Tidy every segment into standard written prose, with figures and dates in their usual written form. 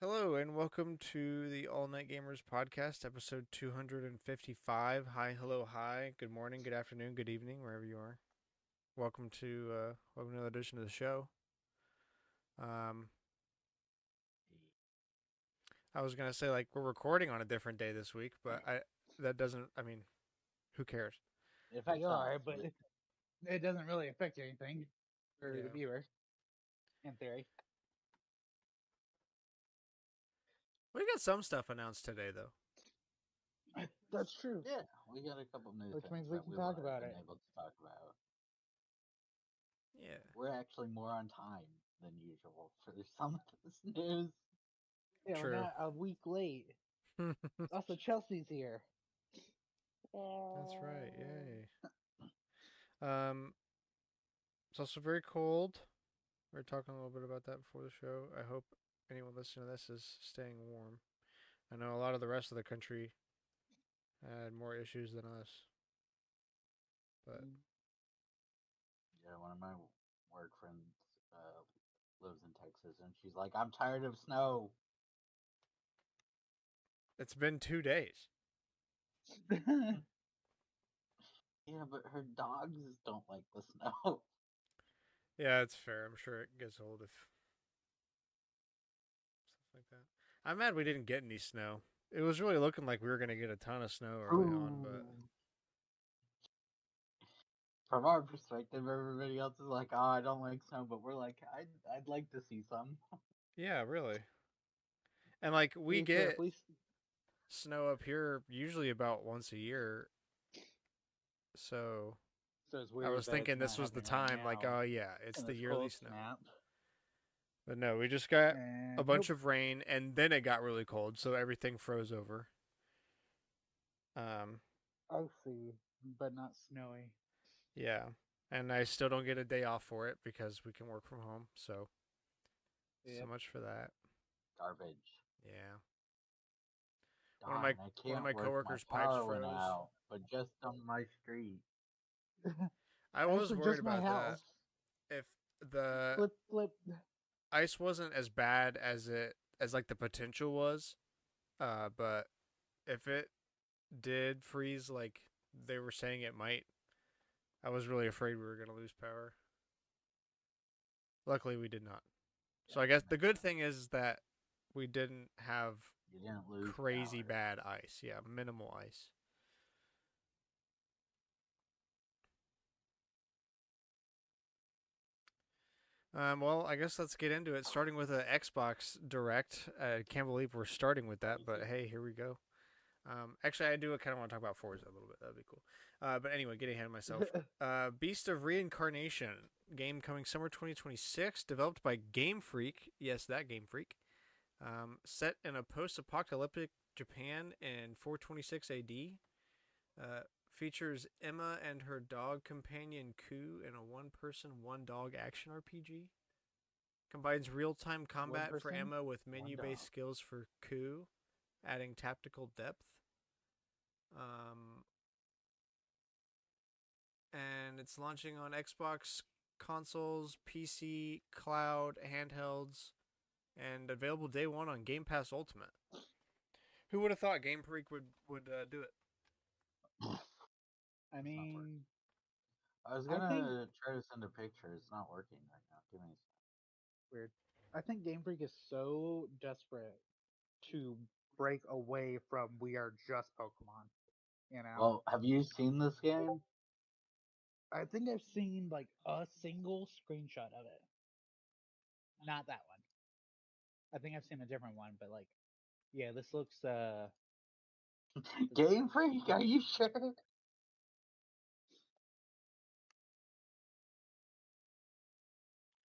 Hello and welcome to the All Night Gamers podcast, episode 255. Hi, hello, hi. Good morning, good afternoon, good evening, wherever you are. Welcome to another edition of the show. Um, I was gonna say we're recording on a different day this week, but that doesn't. I mean, who cares? It We affects us. are, but it doesn't really affect anything for the Yeah. viewer, in theory. We got some stuff announced today, though. That's true. Yeah, we got a couple new Which things means we that can we talk were about it. able to talk about. Yeah. We're actually more on time than usual for some of this news. Yeah, we're True. not a week late. That's Also, Chelsea's here. right. Yay. It's also very cold. We were talking a little bit about that before the show. I hope anyone listening to this is staying warm. I know a lot of the rest of the country had more issues than us. But Yeah, one of my work friends lives in Texas, and she's like, "I'm tired of snow." it's been 2 days. Yeah, but her dogs don't like the snow. Yeah, it's fair. I'm sure it gets old if stuff like that. I'm mad we didn't get any snow. It was really looking like we were gonna get a ton of snow early on, Ooh. but From our perspective, everybody else is like, "Oh, I don't like snow," but we're like, "I'd like to see some." yeah, really. And To we be fair, get snow up here usually about once a year. So so it's I weird was that it's thinking not this was the happening right time, now oh yeah, it's in the this yearly cold snow. snap. But no, we just got a And bunch of rain, and then it got really cold, so everything froze over. Um, I see, but not snowy. yeah, and I still don't get a day off for it because we can work from home. So Yep. much for that. Garbage. Yeah, one of my Darn, I one of can't my work. My coworkers' pipes power went froze. out, but just on my street. I was Actually, worried just my about that. house. If the Flip, flip. ice wasn't as bad as like the potential was, but if it did freeze like they were saying it might, I was really afraid we were gonna lose power. Luckily, we did not. So I Yeah, guess the next good time. thing is that we didn't have You didn't lose crazy power. bad ice. Yeah, minimal ice. Well, I guess let's get into it. Starting with a Xbox Direct. I can't believe we're starting with that, but hey, here we go. Actually, I do kind of want to talk about Forza a little bit. That'd be cool. But anyway, getting ahead of myself. Beast of Reincarnation game coming summer 2026, developed by Game Freak. Yes, that Game Freak. Set in a post-apocalyptic Japan in 426 AD. Features Emma and her dog companion Ku in a one-person, one-dog action RPG. Combines real-time One combat for person, Emma with One menu-based dog. skills for Ku, adding tactical depth. Um, and it's launching on Xbox consoles, PC, cloud, handhelds, and available day one on Game Pass Ultimate. Who would have thought Game Freak would do it? I It's not working. mean, I was I think gonna try to send a picture. It's not working right now. Give me a weird. I think Game Freak is so desperate to break away from we are just Pokemon. You know, Well, have you seen this game? I think I've seen like a single screenshot of it. Not that one. I think I've seen a different one, but like, yeah, this looks. This, Game Freak? Are you sure?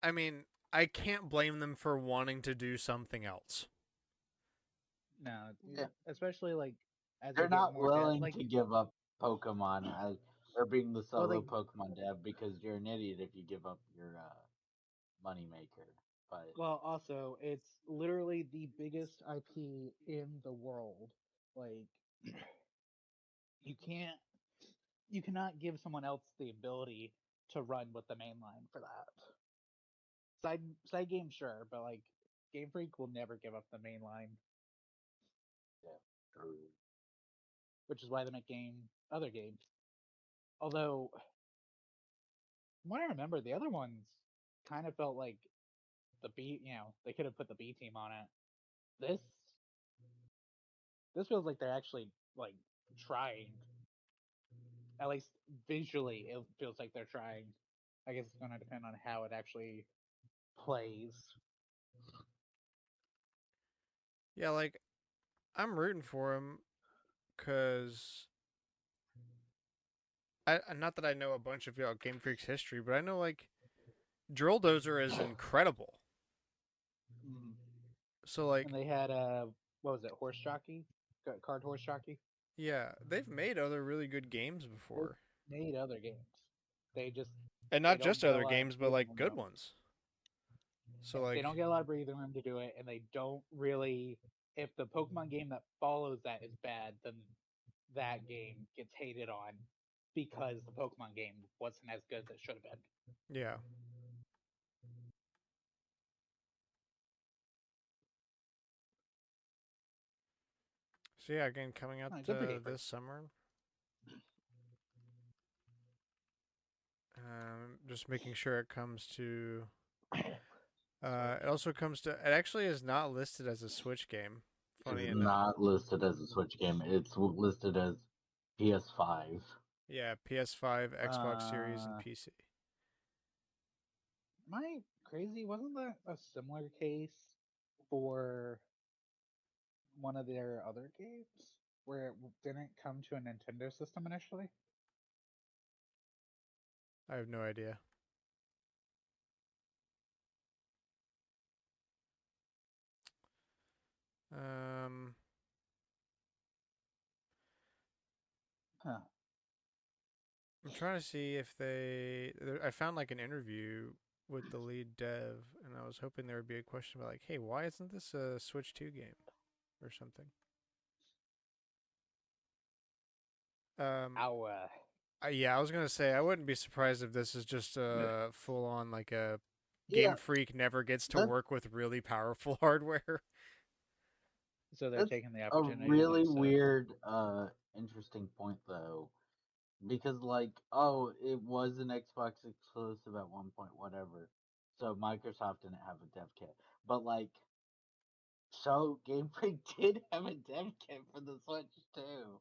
I mean, I can't blame them for wanting to do something else. no, Yeah. especially like as they They're get not more depth. willing Like, to give up Pokemon as or being the well, solo Pokemon dev because you're an idiot if you give up your moneymaker. But well, also it's literally the biggest IP in the world. Like, you can't you cannot give someone else the ability to run with the main line for that. Side game, sure, but like Game Freak will never give up the main line, Yeah, true. which is why they make other games. Although, from what I remember, the other ones kind of felt like they could have put the B team on it. This this feels like they're actually like trying. At least visually, it feels like they're trying. I guess it's going to depend on how it actually plays. Yeah, like I'm rooting for him because not that I know a bunch of Game Freak's history, but I know like Drill Dozer is incredible. Mhm. So like, And they had what was it, horse jockey, card horse jockey. yeah, they've made other really good games They before, made other games. They just and they not don't just get a other lot of games, but breathing like room good though. ones. So Yeah, they like, don't get a lot of breathing room to do it, and they don't really. If the Pokemon game that follows that is bad, then that game gets hated on because the Pokemon game wasn't as good as it should have been. yeah. So yeah, again, coming out Good for Game Freak. this summer. Just making sure it comes to. It also comes to. It actually is not listed as a Switch game. Funny It's enough. not listed as a Switch game. It's listed as PS5. Yeah, PS5, Xbox Series, and Uh, PC. am I crazy? Wasn't that a similar case for one of their other games where it didn't come to a Nintendo system initially? I have no idea. Um, Huh. I'm trying to see if I found like an interview with the lead dev, and I was hoping there would be a question about like, hey, why isn't this a Switch 2 game or something? Um, How yeah, I was gonna say I wouldn't be surprised if this is just a full on like a Game Yeah, Freak never gets to that work with really powerful hardware. so they're that's taking the a opportunity to really just weird, interesting point though, because like, oh, it was an Xbox exclusive at one point, whatever. So Microsoft didn't have a dev kit, but like, so Game Freak did have a dev kit for the Switch too.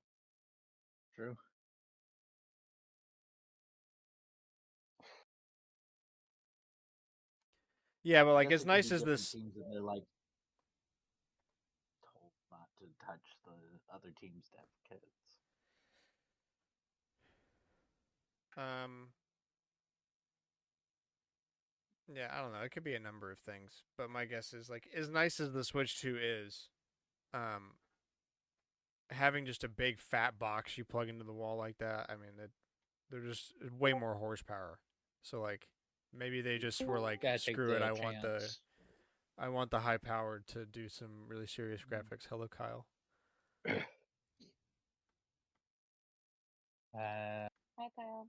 true. Yeah, but I like guess as it could be nice as different this, teams, and they're like told not to touch the other team's dev kits. um, yeah, I don't know. It could be a number of things, but my guess is like as nice as the Switch 2 is, um, having just a big fat box you plug into the wall like that. I mean, they're just way more horsepower. So like maybe they just were like, Gotta take screw it. the chance. I want the high powered to do some really serious graphics. Hello, Kyle. Hi, Kyle.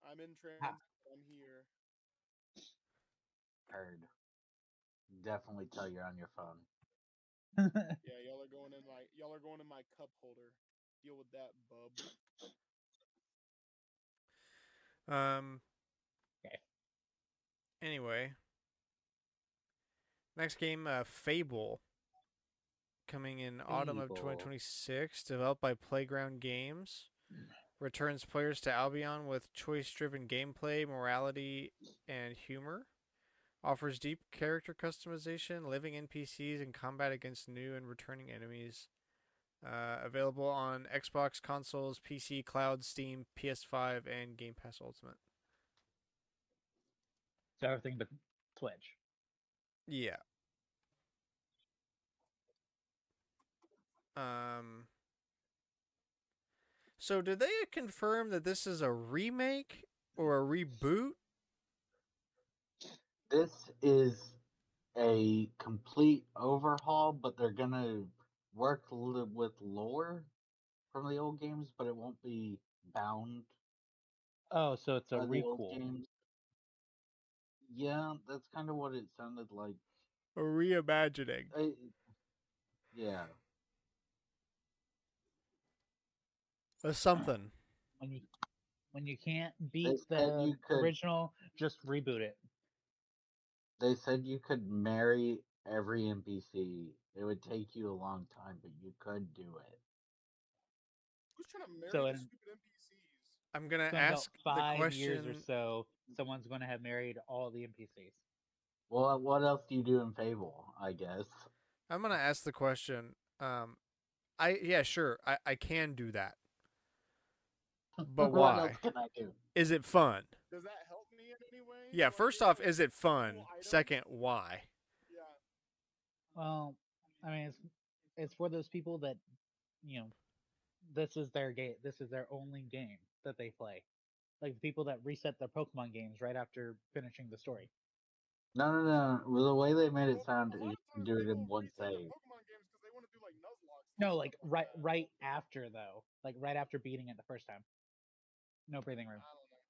I'm in Ha- transit. I'm here. Heard. Definitely tell you're on your phone. Yeah, y'all are going in my cup holder. Deal with that, bub. Um. Okay. Anyway, next game, Fable, coming in autumn of Feeble. 2026, developed by Playground Games, returns players to Albion with choice-driven gameplay, morality, and humor. Offers deep character customization, living NPCs, and combat against new and returning enemies. Available on Xbox consoles, PC, Cloud, Steam, PS5, and Game Pass Ultimate. So everything but Switch. Yeah. Um. So did they confirm that this is a remake or a reboot? This is a complete overhaul, but they're gonna work with lore from the old games, but it won't be bound Oh, so it's a by the old requel. games. Yeah, that's kind of what it sounded like. reimagining. Yeah. A something. When you when you can't They beat said the you could. original, just reboot it. They said you could marry every NPC. It would take you a long time, but you could do it. Who's trying to marry So the in stupid NPCs? I'm gonna so in about ask the 5 years or question. so, someone's going to have married all the NPCs. Well, what else do you do in Fable? I guess. I'm gonna ask the question. I yeah, sure, I can do that, but What else why? can I do? Is it fun? Does that help me in any way? Yeah. Like, First is off, it is it a cool fun? item? Second, why? Yeah. Well, I mean, it's for those people that you know this is their game. This is their only game that they play. Like the people that reset their Pokemon games right after finishing the story. No, no, no. Well, the way they made it Well, sound a is lot you of can times do it in people one reset their save. Pokemon games because they want to do like Nuzlockes and No, stuff like like that. right after though, like right after beating it the first time. No breathing room. I don't know.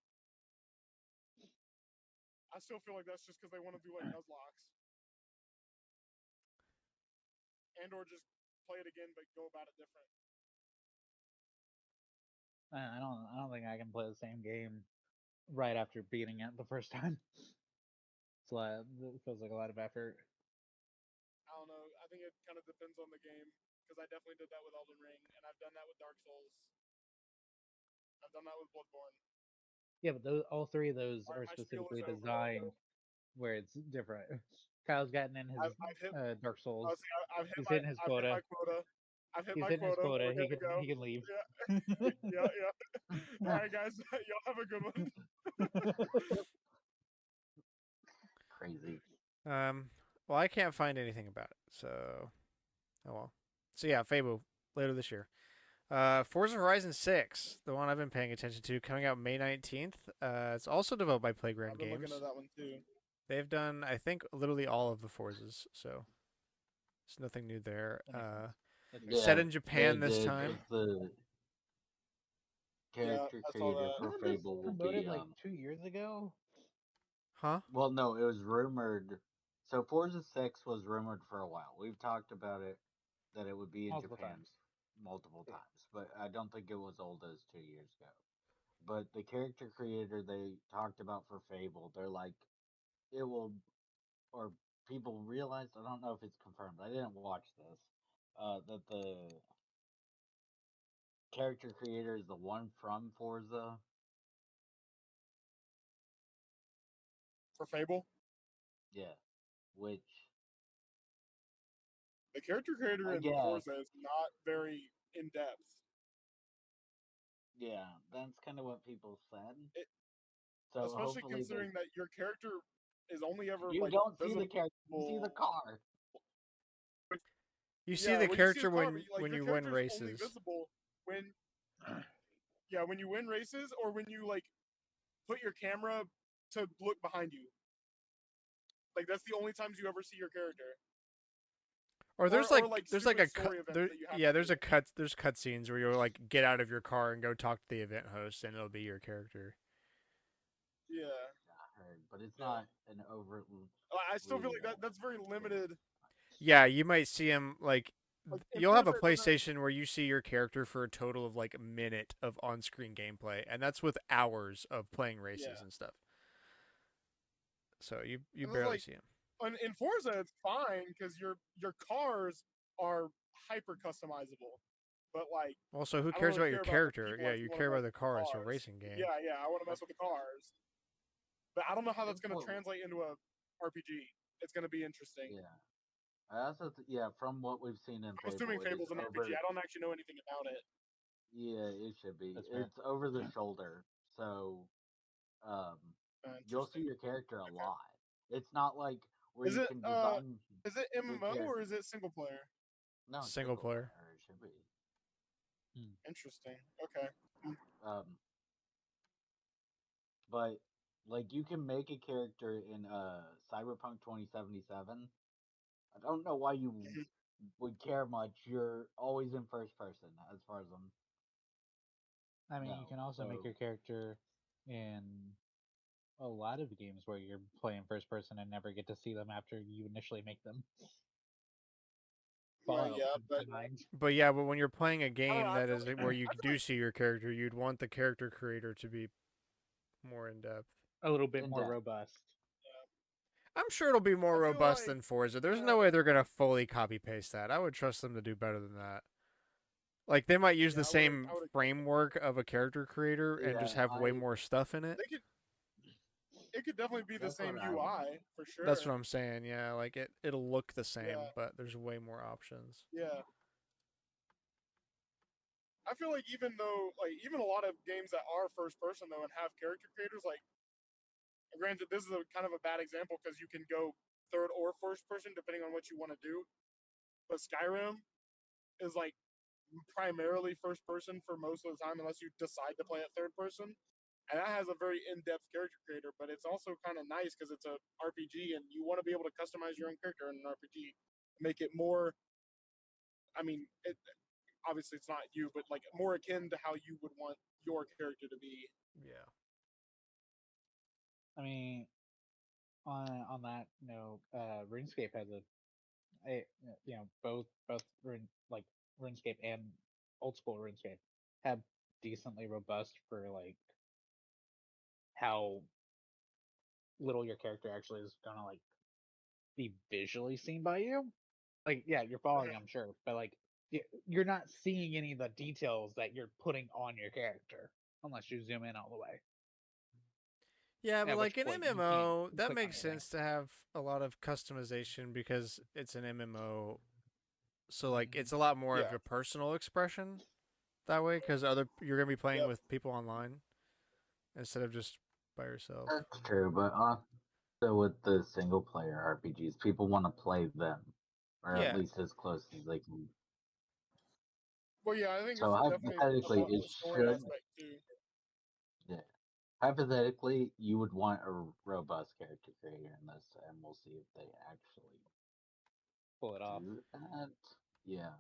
I still feel like that's just because they want to do like Nuzlockes and or just play it again but go about it different. I don't think I can play the same game right after beating it the first time. It feels like a lot of effort. I don't know. I think it kind of depends on the game because I definitely did that with Elden Ring and I've done that with Dark Souls. I've done that with Bloodborne. Yeah, but all three of those are My spiel is specifically over. designed where it's different. Kyle's gotten in his I've hit. Dark Souls. Honestly, He's hitting his I've hit quota. my quota. I've hit He's my hitting his quota. quota. We're good to go. He can leave. Yeah, yeah, yeah. All right, guys. Y'all have a good one. Crazy. Well, I can't find anything about it, so oh well. So yeah, Fable later this year. Forza Horizon 6, the one I've been paying attention to, coming out May 19th. It's also developed by Playground I've been looking Games. at that one too. They've done, I think, literally all of the Forzas, so there's nothing new there. That's Set Yeah, in they Japan this did time. because the Yeah, character I saw creator that. for Wasn't this Fable will promoted be like 2 years ago? Huh? Well, no, it was rumored. So Forza 6 was rumored for a while. We've talked about it that it would be in Multiple Japan times. multiple Yeah. times, but I don't think it was old as 2 years ago. But the character creator they talked about for Fable, they're like, it will, or people realized, I don't know if it's confirmed, I didn't watch this, that the character creator is the one from Forza. For Fable, Yeah, which, the character creator I in guess, Forza is not very in depth. yeah, that's kind of what people said. It, So especially hopefully they. considering that your character is only ever You like don't see the visible. character, you see the car. You see Yeah, the well, you see the character car, but like when your you win character is only races. visible when yeah when you win races or when you like put your camera to look behind you. Like that's the only times you ever see your character. Or Or like there's like stupid a cut story events there that you have yeah, to there's do. a cut there's cutscenes where you'll like get out of your car and go talk to the event host and it'll be your character. Yeah, I heard, but it's yeah. not an overtly. I still feel like that's very limited. Yeah, you might see him like Like in you'll have a Forza, it doesn't. PlayStation where you see your character for a total of like a minute of on-screen gameplay, and that's with hours of playing races Yeah, and stuff. So you and it's barely like see him. in Forza, it's fine because your cars are hyper customizable. But like, Also, who I don't cares really about your care about the character? people. Yeah, I just you want to care mess about the with the car. It's a cars. racing game. Yeah, yeah, I want to mess with the cars. But I don't know how that's It's going to what. translate into a RPG. It's going to be interesting. Yeah, I also yeah, from what we've seen in I'm assuming Fable, it is Fable's an RPG. over. I don't actually know anything about it. Yeah, it should be. That's fair. It's over the shoulder, so um, you'll see Interesting. your character a Okay. lot. It's not like where Is you it can design is it your MMO or character. is it single player? No, it's Single single player. player. It should be. Hmm. Interesting. Okay. Um, but like you can make a character in Cyberpunk 2077. I don't know why you Mhm. would care much. You're always in first person, as far as I'm I mean, you no. can also make So your character in a lot of games where you're playing first person and never get to see them after you initially make them. Well, Fallout yeah, comes but to mind. But yeah, but when you're playing a I don't know. game I that feel is like where you I feel do like see your character, you'd want the character creator to be more in depth. A little bit In more depth. robust. I'm sure it'll be more I feel robust like than Forza. There's no way they're gonna fully copy paste that. I would trust them to do better than that. Like they might use yeah, the same I would agree. framework of a character creator and just Yeah, have way more stuff in it. They could. It could definitely be the That's same what I UI for sure. That's what I'm saying. Yeah, like it'll look the same, Yeah. but there's way more options. Yeah. I feel like even a lot of games that are first person though and have character creators, like granted this is a kind of a bad example because you can go third or first person depending on what you want to do. But Skyrim is like primarily first person for most of the time unless you decide to play it third person. And that has a very in-depth character creator, but it's also kind of nice because it's a RPG and you want to be able to customize your own character in an RPG, make it more. I mean, obviously it's not you, but like more akin to how you would want your character to be. Yeah. I mean, on that note, RuneScape has both like RuneScape and old school RuneScape have decently robust for like how little your character actually is gonna like be visually seen by you. Like, yeah, you're following, I'm sure, but like you're not seeing any of the details that you're putting on your character unless you zoom in all the way. Yeah, but At which like an point you can't MMO, that click on makes anything. sense to have a lot of customization because it's an MMO. So like it's a lot more of Yeah. a personal expression that way because you're gonna be playing Yep. with people online instead of just by yourself. That's true, but also with the single player RPGs, people want to play them, or at Yeah, least as close as they can. Well, yeah, I think So it's definitely hypothetically, about it the story should. aspect too. Yeah. Hypothetically, you would want a robust character creator in this, and we'll see if they actually Pull it off. do that. Yeah.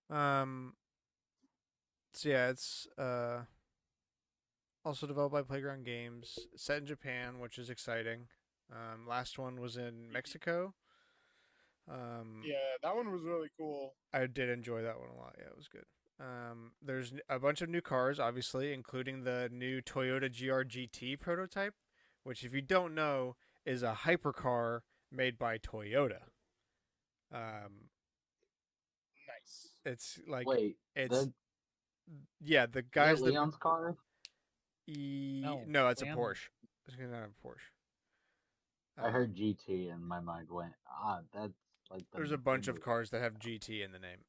Um. So yeah, it's also developed by Playground Games, set in Japan, which is exciting. Last one was in Mexico. Yeah, that one was really cool. I did enjoy that one a lot. Yeah, it was good. There's a bunch of new cars, obviously, including the new Toyota GR-GT prototype, which, if you don't know, is a hypercar made by Toyota. Nice. It's like Wait, it's the yeah, the is that guys that Leon's car? no, it's a Leon- Porsche. It's not a Porsche. I heard GT, and my mind went, that's like There's a the bunch of movie. cars that have GT in the name.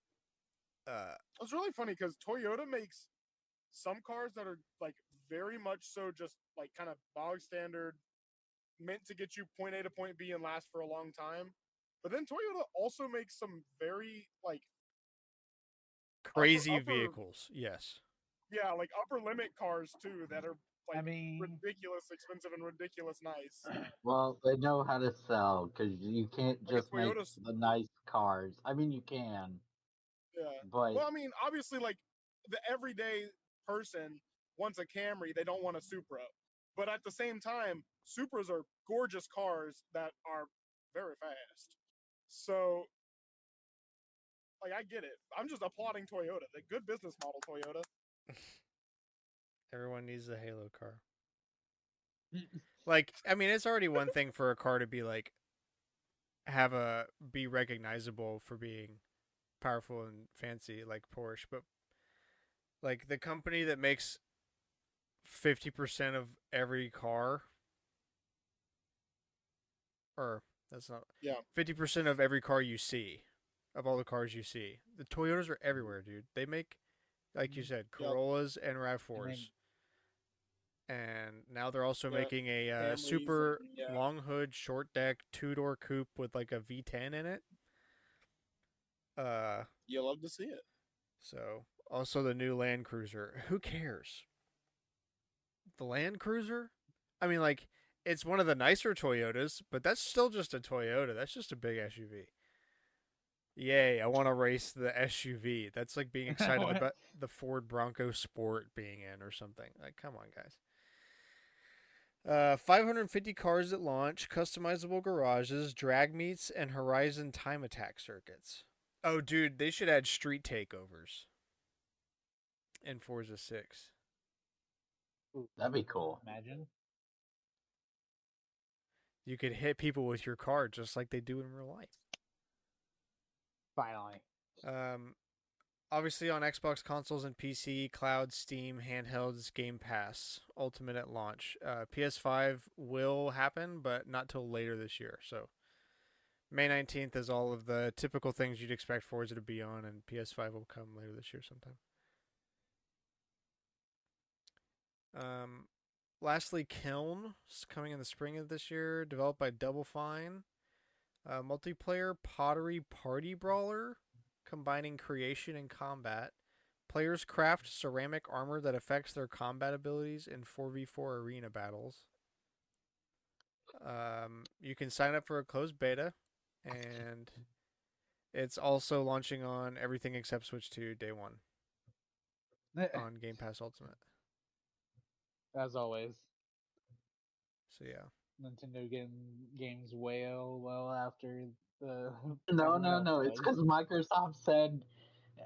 It's really funny because Toyota makes some cars that are like very much so just like kind of bog standard, meant to get you point A to point B and last for a long time. But then Toyota also makes some very like Crazy upper vehicles, yes. yeah, like upper limit cars too that are I like mean, ridiculous expensive and ridiculous nice. Well, they know how to sell because you can't Like a just make Toyota's the nice cars. I mean, you can, yeah. but Well, I mean, obviously, like the everyday person wants a Camry, they don't want a Supra. But at the same time, Supras are gorgeous cars that are very fast. So, like, I get it. I'm just applauding Toyota. The good business model, Toyota. Everyone needs a Halo car. Like, I mean, it's already one thing for a car to be like be recognizable for being powerful and fancy like Porsche, but like the company that makes 50% of every car, or that's not Yeah. 50% of every car you see, of all the cars you see. The Toyotas are everywhere, dude. They make, like you said, Yep. Corollas and I Rav4s. mean, And now they're also Yeah, making a Camrys super and, yeah. long hood, short deck, 2-door coupe with like a V10 in it. You love to see it. So also the new Land Cruiser. Who cares? The Land Cruiser? I mean, like, it's one of the nicer Toyotas, but that's still just a Toyota. That's just a big SUV. Yay, I want to race the SUV. That's like being excited about the Ford Bronco Sport being in or something. Like, come on, guys. 550 cars at launch, customizable garages, drag meets, and Horizon time attack circuits. Oh, dude, they should add street takeovers in Forza 6. That'd be cool. Imagine. You could hit people with your car just like they do in real life. Finally. Obviously on Xbox consoles and PC, cloud, Steam, handhelds, Game Pass, Ultimate at launch. PS5 will happen, but not till later this year. So May 19th is all of the typical things you'd expect Forza to be on, and PS5 will come later this year sometime. Lastly, Kiln is coming in the spring of this year, developed by Double Fine. Multiplayer pottery party brawler, combining creation and combat. Players craft ceramic armor that affects their combat abilities in 4v4 arena battles. You can sign up for a closed beta, and it's also launching on everything except Switch 2 day one on Game Pass Ultimate. As always. So yeah. Nintendo getting games well after the. No, everyone no, else no. It's does. because Microsoft said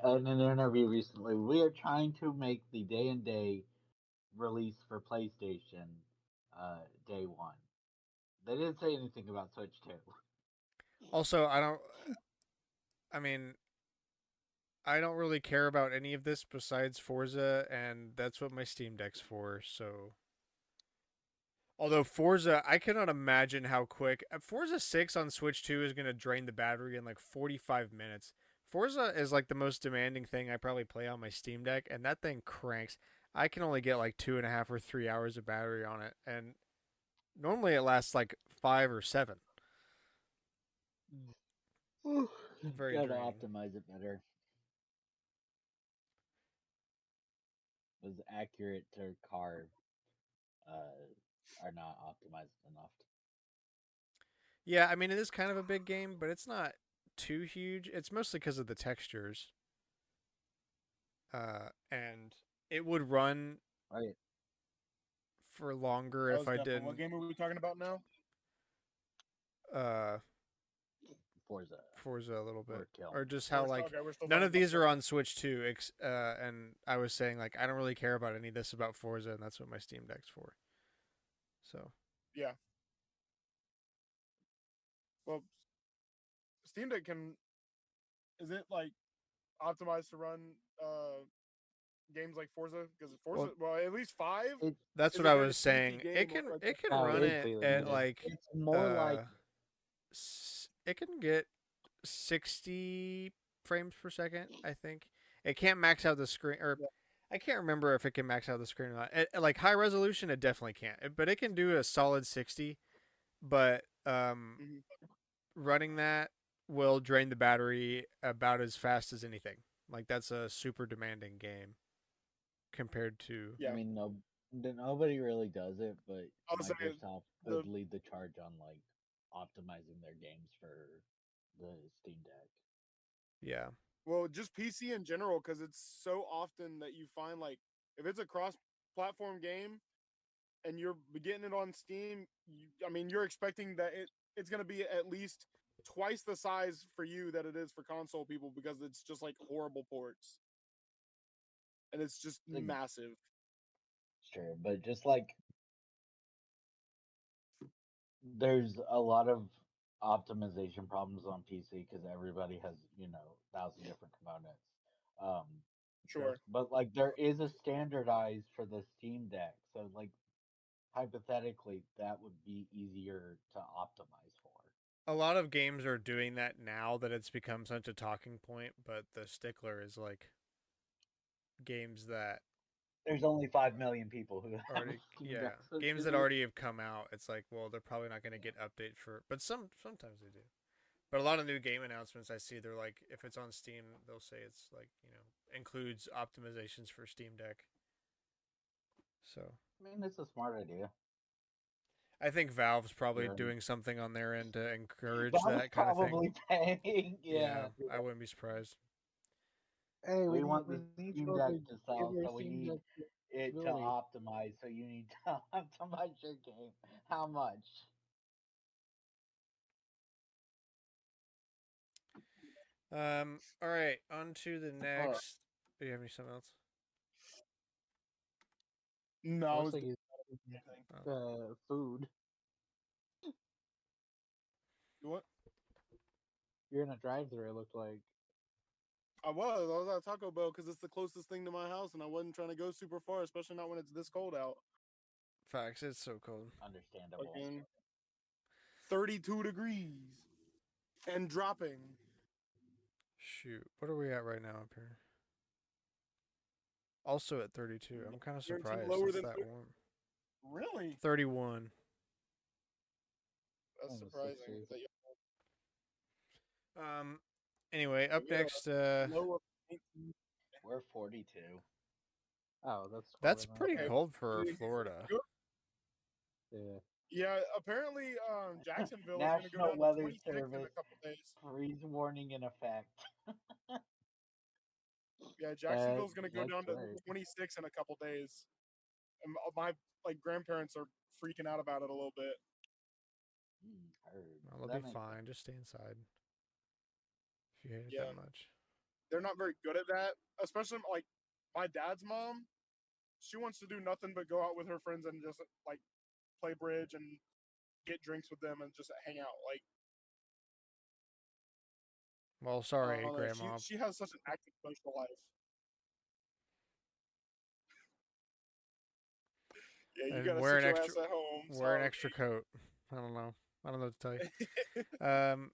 in an interview recently, we are trying to make the day and day release for PlayStation day one. They didn't say anything about Switch 2. Also, I mean, I don't really care about any of this besides Forza, and that's what my Steam Deck's for. So, although Forza, I cannot imagine how quick Forza 6 on Switch 2 is going to drain the battery in like 45 minutes. Forza is like the most demanding thing I probably play on my Steam Deck, and that thing cranks. I can only get like 2.5 or 3 hours of battery on it, and normally it lasts like 5 or 7. Very Gotta draining. optimize it better. Was accurate to car are not optimized enough. Yeah, I mean, it is kind of a big game, but it's not too huge. It's mostly because of the textures. And it would run Right. for longer That if was I dumb. didn't. What game are we talking about now? Forza. Forza a little bit, Or Kill. or just how like We're still none talking of these about are on Switch 2. And I was saying like I don't really care about any of this about Forza, and that's what my Steam Deck's for. So Yeah. Well, Steam Deck is it like optimized to run games like Forza? Because Forza, well, at least 5 It, that's is what a I very was squeaky saying. game. It can Like, it can no, run it's it really at limited. like it's more like it can get 60 frames per second. I think it can't max out the screen, or Yeah. I can't remember if it can max out the screen or not. Like high resolution, it definitely can't, but it can do a solid 60. But mhm. running that will drain the battery about as fast as anything. Like that's a super demanding game compared to. Yeah. I mean, nobody really does it, but I was saying Microsoft the would lead the charge on like optimizing their games for the Steam Deck. Yeah. well, just PC in general, because it's so often that you find like if it's a cross-platform game and you're getting it on Steam, I mean, you're expecting that it's going to be at least twice the size for you that it is for console people because it's just like horrible ports, and it's just Like, massive. sure, but just like there's a lot of optimization problems on PC because everybody has 1,000 different components. Um, Sure. but like there is a standardized for the Steam Deck, so like hypothetically that would be easier to optimize for. A lot of games are doing that now that it's become such a talking point, but the stickler is like games that There's only 5 million people who have already Steam yeah, Decks. So games that true. already have come out. It's like, well, they're probably not going to get update for, but sometimes they do. But a lot of new game announcements I see, they're like, if it's on Steam, they'll say it's like, includes optimizations for Steam Deck. So I mean, it's a smart idea. I think Valve's probably Yeah. doing something on their end to encourage That was that kind of thing. probably paying. Yeah. I wouldn't be surprised. Hey, We want the we need Steam y'all Deck to to give sell, your so we Steam need Deck it to Really? optimize. So you need to optimize your game. How much? All right, on to the Oh, next. Do you have any something else? No, I Looks was like he's anything. food. You what? You're in a drive-through. It looked like. I was at Taco Bell because it's the closest thing to my house, and I wasn't trying to go super far, especially not when it's this cold out. Facts. It's so cold. understandable. Fucking 32 degrees and dropping. Shoot, what are we at right now up here? Also at 32. I'm kind of Guaranteed surprised lower it's than that warm. really. 31. That's In the surprising. 60s. That Um. Anyway, up we had next. a low of 19. We're 42. Oh, that's That's cold enough. pretty Okay, cold for pretty Florida. good. Yeah. Yeah, apparently Jacksonville is going to go National down to Weather 26 in Service a couple days. freeze warning in effect. Yeah, Jacksonville's going to go That's down to right. 26 in a couple days. And my grandparents are freaking out about it a little bit. Heard. Well, it'll That be makes fine. sense. Just stay inside if you hate it Yeah, that much. they're not very good at that. Especially like my dad's mom, she wants to do nothing but go out with her friends and just like play bridge and get drinks with them and just hang out. Like Well, I sorry, don't know, Grandma. she has such an active social life. Yeah, you And gotta sit your ass at home. wear an Sorry. extra coat. I don't know. I don't know what to tell you.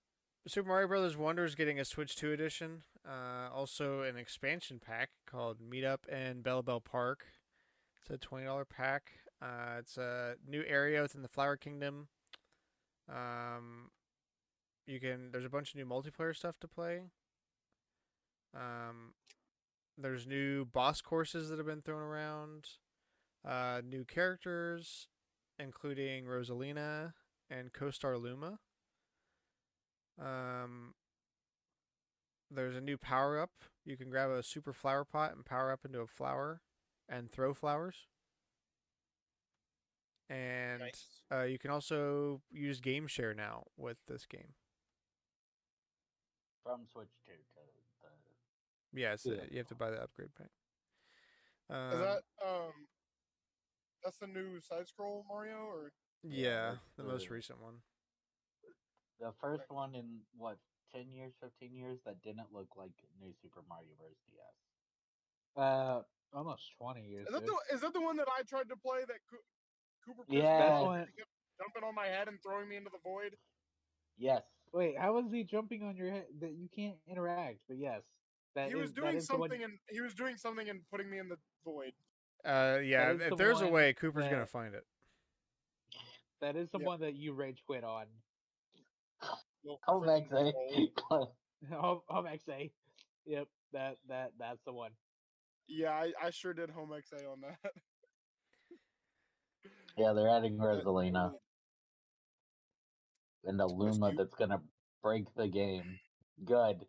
Super Mario Brothers Wonder is getting a Switch 2 edition. Also an expansion pack called Meetup in Bella Bell Park. It's a $20 pack. It's a new area within the Flower Kingdom. There's a bunch of new multiplayer stuff to play. There's new boss courses that have been thrown around. New characters, including Rosalina and co-star Luma. Um, there's a new power up. You can grab a super flower pot and power up into a flower and throw flowers. And Nice. you can also use Game Share now with this game. From Switch 2 to the. Yes, Yeah. you have to buy the upgrade pack. Is that that's the new side scroll Mario or Yeah, that's the most recent one. the first one in what 10 years, 15 years that didn't look like New Super Mario Bros. DS. Almost 20 years, is that dude. the one that I tried to play that Cooper pissed me Yeah. off? That's He kept jumping on my head and throwing me into the void. Yes. Wait, how is he jumping on your head? That you can't interact, but yes, He was that doing is the one. something and putting me in the void. Yeah, That is if the there's a one way, Cooper's gonna that find it. that is the Yep. one that you rage quit on. Little Home freaking XA. troll. Home XA. Yep, that's the one. Yeah, I sure did home XA on that. Yeah, they're adding That Rosalina totally and the twist Luma you. that's gonna break the game. Good.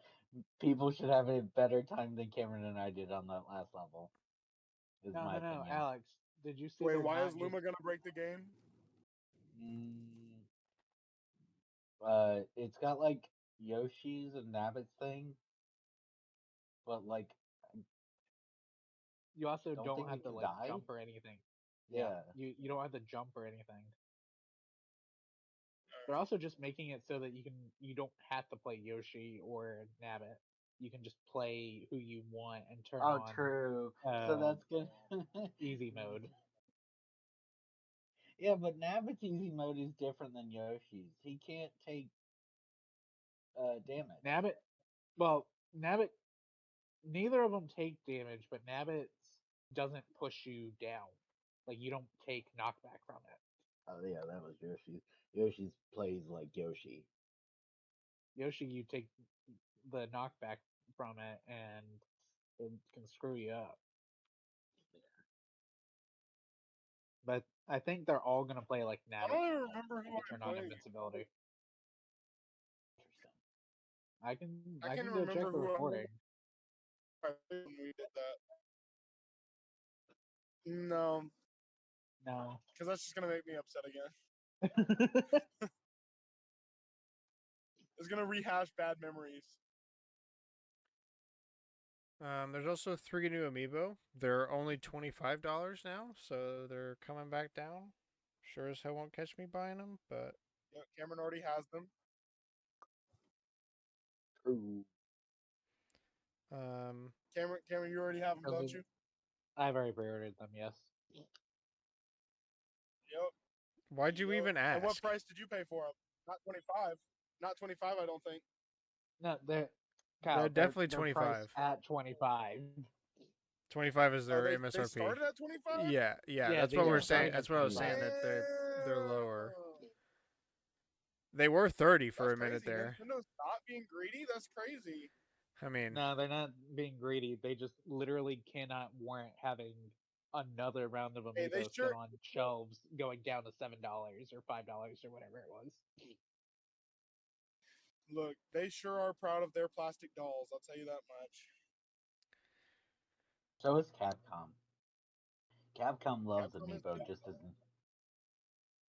People should have a better time than Cameron and I did on that last level. Is No, my no, no, opinion. Alex. Did you see Wait, they're why not is just? Luma gonna break the game? Mm, it's got like Yoshi's and Nabbit's thing, but like You also don't don't think have you to can like die. jump or anything. Yeah. You don't have to jump or anything. They're also just making it so that you don't have to play Yoshi or Nabbit. You can just play who you want and turn Oh, on true. So that's good. easy mode. Yeah, but Nabbit's easy mode is different than Yoshi's. He can't take damage. Nabbit, well, Nabbit, neither of them take damage, but Nabbit doesn't push you down. Like you don't take knockback from it. Oh yeah, that was Yoshi's. Yoshi's plays like Yoshi. Yoshi, you take the knockback from it, and it can screw you up. But I think they're all gonna play like I Nabbit don't even now remember who to I'm turn on playing. invincibility. Interesting. I can I I can't can go remember check the who recording. I played when we did that. No, No. because that's just gonna make me upset again. It's gonna rehash bad memories. There's also 3 new amiibo. They're only $25 now, so they're coming back down. Sure as hell won't catch me buying them, but Yeah, Cameron already has them. True. Cameron, you already have them, don't you? I've already pre-ordered them. Yes. Yep. why'd you Yep. even And what ask? price did you pay for them? Not 25. Not 25, I don't think. No, they're They're Kyle. definitely They're priced 25. at 25. 25 is Oh, their they MSRP. started at 25? Yeah, yeah, Yeah, that's these what are we're saying. starting That's at what I was 25. saying, that they're lower. Damn. They were 30 for That's a minute crazy. there. Nintendo's not being greedy. That's crazy. I mean, No, they're not being greedy. They just literally cannot warrant having another round of Hey, they amiibo sure sit on shelves going down to $7 or $5 or whatever it was. look. They sure are proud of their plastic dolls. I'll tell you that much. So is Capcom. Capcom loves Capcom is amiibo too. just as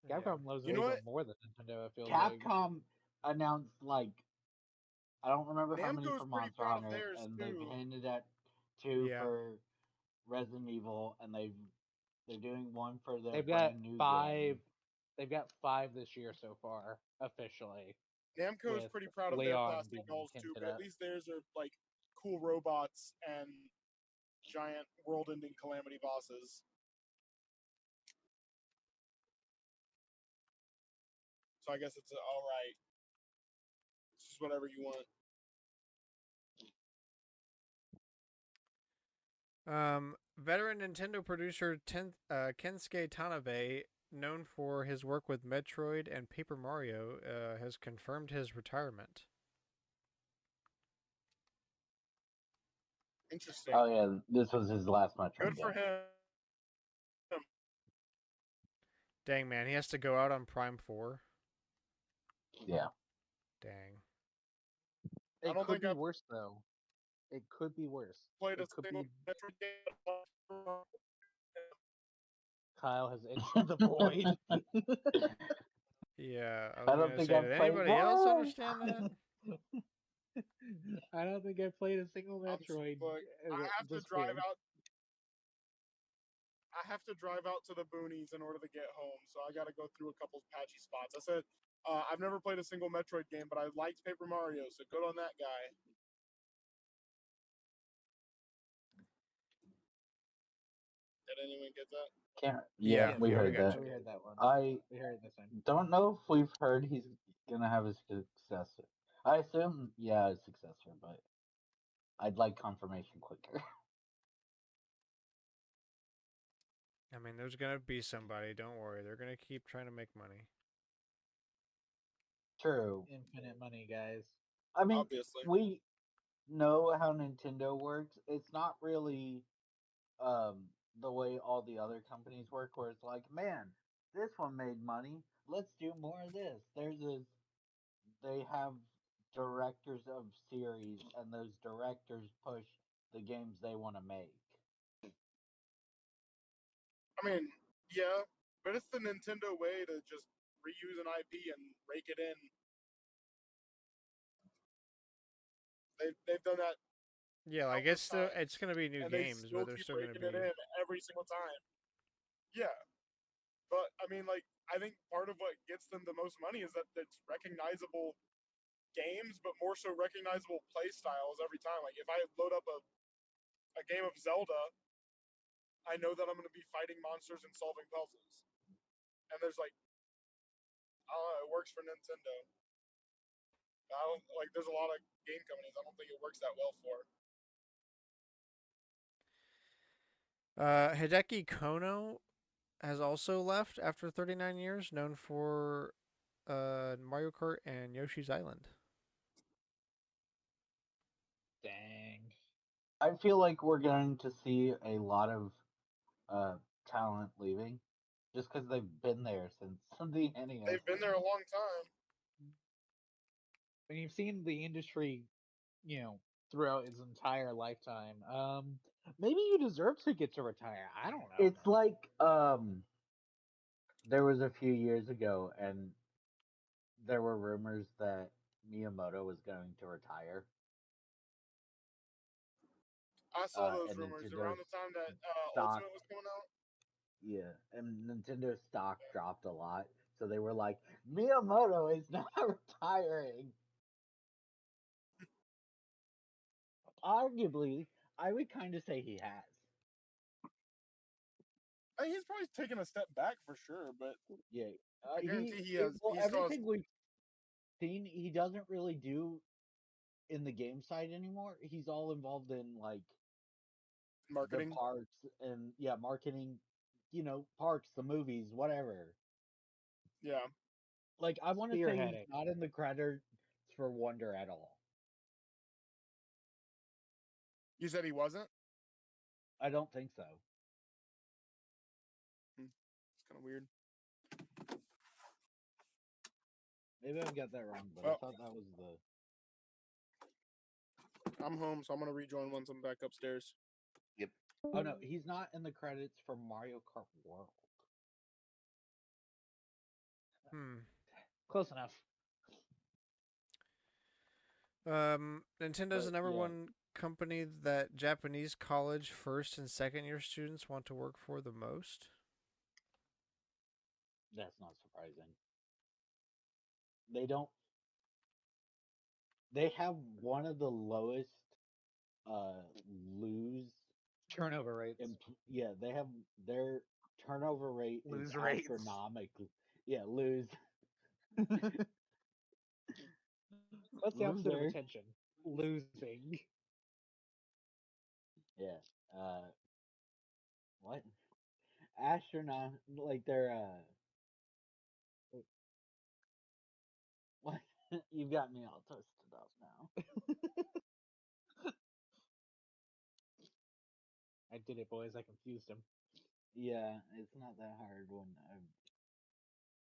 yeah. Capcom loves You know amiibo what? more than Nintendo. I feel like. Capcom announced like I don't remember how many Namco's for pretty Monster proud of Hunter, theirs and they've too. hinted at 2 Yeah. for Resident Evil, and they're doing 1 for their They've got brand new 5. game. They've got 5 this year so far officially, Namco's with pretty proud of their Leon plastic being dolls too, hinted but at at. least theirs are like cool robots and giant world-ending calamity bosses. So I guess it's all right. It's just whatever you want. Veteran Nintendo producer Kensuke Tanabe, known for his work with Metroid and Paper Mario, has confirmed his retirement. Interesting. Oh yeah, this was his last Metroid Good for game. him. Dang, man, he has to go out on Prime 4. Yeah. Dang. I It don't could think be I've worse though. It could be worse. played a It could single be. Metroid game. Kyle has entered the void. Yeah, I I was don't gonna think say, I've did played anybody else what? understand that? I don't think I played a single I'm Metroid look. I have to this drive year. out. I have to drive out to the boonies in order to get home, so I got to go through a couple patchy spots. I said I've never played a single Metroid game, but I liked Paper Mario, so good on that guy. Did anyone get that? Yeah, Yeah, we yeah, we heard got that. you. We heard that one. I We heard this one. don't know if we've heard he's gonna have a successor. I assume, yeah, a successor, but I'd like confirmation quicker. I mean, there's gonna be somebody. Don't worry. They're gonna keep trying to make money. True. Infinite money, guys. I mean, Obviously. we know how Nintendo works. It's not really um the way all the other companies work, where it's like, man, this one made money. Let's do more of this. They have directors of series, and those directors push the games they want to make. I mean, yeah, but it's the Nintendo way to just reuse an IP and rake it in. They've done that Yeah, like countless it's times, gonna be new and they games, but still they're keep still gonna raking it be. in every single time. Yeah, but I mean, like, I think part of what gets them the most money is that it's recognizable games, but more so recognizable play styles every time. Like, if I load up a game of Zelda, I know that I'm going to be fighting monsters and solving puzzles. And there's like, I don't know, it works for Nintendo. I don't like. There's a lot of game companies. I don't think it works that well for. Hideki Kono has also left after 39 years, known for Mario Kart and Yoshi's Island. Dang. I feel like we're going to see a lot of uh, talent leaving, just because they've been there since the NES They've been there days. a long time. When you've seen the industry, you know, throughout its entire lifetime, Maybe you deserve to get to retire. I don't know. It's man. like there was a few years ago, and there were rumors that Miyamoto was going to retire. I saw those And rumors Nintendo's around the time that stock, Ultimate was coming out. yeah, and Nintendo's stock dropped a lot. So they were like, Miyamoto is not retiring. Arguably, I would kind of say he has. He's probably taken a step back for sure, but Yeah, I guarantee he has. well, He still has. everything we've seen, he doesn't really do in the game side anymore. He's all involved in like the Marketing. parks and marketing. Parks, the movies, whatever. Yeah. Like I want to say he's Spearheading. not in the credits for Wonder at all. You said he wasn't? I don't think so. It's kind of weird. Maybe I've got that wrong, but I Well, thought that was the. I'm home, so I'm going to rejoin once I'm back upstairs. Oh no, he's not in the credits for Mario Kart World. Close enough. Nintendo's the But number yeah, one company that Japanese college first and second year students want to work for the most. that's not surprising. They don't. They have one of the lowest lose Turnover rates. yeah, they have their turnover rate is Lose rates. astronomical. Yeah, lose. What's the opposite of Loser. attention? Losing. Yeah. What? Astronaut like they're what? You've got me all twisted up now. I did it, boys. I confused him. Yeah, it's not that hard when I'm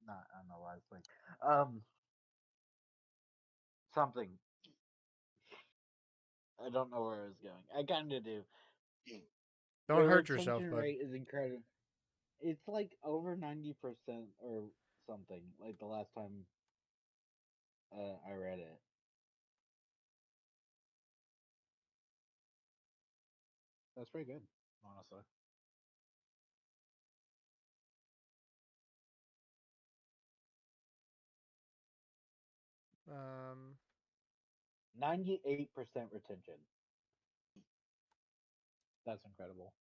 not on the last thing. Something. I don't know where I was going. I kind of do. Don't Their hurt yourself, retention bud. rate is incredible. It's like over 90% or something. Like the last time I read it. That's pretty good, honestly. Um, 98% retention. That's incredible.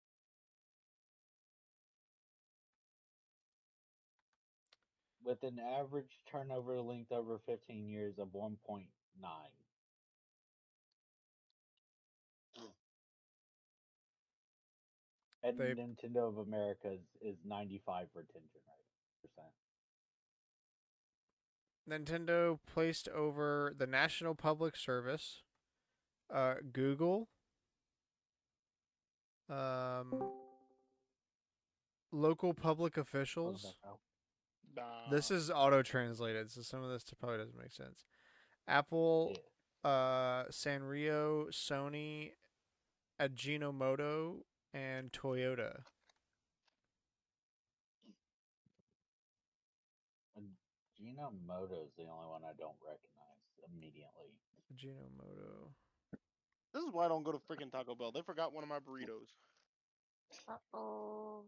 With an average turnover length over 15 years of 1.9. And they Nintendo of America's is 95 retention rate percent. Nintendo placed over the National Public Service, Google, um, local public Close officials. enough. This is auto translated, so some of this probably doesn't make sense. Apple, Sanrio, Sony, Ajinomoto, and Toyota. Ajinomoto is the only one I don't recognize immediately. Ajinomoto. This is why I don't go to freaking Taco Bell. They forgot one of my burritos. Uh-oh.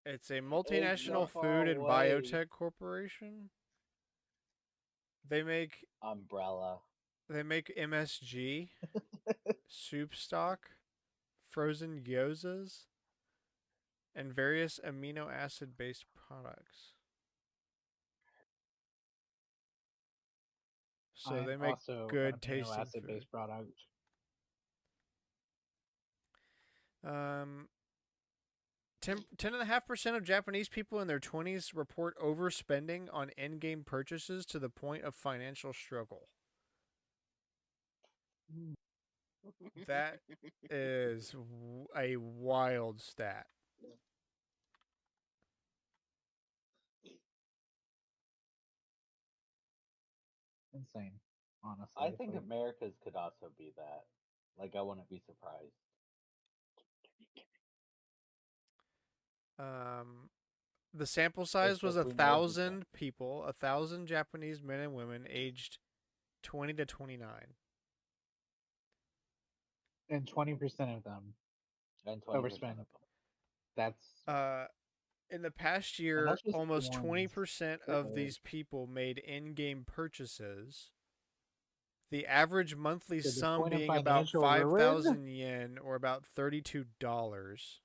It's a It's so multinational far food and away. biotech corporation. They make Umbrella. MSG, soup stock, frozen gyozas, and various amino acid based products. So they make also good an amino tasting acid food. based product. 10.5% of Japanese people in their 20s report overspending on in-game purchases to the point of financial struggle. That is a wild stat. Insane, honestly. I think America's could also be that. Like, I wouldn't be surprised. The sample size was if we know the 1,000 people, 1,000 Japanese men and women aged 20 to 29. And 20% of them and 20% overspend. of them. That's In the past and year, that's just the almost ones 20% that of are- these people made in-game purchases. The average monthly to the sum point of being about financial ruin. 5,000 yen or about $32.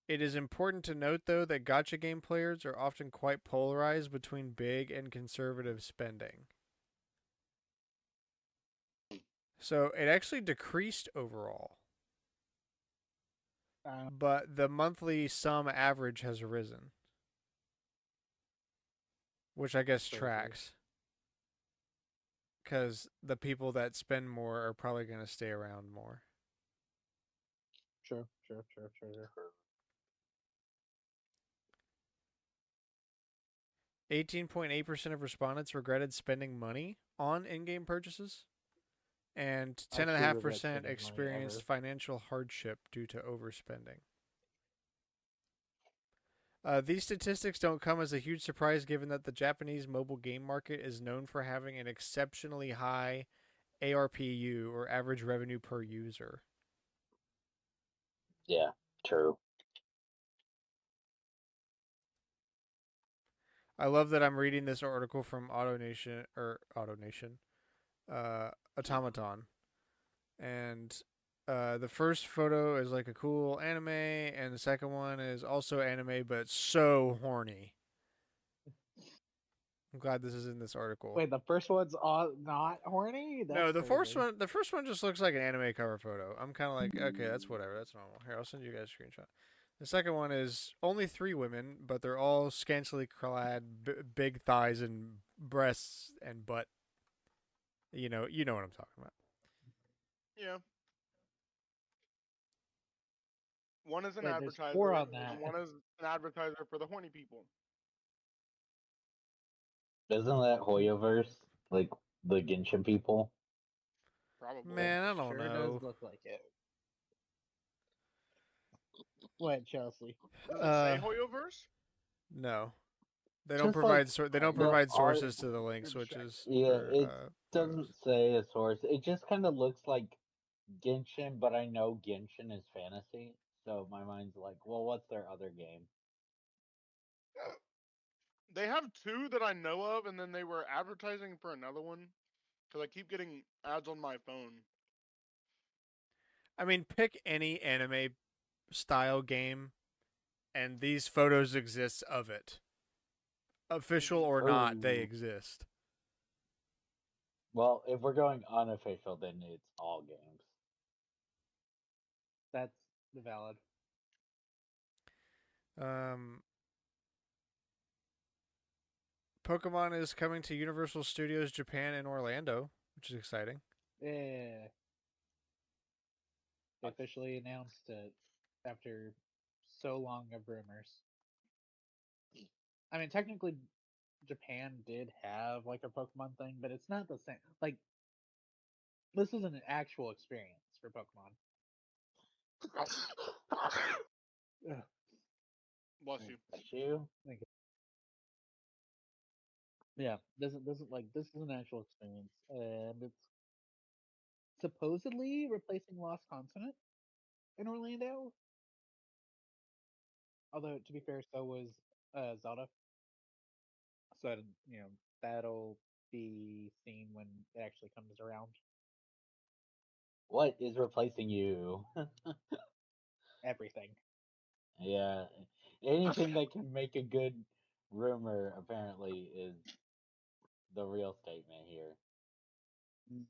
It is important to note, though, that gacha game players are often quite polarized between big and conservative spending. So it actually decreased overall, but the monthly sum average has risen, which I guess Crazy. tracks. Because the people that spend more are probably going to stay around more. Sure. 18.8% of respondents regretted spending money on in-game purchases, and I actually regret 10.5% spending money experienced ever. financial hardship due to overspending. These statistics don't come as a huge surprise given that the Japanese mobile game market is known for having an exceptionally high ARPU, or average revenue per user. Yeah, true. I love that I'm reading this article from Automaton, and the first photo is like a cool anime, and the second one is also anime, but so horny. I'm glad this is in this article. Wait, the first one's all not horny? That's No, the crazy. first one just looks like an anime cover photo. I'm kind of like, okay, that's whatever, that's normal. Here, I'll send you guys a screenshot. The second one is only 3 women, but they're all scantily clad, big thighs and breasts and butt. You know what I'm talking about. Yeah. One is an Wait, there's advertiser, 4 on that. and one is an advertiser for the horny people. Isn't that Hoyoverse? Like the Genshin people? Probably. Man, I don't Sure know. does look like it. What, Chelsea? Does it say Hoyoverse? No, they don't Just provide like they don't the provide art. sources to the links, Good which check. is Yeah, for it photos. doesn't say a source. It just kind of looks like Genshin, but I know Genshin is fantasy, so my mind's like, well, what's their other game? They have 2 that I know of, and then they were advertising for another one. Because I keep getting ads on my phone. I mean, pick any anime style game, and these photos exist of it. Official or not, they Ooh. exist. Well, if we're going unofficial, then it's all games. That's the valid. Pokemon is coming to Universal Studios Japan in Orlando, which is exciting. Yeah. They officially announced it after so long of rumors. I mean, technically, Japan did have like a Pokemon thing, but it's not the same. Like, this is an actual experience for Pokemon. Ugh, Bless you. That's you. thank you. Yeah, doesn't like this is an actual experience, and it's supposedly replacing Lost Continent in Orlando. Although to be fair, so was Zelda. So you know that'll be seen when it actually comes around. What is replacing you? Everything. Yeah, anything that can make a good rumor apparently is the real statement here. Mm.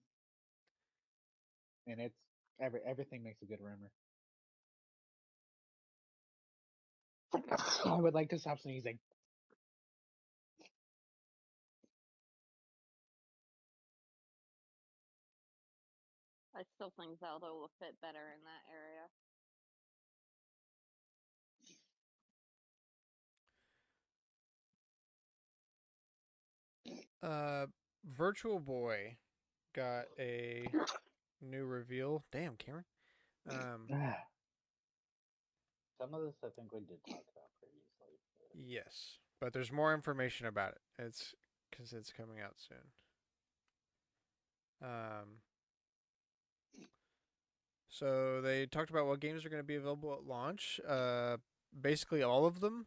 And it's everything makes a good rumor. I would like to stop sneezing. I still think Zelda will fit better in that area. Virtual Boy got a new reveal. Damn, Cameron. Um, Some of this I think we did talk about previously. yes, but there's more information about it. It's because it's coming out soon. So they talked about what games are going to be available at launch. Basically all of them,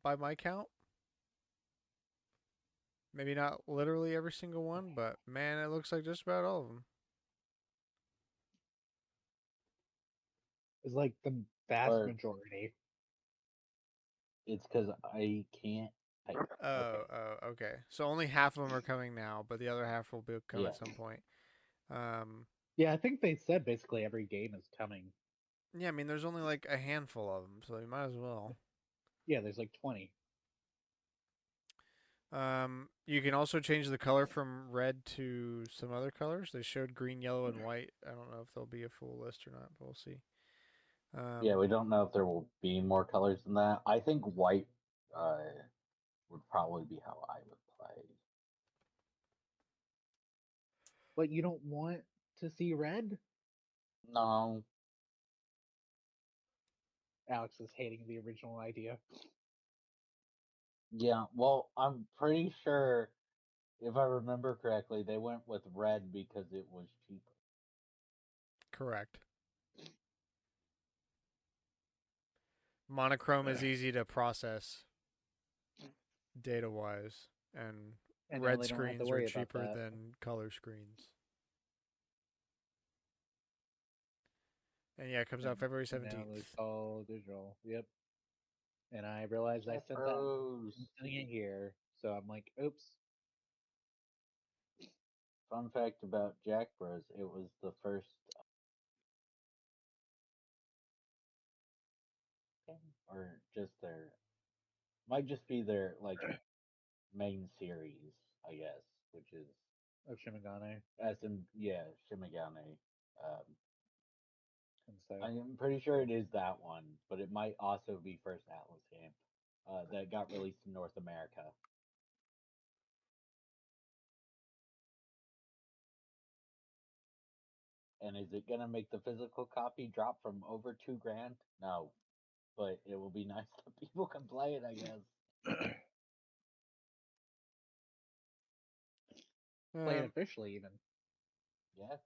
by my count. Maybe not literally every single one, but man, it looks like just about all of them. It's like the vast Or majority. it's because I can't type. Oh, okay. So only half of them are coming now, but the other half will be come Yeah. at some point. Um, Yeah, I think they said basically every game is coming. yeah, I mean, there's only like a handful of them, so you might as well. Yeah, there's like 20. You can also change the color from red to some other colors. They showed green, yellow, and white. I don't know if there'll be a full list or not, but we'll see. Yeah, we don't know if there will be more colors than that. I think white would probably be how I would play. But you don't want to see red? No. Alex is hating the original idea. Yeah, well, I'm pretty sure, if I remember correctly, they went with red because it was cheaper. Correct. Monochrome is easy to process data wise, and And now red they don't have to screens are worry about cheaper that. than color screens. And yeah, it comes out February And now 17th. it's all digital. Yep. And I realized I sent that Rose. I'm sending it here. So I'm like, oops. Fun fact about Jack Bros, it was the first or just their might just be their like main series, I guess, which is Of Shimigane yeah, Shimigane. Um, and stuff. I'm pretty sure it is that one, but it might also be first Atlas game that got released in North America. And is it gonna make the physical copy drop from over $2,000? No, but it will be nice that people can play it, I guess. Play it Um, officially even. Yeah.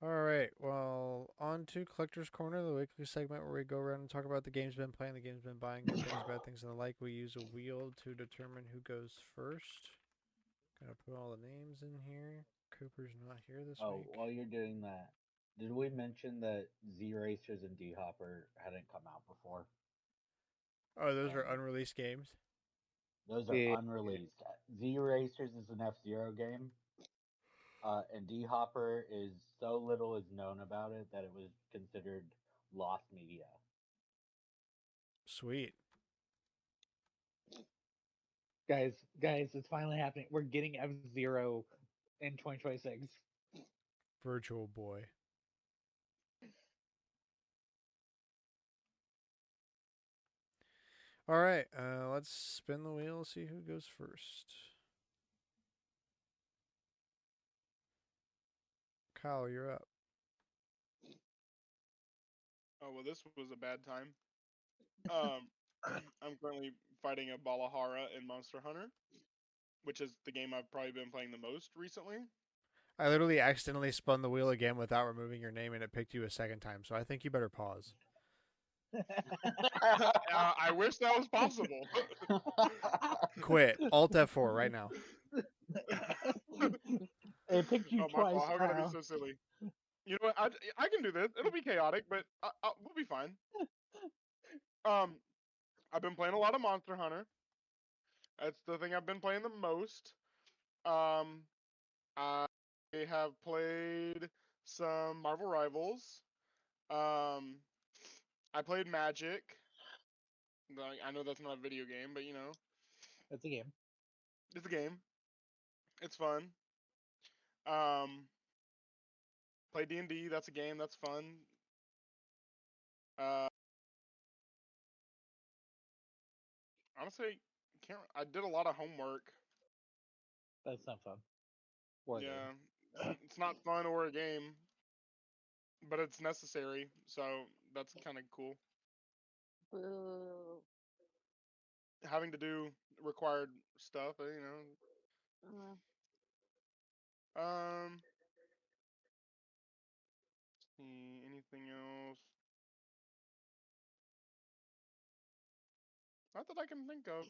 all right. Well, on to Collector's Corner, the weekly segment where we go around and talk about the games been playing, the games been buying, good things, bad things, and the like. We use a wheel to determine who goes first. Gotta put all the names in here. Cooper's not here this Oh, week. while you're doing that, did we mention that Z Racers and D Hopper hadn't come out before? Oh, those are And unreleased games. those are Yeah. unreleased. Z Racers is an F-Zero game, and D Hopper is so little is known about it that it was considered lost media. Sweet. Guys, it's finally happening. We're getting F-Zero in 2026. Virtual Boy. All right. Let's spin the wheel. See who goes first. Kyle, you're up. Oh well, this was a bad time. Um, I'm currently fighting a Balahara in Monster Hunter, which is the game I've probably been playing the most recently. I literally accidentally spun the wheel again without removing your name, and it picked you a second time. So I think you better pause. I wish that was possible. Quit. Alt F4 right now. It picked you Oh, my twice, fault. How could I be Kyle. so silly? You know what? I can do this. It'll be chaotic, but we'll be fine. Um, I've been playing a lot of Monster Hunter. That's the thing I've been playing the most. Um, I have played some Marvel Rivals. Um, I played Magic. Like, I know that's not a video game, but you know, That's a game. it's a game. It's fun. Um, play D&D. That's a game. That's fun. Uh, honestly, can't. I did a lot of homework. That's not fun. War Yeah, game. it's not fun or a game, but it's necessary. So that's kind of cool. Boo. Having to do required stuff, Uh, Um, anything else? Not that I can think of.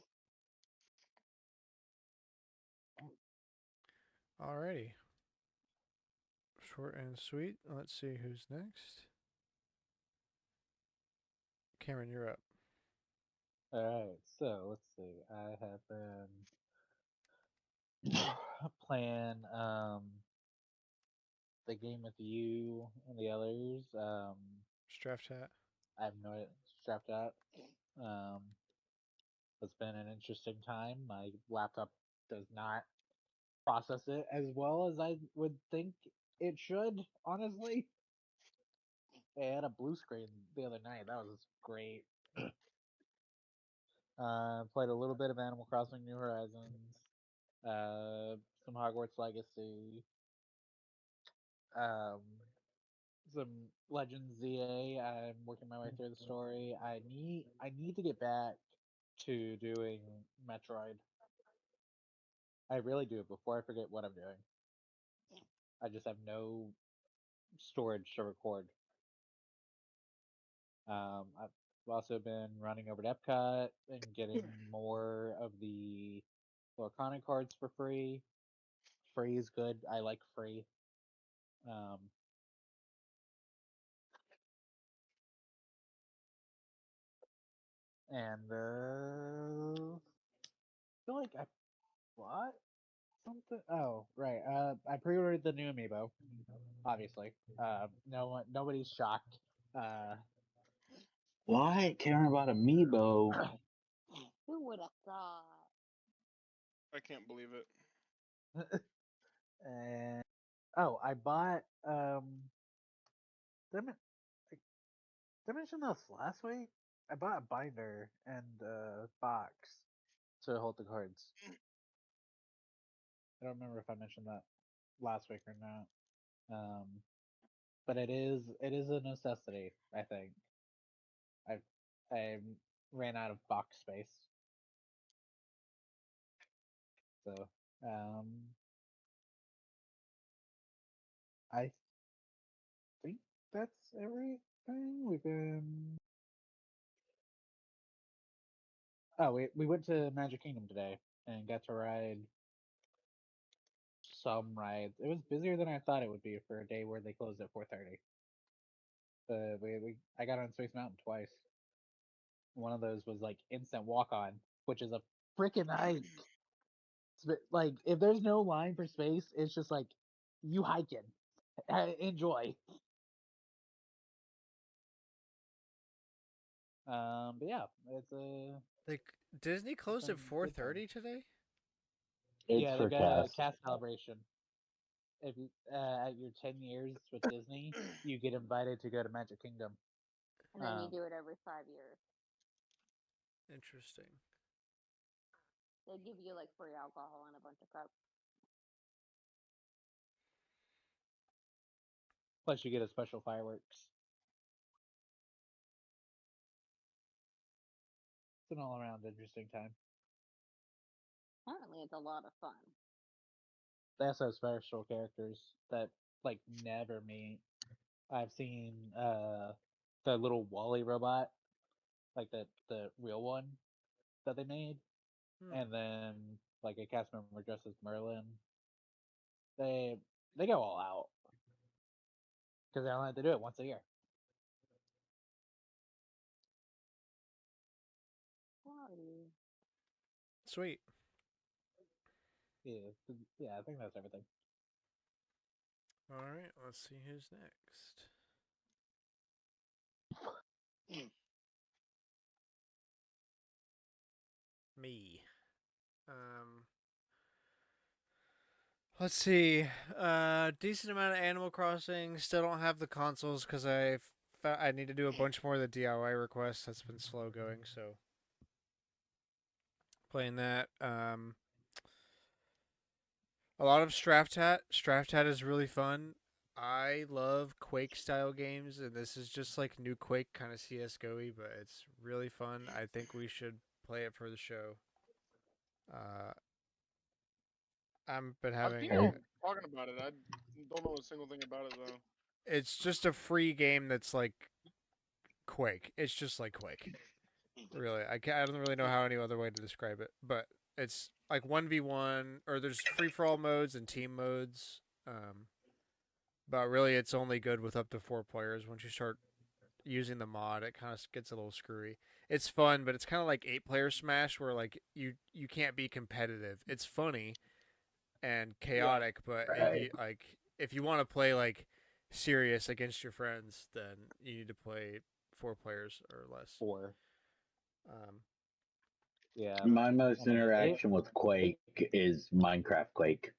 Alrighty. Short and sweet. Let's see who's next. Cameron, you're up. Alright, so let's see. I have been playing the game with you and the others. Straft hat. I have no strapped out. Um, it's been an interesting time. My laptop does not process it as well as I would think it should, honestly. I had a blue screen the other night. That was great. Played a little bit of Animal Crossing New Horizons, some Hogwarts Legacy, um, some Legends ZA. I'm working my way through the story. I need to get back to doing Metroid. I really do before I forget what I'm doing. I just have no storage to record. I've also been running over to Epcot and getting more of the Lorcana cards for free. Free is good. I like free. Um, and I feel like I bought something. Oh, right. I pre-ordered the new amiibo. Obviously, nobody's shocked. Why caring about amiibo? who would have thought? I can't believe it. And oh, I bought did I, men- did I mention this last week? I bought a binder and a box to hold the cards. I don't remember if I mentioned that last week or not. But it is a necessity. I think I ran out of box space, so I think that's everything. We've been we went to Magic Kingdom today and got to ride some rides. It was busier than I thought it would be for a day where they closed at 4:30. We I got on Space Mountain twice. One of those was like instant walk on, which is a freaking hike. Like if there's no line for space, it's just like you hiking. Enjoy. But yeah, Like Disney it's closed been at a good time. 4:30 today. It's Yeah, they for got a cast. cast celebration. If you at your 10 years with Disney, you get invited to go to Magic Kingdom. And then you Um, do it every 5 years. Interesting. They give you like free alcohol and a bunch of cups. plus you get a special fireworks. It's an all around interesting time. Apparently, it's a lot of fun. They also have special characters that like never meet. I've seen the little Wally robot, like the real one that they made, Hmm. and then like a cast member dressed as Merlin. They they go all out because they only have to do it once a year. Wally. Sweet. Yeah, yeah. I think that's everything. All right. Let's see who's next. Me. Um. Let's see. Decent amount of Animal Crossing. Still don't have the consoles because I need to do a bunch more of the DIY requests. That's been slow going. So playing that. A lot of Straft Hat is really fun. I love Quake style games, and this is just like new Quake, kind of CS:GO-y, but it's really fun. I think we should play it for the show. Uh, I've been I've having. seen I, y'all talking about it. I don't know a single thing about it though. It's just a free game that's like Quake. It's just like Quake. Really, I don't really know how any other way to describe it, but it's like 1v1, or there's free for all modes and team modes. But really, it's only good with up to 4 players. Once you start using the mod, it kind of gets a little screwy. It's fun, but it's kind of like 8-player Smash, where like you can't be competitive. It's funny and chaotic, but right. if you want to play like serious against your friends, then you need to play 4 players or less. 4. Um, Yeah. My most I mean, interaction with Quake is Minecraft Quake,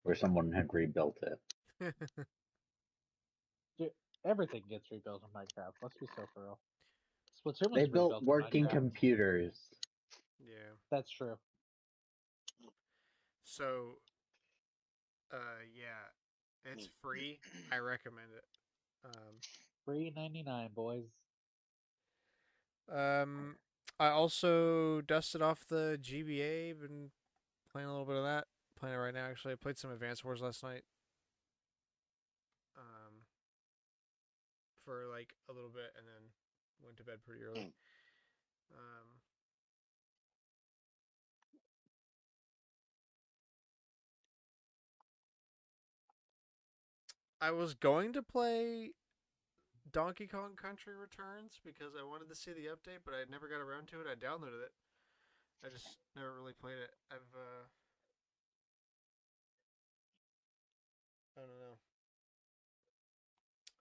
where someone had rebuilt it. dude, everything gets rebuilt in Minecraft. Let's be so for real. Splatoon They was built rebuilt in working Minecraft. computers. yeah. That's true. So, yeah, it's free. I recommend it. Free 99, boys. Um, I also dusted off the GBA. Been playing a little bit of that. Playing it right now. Actually, I played some Advance Wars last night. For like a little bit, and then went to bed pretty early. Um, I was going to play Donkey Kong Country Returns because I wanted to see the update, but I never got around to it. I downloaded it. I just never really played it. I don't know.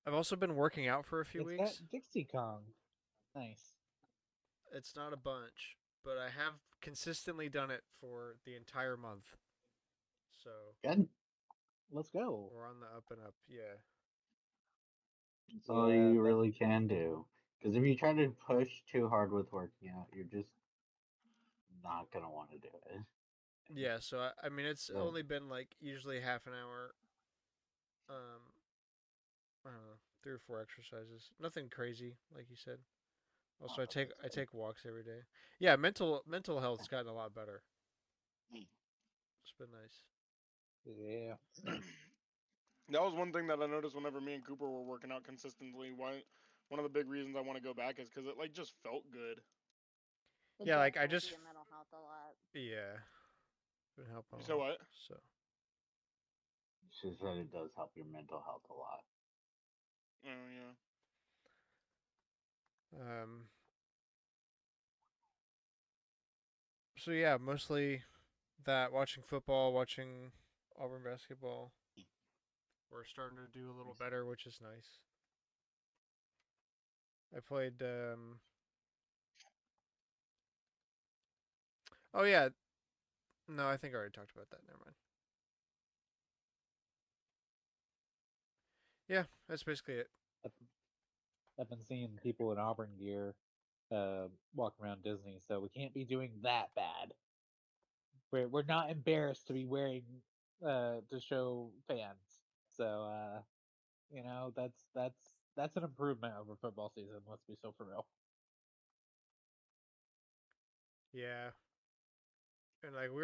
I've also been working out for a few It's weeks. at Dixie Kong. Nice. It's not a bunch, but I have consistently done it for the entire month. So Good. Let's go. we're on the up and up. Yeah. That's all Yeah, you really can do. Because if you try to push too hard with working out, you're just not gonna want to do it. Yeah, so I mean it's So, only been like usually half an hour. I don't know, 3 or 4 exercises. Nothing crazy, like you said. Also, oh, that's I good. take walks every day. Yeah, mental health's gotten a lot better. It's been nice. Yeah. That was one thing that I noticed whenever me and Cooper were working out consistently. One of the big reasons I want to go back is because it like just felt good. It Yeah, does like I help just your mental health a lot. yeah, been helping a So lot. what? So She said it does help your mental health a lot. Oh yeah. um, so yeah, mostly that. Watching football, watching Auburn basketball. We're starting to do a little better, which is nice. I played. Oh yeah, no, I think I already talked about that. Never mind. Yeah, that's basically it. I've, I've been seeing people in Auburn gear walk around Disney, so we can't be doing that bad. We're not embarrassed to be wearing to show fans. So that's an improvement over football season. Let's be so for real. Yeah, and like we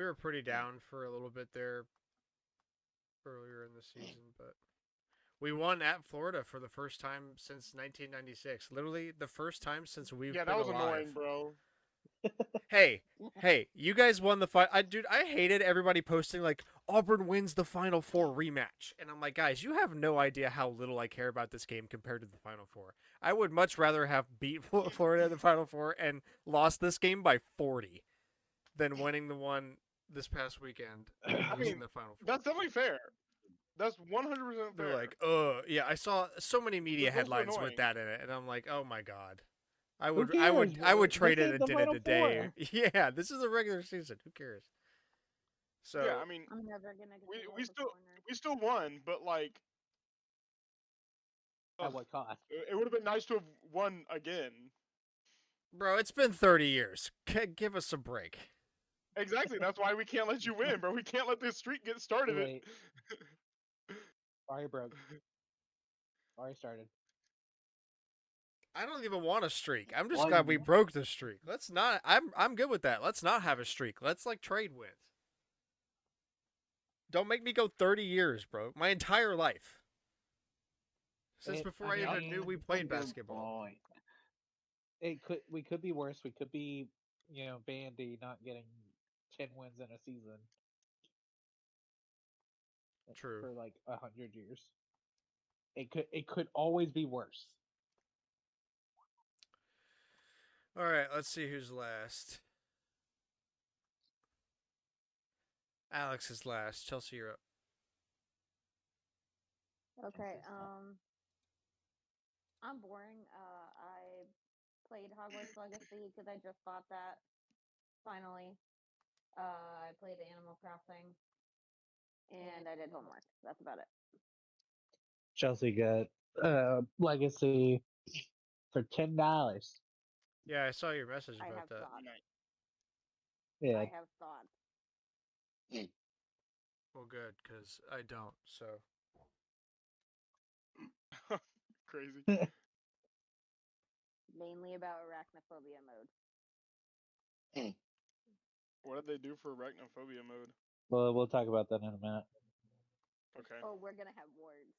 were pretty down for a little bit there earlier in the season, but we won at Florida for the first time since 1996. Literally the first time since we've Yeah, that been was annoying, alive. bro. Hey, hey, you guys won the fight. Dude, I hated everybody posting like Auburn wins the Final Four rematch, and I'm like, guys, you have no idea how little I care about this game compared to the Final Four. I would much rather have beat Florida in the Final Four and lost this game by 40 than winning the one this past weekend and I losing mean, the Final Four. that's definitely fair. That's 100% They're fair. like, yeah, I saw so many media It's also headlines with annoying. that in it, and I'm like, oh my god, Who cares? I would This trade it ain't a the day to Final day. Four. Yeah, this is a regular season. Who cares? Yeah, So I mean, I'm never gonna get we it we over still corner. we still won, but like, At ugh, what cost? it would have been nice to have won again. bro, it's been 30 years. Give us a break. Exactly. That's why we can't let you win, bro. We can't let this streak get started. Wait. Already broke. Already started. I don't even want a streak. I'm just Well, glad we broke the streak. Let's not. I'm good with that. Let's not have a streak. Let's like trade wins. Don't make me go 30 years, bro. My entire life. Since before I even knew we played basketball. Point. We could be worse. We could be, Vandy not getting 10 wins in a season. True. For like 100 years. It could always be worse. All right, let's see who's last. Alex is last. Chelsea, you're up. Okay. I'm boring. I played Hogwarts Legacy because I just bought that. Finally. I played Animal Crossing, and I did homework. That's about it. Chelsea got Legacy for $10. Yeah, I saw your message I about have that. thoughts. Yeah. I have thoughts. Well, good, because I don't, so. Crazy. Mainly about arachnophobia mode. What did they do for arachnophobia mode? Well, we'll talk about that in a minute. Okay. Oh, we're gonna have words.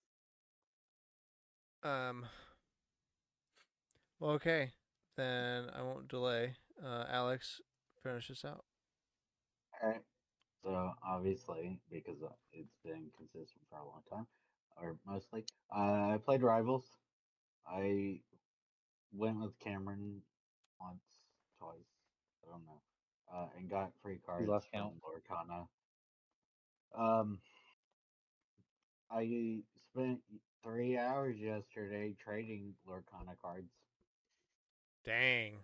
Well, okay. Then I won't delay. Alex, finish this out. Alright. So obviously, because it's been consistent for a long time, or mostly, I played Rivals. I went with Cameron once, twice, I don't know, and got free cards lost from count. Lorcana. I spent 3 hours yesterday trading Lorcana cards. Dang.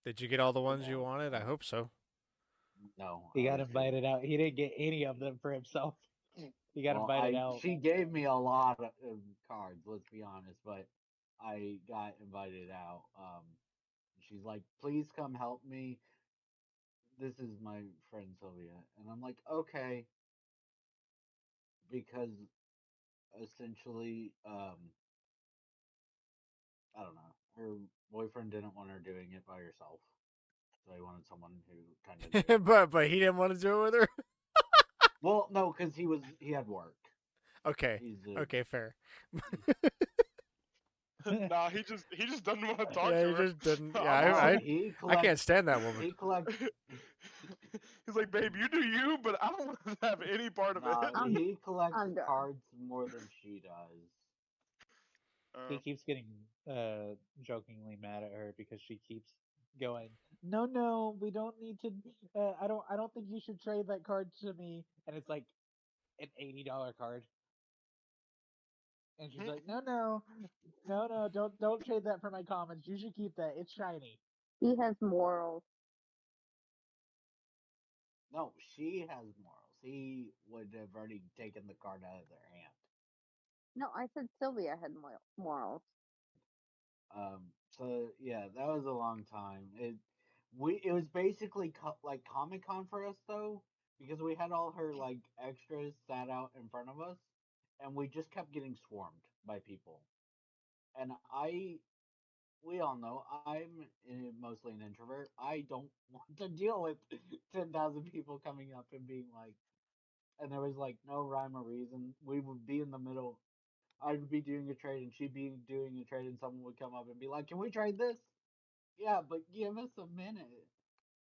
Did you get all the ones you Yeah, wanted? I hope so. No, He I got was invited out. He didn't get any of them for himself. He got Well, invited out. she gave me a lot of cards. Let's be honest, but I got invited out. She's like, "Please come help me. This is my friend Sylvia," and I'm like, "Okay," because essentially, I don't know, her boyfriend didn't want her doing it by herself, so he wanted someone who kind of did. but he didn't want to do it with her. Well, no, because he had work. Okay. He's Okay, fair. Nah, he just doesn't want to talk Yeah, to he her. just didn't. Yeah, I'm no, like, I can't stand that woman. he collects. he's like, babe, you do you, but I don't want to have any part of it. No, he collects I'm done. cards more than she does. He keeps getting jokingly mad at her because she keeps going, no, we don't need to. I don't think you should trade that card to me. And it's like an $80 card. And she's like, no, don't trade that for my comments. You should keep that. It's shiny. He has morals. No, she has morals. He would have already taken the card out of their hand. No, I said Sylvia had morals. So yeah, that was a long time. It was basically like Comic Con for us though, because we had all her like extras sat out in front of us, and we just kept getting swarmed by people. And we all know mostly an introvert. I don't want to deal with 10,000 people coming up and being like, and there was like no rhyme or reason. We would be in the middle. I'd be doing a trade and she'd be doing a trade, and someone would come up and be like, "Can we trade this?" Yeah, but give us a minute.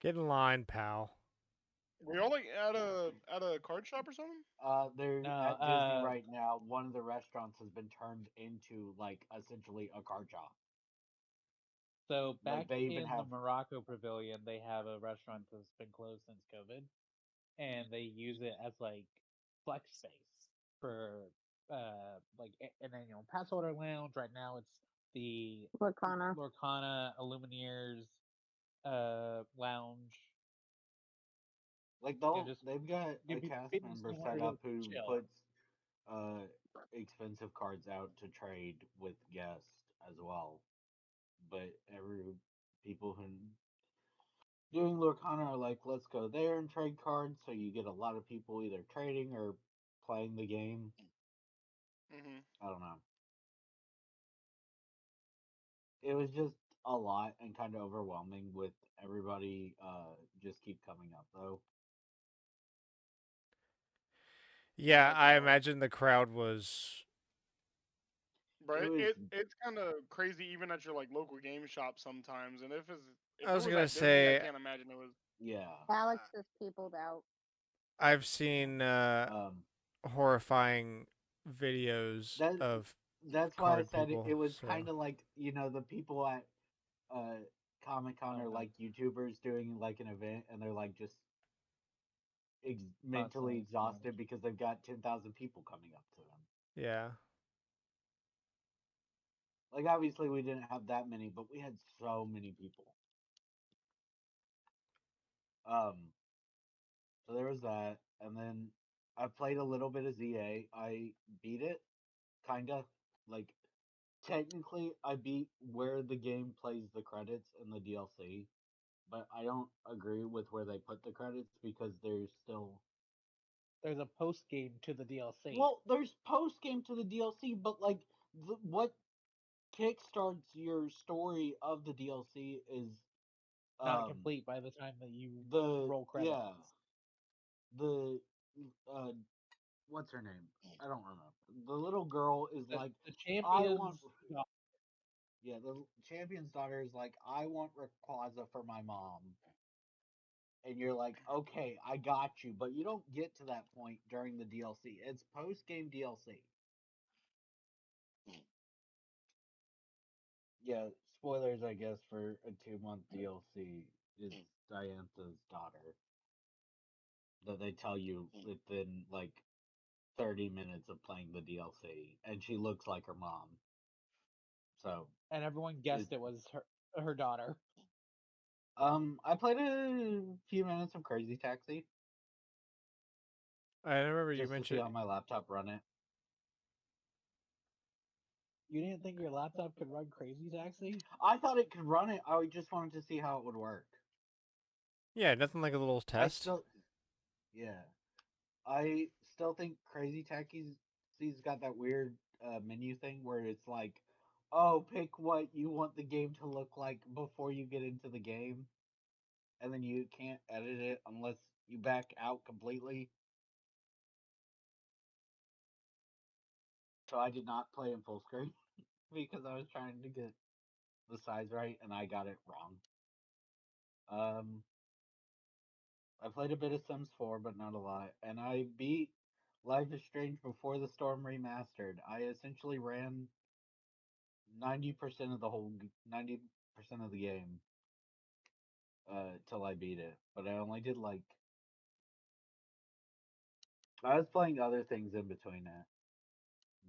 Get in line, pal. Were y'all like at a card shop or something? They're No, at Disney right now. One of the restaurants has been turned into like essentially a card shop. So back Like they even in the have Morocco Pavilion, they have a restaurant that's been closed since COVID, and they use it as like flex space for like an annual pass holder lounge. Right now, it's the Lorcana. Lorcana Illumineers lounge. like Just they've got a give cast people member set somewhere to up who chill. puts uh expensive cards out to trade with guests as well. But every people who doing Lorcana are like, let's go there and trade cards, so you get a lot of people either trading or playing the game. Hmm. I don't know. It was just a lot and kind of overwhelming with everybody just keep coming up though. Yeah, I I bet. imagine the crowd was. But It was it's kind of crazy even at your like local game shop sometimes. And if I it was was gonna that busy, I say can't imagine it was. yeah. Alex is peopled out. I've seen Um horrifying videos that of that's why I card said it people. was So kind of like, the people at uh Comic Con are like YouTubers doing like an event and they're like just mentally Constantly exhausted exposed. because they've got 10,000 people coming up to them. yeah, Like obviously we didn't have that many, but we had so many people. Um so there was that, and then I played a little bit of ZA. I beat it, kinda. Like technically, I beat where the game plays the credits in the DLC, but I don't agree with where they put the credits because there's still There's a post game to the DLC. well, there's post game to the DLC, but like what kickstarts your story of the DLC is Not um complete by the time that you the roll credits. yeah the uh what's her name? I don't remember. The little girl is like, The I want. champions. Yeah, the champion's daughter is like, I want Rayquaza for my mom. And you're like, okay, I got you, but you don't get to that point during the DLC. It's post game DLC. Yeah, spoilers, I guess, for a 2 month DLC is Diantha's daughter that they tell you within like 30 minutes of playing the DLC, and she looks like her mom. So And everyone it, guessed it was her daughter. I played a few minutes of Crazy Taxi I remember you just to see mentioned. how my laptop run it. You didn't think your laptop could run Crazy Taxi? I thought it could run it. I just wanted to see how it would work. Yeah, nothing like a little I test. still, yeah, I still think Crazy Taxi's got that weird menu thing where it's like, oh, pick what you want the game to look like before you get into the game, and then you can't edit it unless you back out completely. So I did not play in full screen because I was trying to get the size right and I got it wrong. Um, I played a bit of Sims 4, but not a lot, and I beat Life is Strange before the Storm remastered. I essentially ran 90% of the whole 90% of the game till I beat it, but I only did like I was playing other things in between it,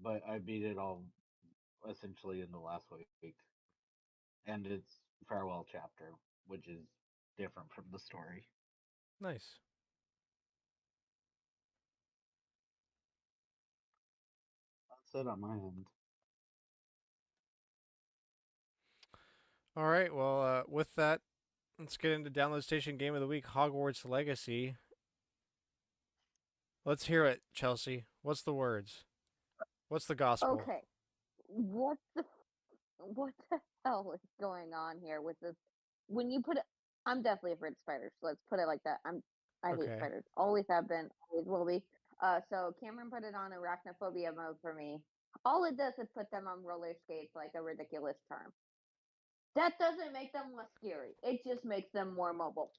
but I beat it all essentially in the last week, and its farewell chapter, which is different from the story. Nice. That's it on my end. All right. Well, with that, let's get into download station game of the week, Hogwarts Legacy. Let's hear it, Chelsea. What's the words? What's the gospel? Okay, what the hell is going on here with this? When you put it, I'm definitely afraid of spiders. Let's put it like that. I hate Okay. spiders. Always have been. Always will be. So Cameron put it on arachnophobia mode for me. All it does is put them on roller skates like a ridiculous charm. That doesn't make them less scary. It just makes them more mobile.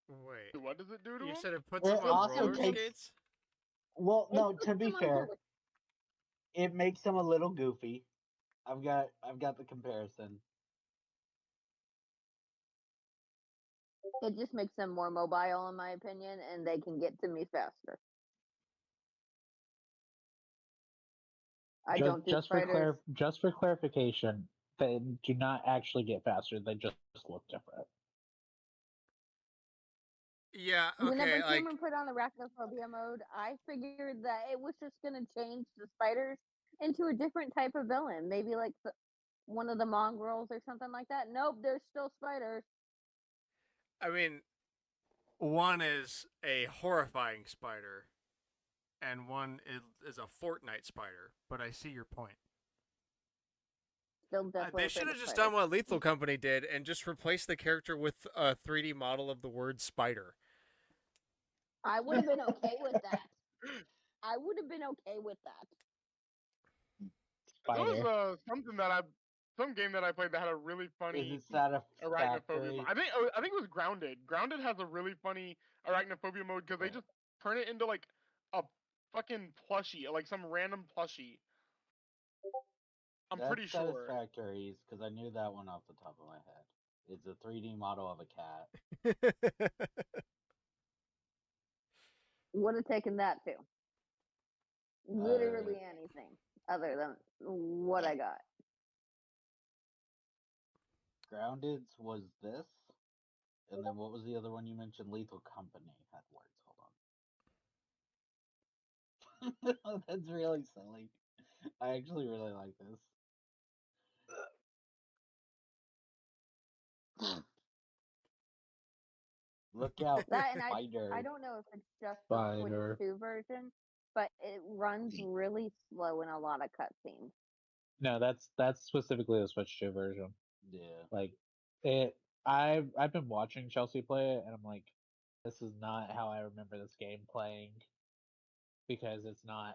Wait. What does it do to You him? said it puts It them on also roller It takes skates? well, it no, puts to be them on fair, roller. it makes them a little goofy. I've got the comparison. It just makes them more mobile, in my opinion, and they can get to me faster. I Just don't do spiders. just for clarification, they do not actually get faster. They just look different. Yeah, Whenever okay, like Cameron put on arachnophobia mode, I figured that it was just going to change the spiders into a different type of villain. Maybe like one of the mongrels or something like that. Nope, they're still spiders. I mean, one is a horrifying spider, and one is a Fortnite spider. But I see your point. Still definitely They afraid should of have just spiders. done what Lethal Company did and just replaced the character with a 3D model of the word spider. I would have been okay with that. I would have been okay with that. There was Spider. something some game that I played that had a really Is funny it arachnophobia satisfactory? mode. I think it was Grounded. Grounded has a really funny arachnophobia mode because they just turn it into like a fucking plushie, like some random plushie. I'm That's pretty sure. satisfactory because I knew that one off the top of my head. It's a 3D model of a cat. Would have taken that too. Literally anything other than what I got. Grounded's was this, and then what was the other one you mentioned? Lethal Company had words. Hold on. That's really silly. I actually really like this. Look out, That and spider. I don't know if it's just the Switch Spider. 2 version, but it runs really slow in a lot of cutscenes. No, that's specifically the Switch 2 version. Yeah. Like it I've been watching Chelsea play it and I'm like, this is not how I remember this game playing because it's not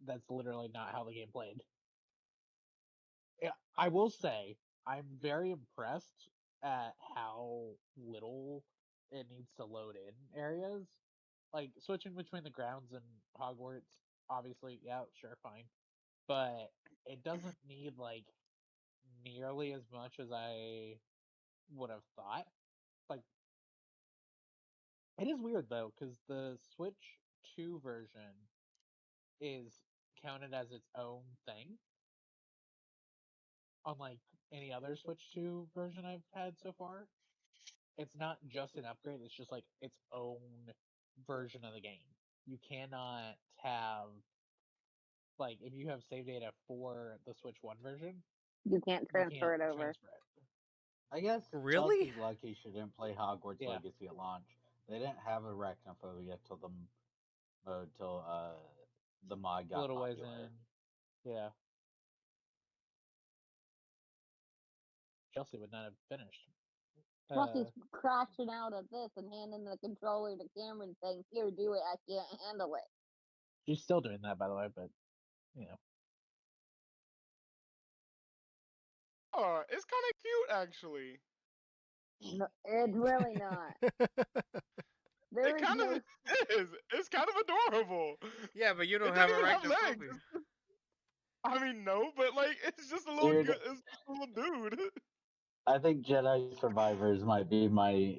that's literally not how the game played. Yeah, I will say I'm very impressed at how little it needs to load in areas. Like switching between the grounds and Hogwarts, obviously, yeah, sure, fine. But it doesn't need like nearly as much as I would have thought. Like it is weird though, because the Switch 2 version is counted as its own thing, unlike any other Switch 2 version I've had so far. It's not just an upgrade, it's just like its own version of the game. You cannot have like if you have save data for the Switch 1 version, You can't you can't transfer it over. transfer it. I guess Really? Chelsea's lucky she didn't play Hogwarts Yeah. Legacy at launch. They didn't have arachnophobia till the mod A got little ways popular. in. Yeah. Chelsea would not have finished. Chelsea's crashing out at this and handing the controller to Cameron saying, "Here, do it. I can't handle it." She's still doing that, by the way, but you know. Oh, it's kind of cute actually. No, it's really not. There It is kind no. of is. It's kind of adorable. Yeah, but you It don't doesn't have even have legs. arachnophobia. I mean, no, but like, it's just a little Dude, good. It's just a little dude. I think Jedi Survivors might be my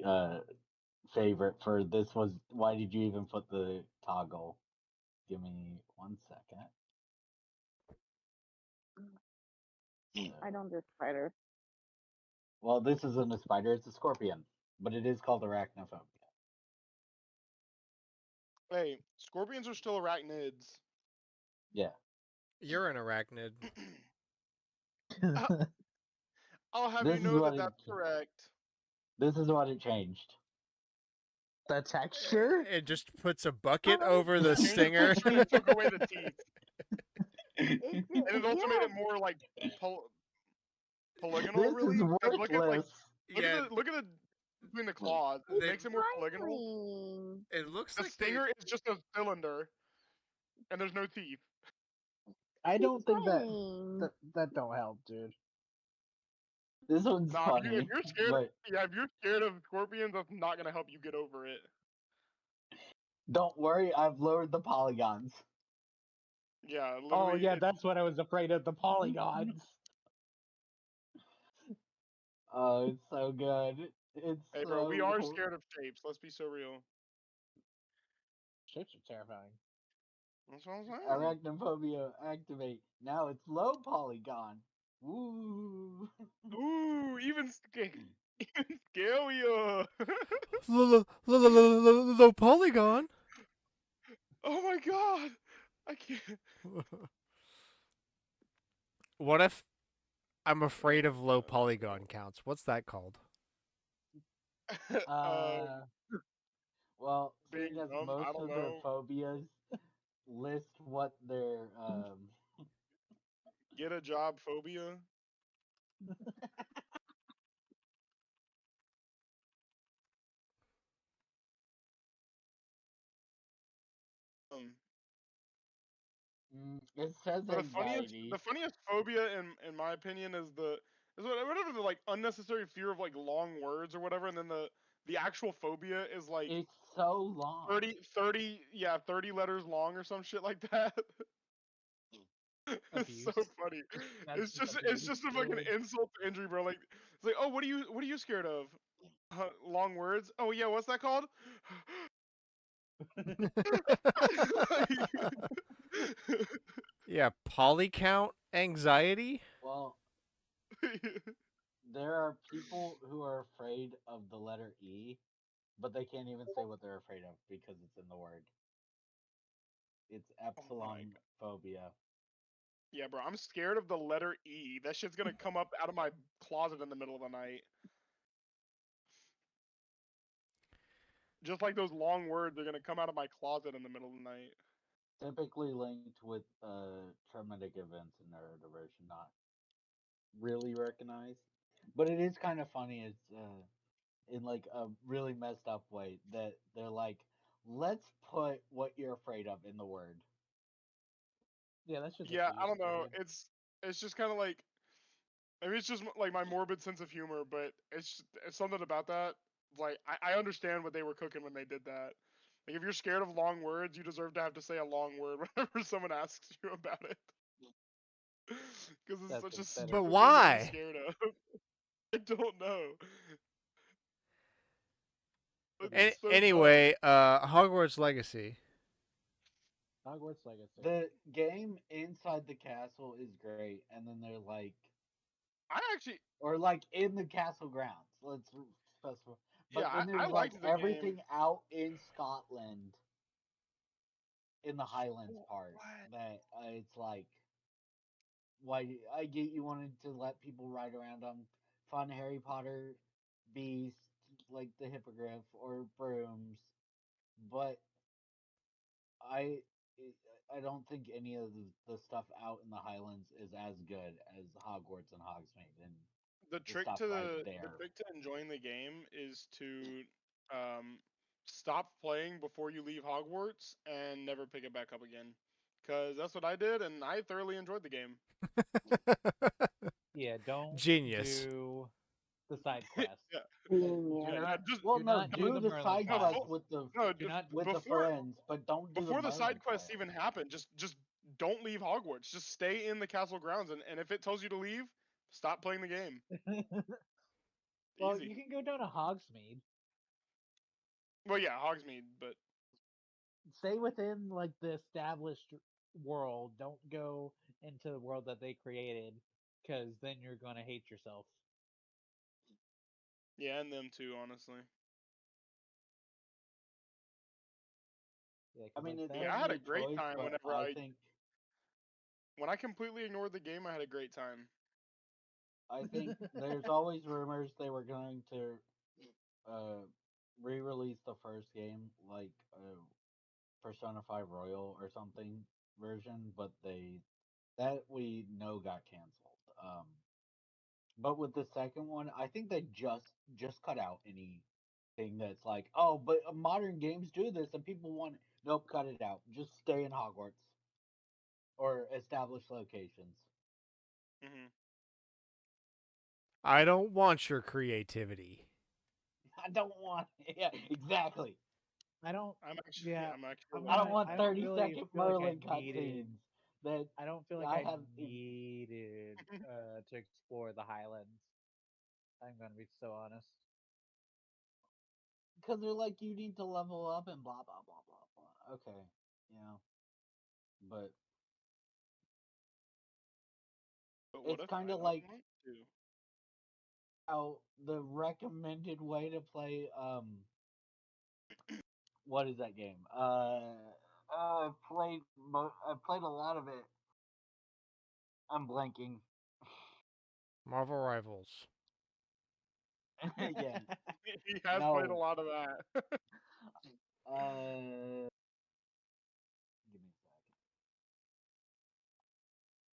favorite for this. Was why did you even put the toggle? Give me 1 second. I don't do spiders. Well, this isn't a spider; it's a scorpion, but it is called arachnophobia. Hey, scorpions are still arachnids. Yeah. You're an arachnid. I- I'll have This you is know what that that's correct. This is what it changed. The texture? It just puts a bucket Oh, over the Changed the stinger. texture and took away the teeth, It's and it also made yeah. it more like polygonal. This is Really, like look at worthless. Yeah, look at the between the claws. It they, makes it more polygonal. Smiling. it looks The like they. stinger is just a cylinder, and there's no teeth. I He's don't think that smiling. that don't help, dude. This one's Nah, if funny, you're scared, but yeah, if you're scared of scorpions, that's not gonna help you get over it. don't worry, I've lowered the polygons. Yeah, Oh literally, yeah, that's what I was afraid of, the polygons. Oh, it's so good. It's hey, bro, we are so scared of shapes. Let's be so real. Shapes are terrifying. That's what I'm saying. arachnophobia activate. Now it's low polygon. Woo! Ooh, even even scarier. Low polygon. Oh my god, I can't. What if I'm afraid of low polygon counts? What's that called? Uh, well, seeing being as dumb. I most don't of their know. phobias list what their Get a job phobia. Um, it says or the anxiety. funniest phobia in my opinion is whatever the like unnecessary fear of like long words or whatever, and then the actual phobia is like It's so long. 30 letters long or some shit like that. It's so Abuse. funny. That's just It's abuse, just a fucking dude. insult to injury, bro. Like it's like, oh, what are you scared of? Long words. Oh yeah, what's that called? Yeah, polycount anxiety. Well, there are people who are afraid of the letter E, but they can't even say what they're afraid of because it's in the word. It's Oh my epsilon phobia. Yeah, bro, I'm scared of the letter E. That shit's gonna come up out of my closet in the middle of the night. Just like those long words are gonna come out of my closet in the middle of the night. Typically linked with traumatic events in neurodiversion, not really recognized. But it is kind of funny. It's in like a really messed up way that they're like, let's put what you're afraid of in the word. Yeah, that's just Yeah, I abuse, don't know. dude. It's just kind of like maybe it's just like my morbid sense of humor, but it's something about that. Like I understand what they were cooking when they did that. Like if you're scared of long words, you deserve to have to say a long word whenever someone asks you about it. Because it's That's such a pathetic. But stupid thing to be why? scared of. I don't know. It's Any, Abuse. so dumb. anyway, Hogwarts Legacy. Hogwarts Legacy. The game inside the castle is great, and then they're like, I actually, or like in the castle grounds. Let's specify. yeah, But then I there's like liked the game. everything out in Scotland, in the Highlands part. What? That it's like, why I get you wanted to let people ride around on fun Harry Potter beasts like the hippogriff or brooms, but I I don't think any of the stuff out in the Highlands is as good as Hogwarts and Hogsmeade and the stuff right The there. trick to enjoying the game is to um stop playing before you leave Hogwarts and never pick it back up again. Cause that's what I did, and I thoroughly enjoyed the game. Yeah, don't Genius. do the side quests. Yeah, Do yeah. Yeah. not Just Well, do no, not do do the the Merlin side no, quest. quest Do not with the before friends, but don't do the the Merlin side quests quest. even happen. Just don't leave Hogwarts. Just stay in the castle grounds, and if it tells you to leave, stop playing the game. Well, Easy. you can go down to Hogsmeade. Well, yeah, Hogsmeade, but Stay within like the established world. Don't go into the world that they created, because then you're gonna hate yourself. yeah, and them too, honestly. Yeah, I because mean, like it's that. Yeah, I certainly had a a great choice, time but whenever I I think when I completely ignored the game. I had a great time. there's always rumors they were going to uh, re-release the first game like Persona 5 Royal or something version, but they that we know got canceled. But with the second one, I think they just cut out anything that's like, oh, but modern games do this and people want it. Nope, cut it out. Just stay in Hogwarts or establish locations. Hmm. I don't want your creativity. I don't want. Yeah, exactly. I don't. I'm actually Yeah, I'm actually I'm I like don't not. want I don't 30-second really feel like I Merlin needed. cutscenes that I don't feel like I I have needed to explore the Highlands. I'm gonna be so honest. because they're like you need to level up and blah blah blah blah blah. Okay, yeah, but but what it's if kind I of don't like want to? how the recommended way to play what is that game? I played a lot of it. I'm blanking. Marvel Rivals. Yeah. He has played a No. lot of that. Give me a second.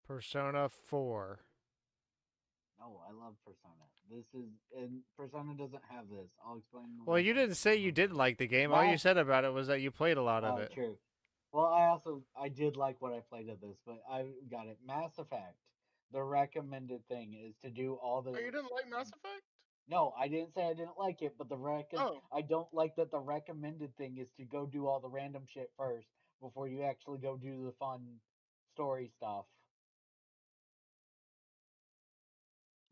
Persona 4. No, I love Persona. This is and Persona doesn't have this. I'll explain Well, like you didn't say you didn't like the game. All you Mass. said about it was that you played a lot of it. True. Well, I did like what I played of this, but I got it. Mass Effect. The recommended thing is to do all Oh, the. you didn't like Mass Effect? No, I didn't say I didn't like it, but Oh, I don't like that the recommended thing is to go do all the random shit first before you actually go do the fun story stuff.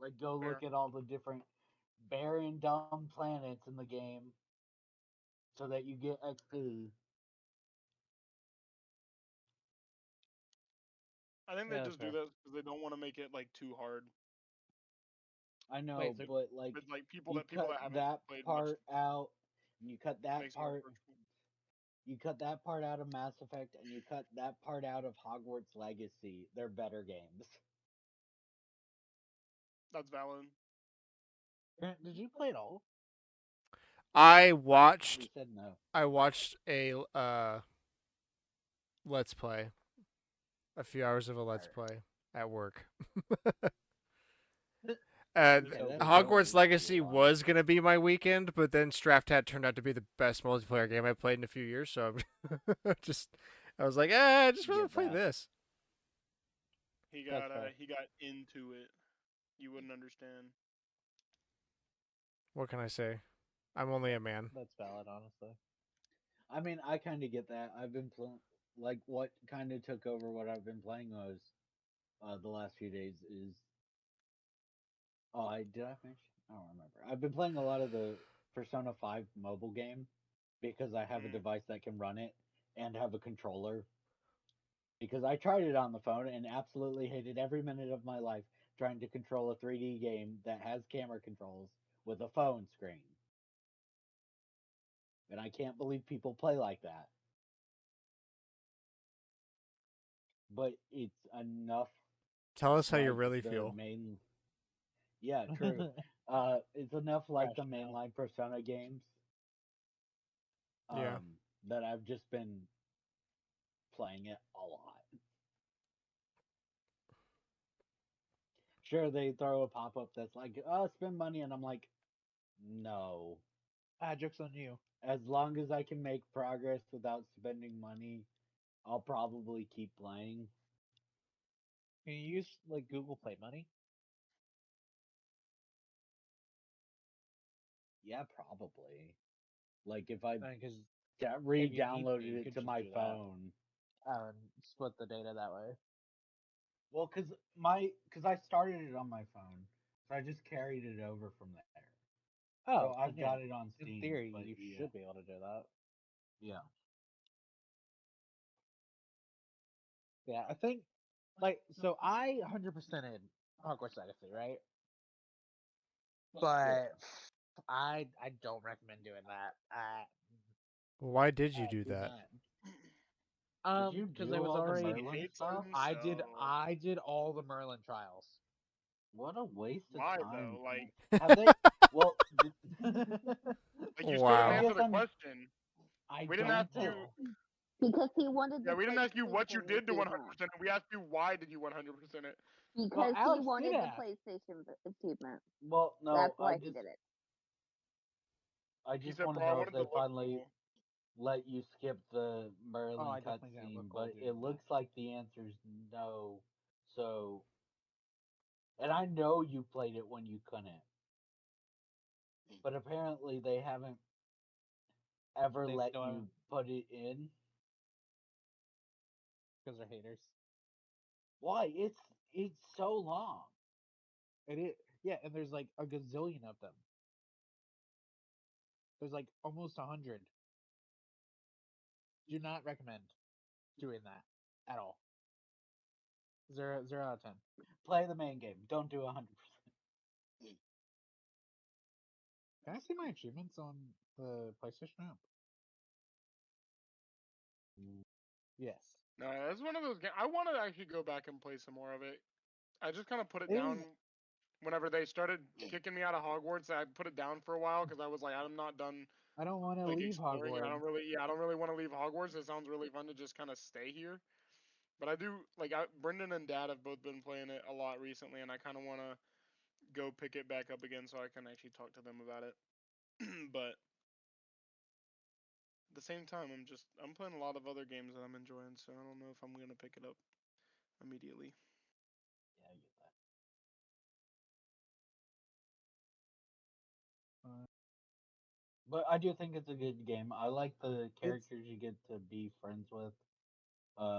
Like go fair. look at all the different barren dumb planets in the game so that you get XP. I think they Yeah, that's just do fair. that because they don't want to make it like too hard. I know, Wait, so but like But like you people cut that haven't that played much part out, and makes it more approachable. you cut that part out of Mass Effect, and you cut that part out of Hogwarts Legacy. They're better games. That's valid. Grant, did you play it all? I He watched said no. I watched let's play. A few hours of a let's play at work. And Okay, that's Hogwarts pretty Legacy cool, honestly. was gonna be my weekend, but then Straft turned out to be the best multiplayer game I've played in a few years. So I'm just, I was like, I just rather Get play that. this. That's fair. He got into it. You wouldn't understand. What can I say? I'm only a man. That's valid, honestly. I mean, I kind of get that. I've been playing, like, what kind of took over what I've been playing was the last few days is. Oh, I did I finish? I don't remember. I've been playing a lot of the Persona 5 mobile game because I have a Mm. device that can run it and have a controller. Because I tried it on the phone and absolutely hated every minute of my life trying to control a 3D game that has camera controls with a phone screen. And I can't believe people play like that. But it's enough Tell us how you like really the feel. main. Yeah, true. It's enough like the Rationale. mainline Persona games Yeah. um, that I've just been playing it a lot. Sure, they throw a pop up that's like, "Oh, spend money," and I'm like, "No." Joke's on you. As long as I can make progress without spending money, I'll probably keep playing. Can you use like Google Play Money? Yeah, probably. Like if I Because if you need to, re-downloaded you it could to just my do that. phone. And split the data that way. Well, cause I started it on my phone, so I just carried it over from there. So Oh, then I've yeah. got it on In Steam, theory, but you yeah, should be able to do that. yeah. Yeah, I think like so I 100% in Hogwarts Legacy, right? Sure. But I don't recommend doing that. Why did you do Do that? not. Did you Because do I was all the Because he already Merlin hates stuff? them, so I did all the Merlin trials. What a waste of why time. though? Like, Have they? Well, you still didn't I Wow. answer guess the question. I We didn't don't ask you. know. Because he wanted Yeah, the we didn't ask you what you PlayStation did to 100% achievement. it. We asked you why did you 100% it. Well, Because he Alex did wanted the ask. PlayStation achievement. Well, no, That's why he did it. I He just said, want to "Bro, I know if wanted to they look finally cool." let you skip the Oh, Merlin I definitely didn't look cutscene, cool but it doing that. looks like the answer's no. So, and I know you played it when you couldn't, but apparently they haven't ever They let still you haven't put it in. because they're haters. Why? It's so long. It is, yeah, and there's like a gazillion of them. There's like almost 100. Do not recommend doing that at all. Zero out of 10. Play the main game. Don't do 100%. Can I see my achievements on the PlayStation app? Yes. No, it's one of those games. I want to actually go back and play some more of it. I just kind of put it It down is whenever they started kicking me out of Hogwarts, I put it down for a while because I was like, I'm not done I don't want to like leave exploring, and Hogwarts. I don't really want to leave Hogwarts. It sounds really fun to just kind of stay here. But I do like Brendan and Dad have both been playing it a lot recently, and I kind of want to go pick it back up again so I can actually talk to them about it. But at the same time, I'm playing a lot of other games that I'm enjoying, so I don't know if I'm gonna pick it up immediately. Yeah, I get that. Uh, But I do think it's a good game. I like the It's characters you get to be friends with.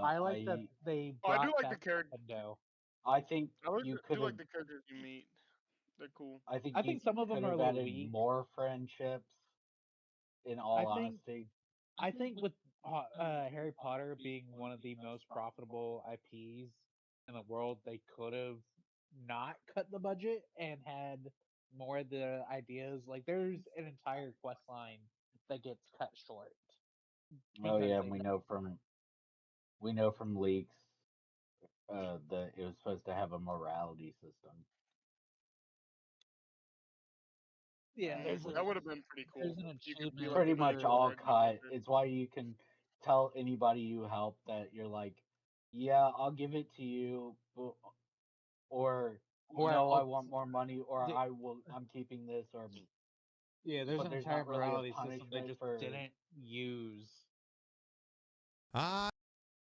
I like that they Oh, I do brought like the back character. Nintendo. I think you could do have. like the characters you meet. They're cool. I think I you think some of could them are a have little added weak. more friendships. In I all think honesty, I think with Harry Potter being one of the most profitable IPs in the world, they could have not cut the budget and had more of the ideas. Like there's an entire quest line that gets cut short oh because yeah, and they we know from leaks that it was supposed to have a morality system. yeah That would have been pretty there's cool. an You could be achievement like Pretty a much for all reward and cut. whatever. It's why you can tell anybody you help that you're like, yeah, I'll give it to you, or or no, I I'll want more money, or th- I'm keeping this, or yeah there's but an there's entire not really a morality system they punishment just for. didn't use.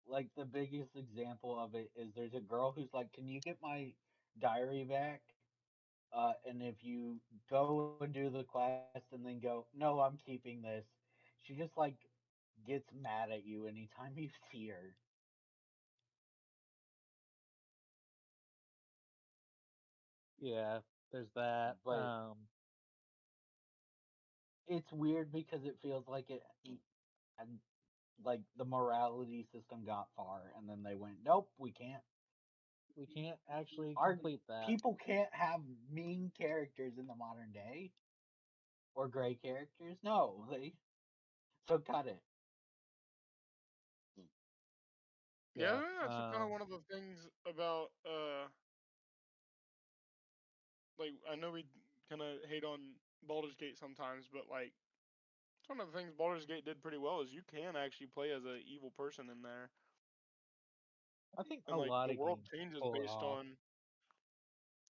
Like the biggest example of it is there's a girl who's like, can you get my diary back? And if you go and do the quest and then go, no, I'm keeping this, she just like gets mad at you anytime you see her. Yeah, there's that. But it's weird because it feels like it and like the morality system got far and then they went, nope, we can't. We can't actually Our complete that. people can't have mean characters in the modern day or gray characters. No, they so cut it. Yeah, I Yeah. think that's kind of one of the things about like I know we kind of hate on Baldur's Gate sometimes, but like it's one of the things Baldur's Gate did pretty well is you can actually play as a evil person in there, I think a and like lot the of world games changes pull it based off. on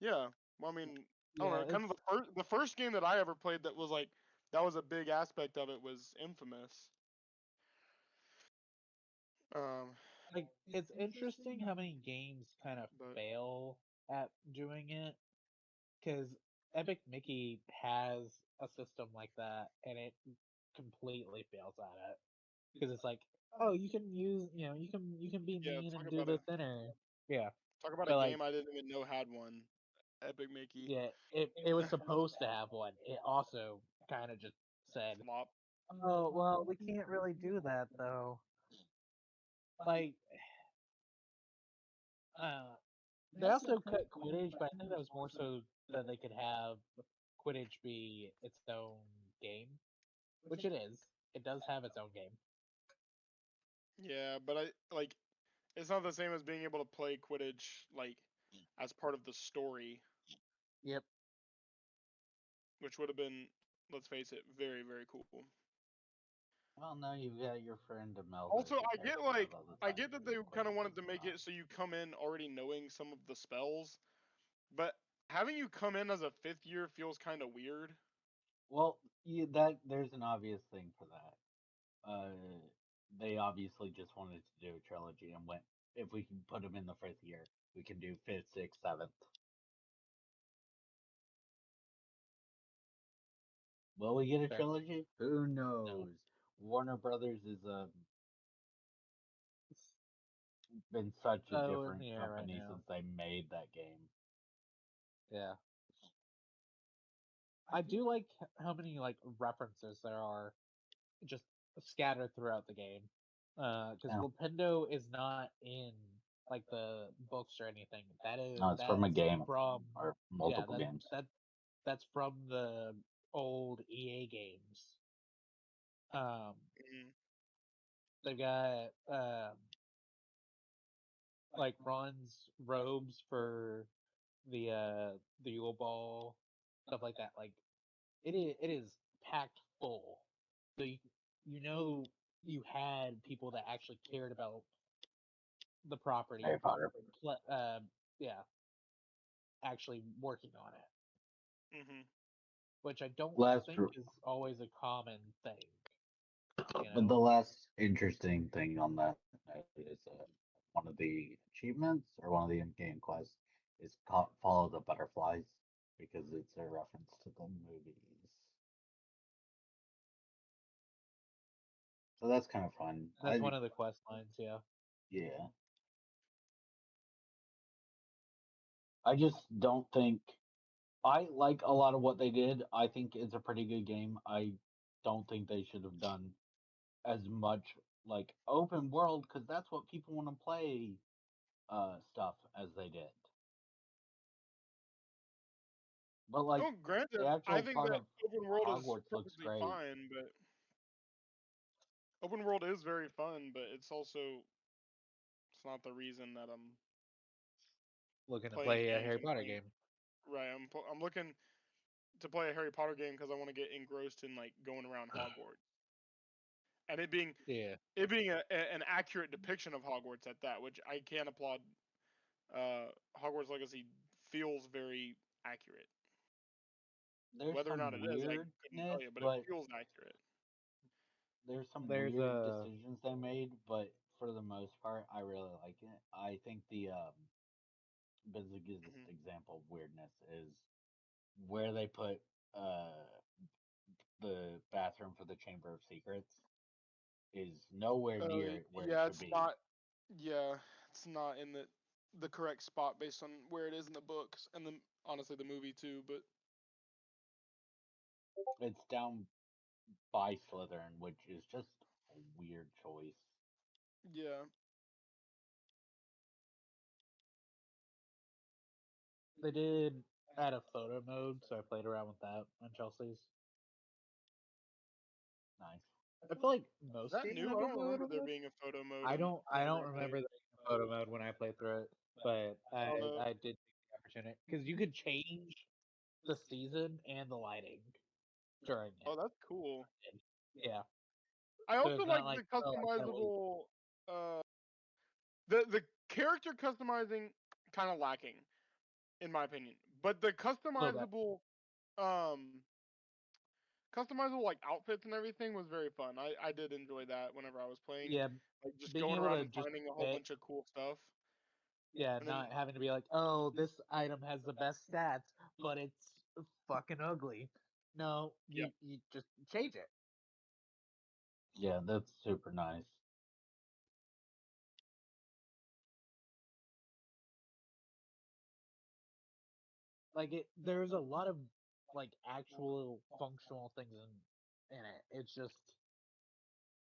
yeah. Well, I mean, I don't Yeah, know. Kind of the first game that I ever played that was like that was a big aspect of it was Infamous. Um, it's interesting how many games kind of but fail at doing it because Epic Mickey has a system like that and it completely fails at it because it's like, oh, you can use, you can be yeah, mean and do the thinner. Yeah, talk about a but like, game I didn't even know had one. Epic Mickey yeah, it was supposed to have one. It also kind of just said, flop. oh, well, we can't really do that though. Like, uh, they also cut Quidditch, but I think that was more so that they could have Quidditch be its own game, which it is. It does have its own game. Yeah, but I like it's not the same as being able to play Quidditch like as part of the story, Yep. which would have been, let's face it, very very cool. Well, now you've got your friend Imelda Also, to take care of all the I time get that they because kind of Quidditch wanted is to make not. it so you come in already knowing some of the spells, but having you come in as a fifth year feels kind of weird. Well, that there's an obvious thing for that. They obviously just wanted to do a trilogy and went, if we can put them in the fifth year, we can do fifth, sixth, seventh. Will we get a Fair. trilogy? Who No. knows? Warner Brothers is It's been such a so in different the air right company now. since they made that game. Yeah. I do like how many like references there are just scattered throughout the game. Because Yeah. Lupendo is not in like the books or anything. No, it's from a game From or yeah multiple games. that's from the old EA games. Um, Mm. they've got like Ron's robes for the Yule Ball, stuff like that. Like it is packed full. So you know you had people that actually cared about the property, Harry Potter. yeah, actually working on it, Mm-hmm. which I don't Last, think is always a common thing. You but know, the last interesting thing on that is one of the achievements or one of the in-game quests is follow the butterflies because it's a reference to the movies. So that's kind of fun. that's one of the quest lines. Yeah, Yeah. I just don't think I like a lot of what they did. I think it's a pretty good game. I don't think they should have done as much like open world because that's what people want to play stuff as they did. But like Oh, the granted, I actual think part that of open world is Hogwarts looks perfectly great. fine, but open world is very fun, but it's not the reason that I'm looking to playing play a games. Harry Potter game. Right. I'm looking to play a Harry Potter game because I want to get engrossed in like going around Hogwarts and Yeah, an accurate depiction of Hogwarts at that, which I can applaud. Hogwarts Legacy feels very accurate. There's Whether or not some it is, I couldn't tell weirdness, you, but it but feels accurate. there's some there's weird a decisions they made. But for the most part, I really like it. I think the biggest Hmm. example of weirdness is where they put uh the bathroom for the Chamber of Secrets is nowhere near where it Yeah, should it's be. not. Yeah, it's not in the correct spot based on where it is in the books and then honestly the movie too. But It's down by Slytherin, which is just a weird choice. yeah, they did add a photo mode, so I played around with that on Chelsea's. Nice. I feel like is most that games new? have I a don't remember photo there mode. being a photo mode I in don't I whenever don't I remember played. there being a photo mode when I played through it, but Oh no. I did take the opportunity because you could change the season and the lighting during Oh, it. that's cool. Yeah, I so also it's like not like, the oh, I gotta wait. customizable. Uh, the character customizing kind of lacking in my opinion, but the A little bit. um customizable like outfits and everything was very fun. I did enjoy that whenever I was playing, Yeah, like just being going able around to and just finding a whole pick. bunch of cool stuff. Yeah, And then not having to be like, oh, this item has the best stats, but it's fucking ugly. No, yeah, you just change it. Yeah, that's super nice. Like there's a lot of like actual functional things in it. It's just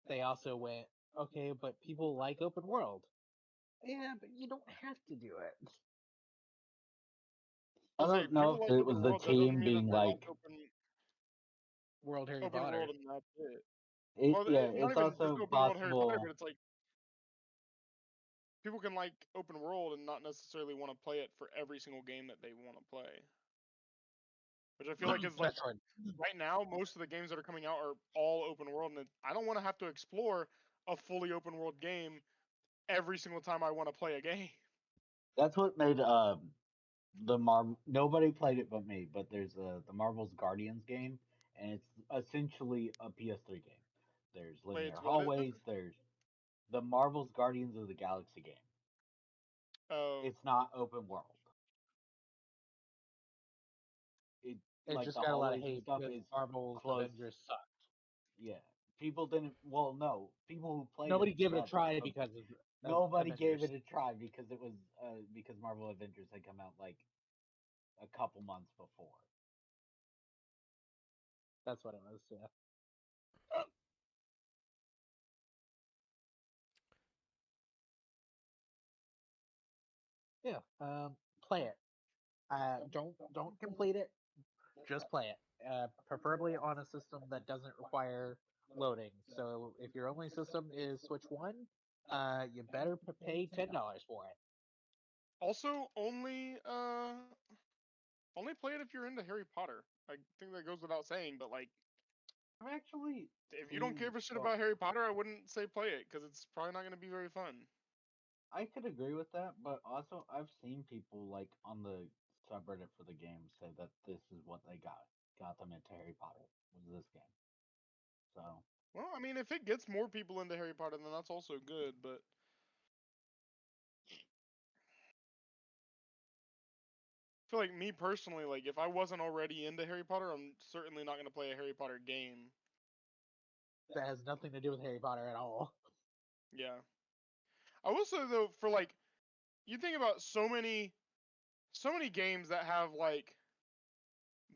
they also went, okay, but people like open world. Yeah, but you don't have to do it. I I'll say don't know people if like it open was the world. That doesn't team mean that being they like like World Harry open world Potter. and that's it. it. Well, Yeah, not it's even just also open world Harry Potter, but possible. it's like people can like open world and not necessarily want to play it for every single game that they want to play. Which I feel like is like Metroid. right now most of the games that are coming out are all open world, and I don't want to have to explore a fully open world game every single time I want to play a game. That's what made the Marvel. Nobody played it but me. But there's the Marvel's Guardians game, and it's essentially a PS3 game. There's Wait, linear it's what is it? hallways. There's the Marvel's Guardians of the Galaxy game. Oh, It's not open world. It It like just the got a lot of hallways and hate stuff because is Marvel's close. Avengers suck. Yeah, people didn't. Well, no, people who played it Nobody gave it a loved it, try but because of nobody gave Avengers. it a try because it was because Marvel Avengers had come out like a couple months before. That's what it was. Yeah. Yeah. Play it. Don't complete it. Just play it. Preferably on a system that doesn't require loading. So if your only system is Switch One, you better pay $10 for it. Also, only play it if you're into Harry Potter. I think that goes without saying, but like, I've actually if you don't seen. care for shit Well, about Harry Potter, I wouldn't say play it because it's probably not going to be very fun. I could agree with that, but also I've seen people like on the subreddit for the game say that this is what they got them into Harry Potter was this game. So Well, I mean, if it gets more people into Harry Potter, then that's also good. But I feel like me personally, like if I wasn't already into Harry Potter, I'm certainly not going to play a Harry Potter game. That has nothing to do with Harry Potter at all. Yeah. I will say though, for like, you think about so many games that have like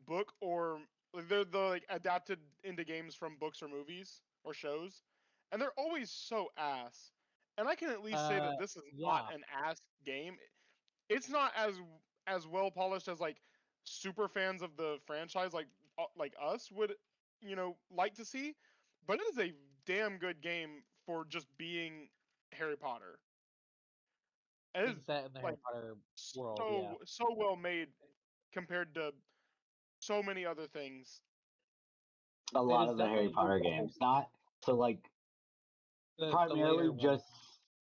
book or like they're like adapted into games from books or movies or shows, and they're always so ass. And I can at least say that this is not Yeah. an ass game. It's not as well polished as like super fans of the franchise like us would, like to see, but it is a damn good game for just being Harry Potter. It is Being set in the Harry like Potter world, yeah. so well made compared to so many other things. a It lot is of the Harry definitely Potter games, not to like the primarily later ones. just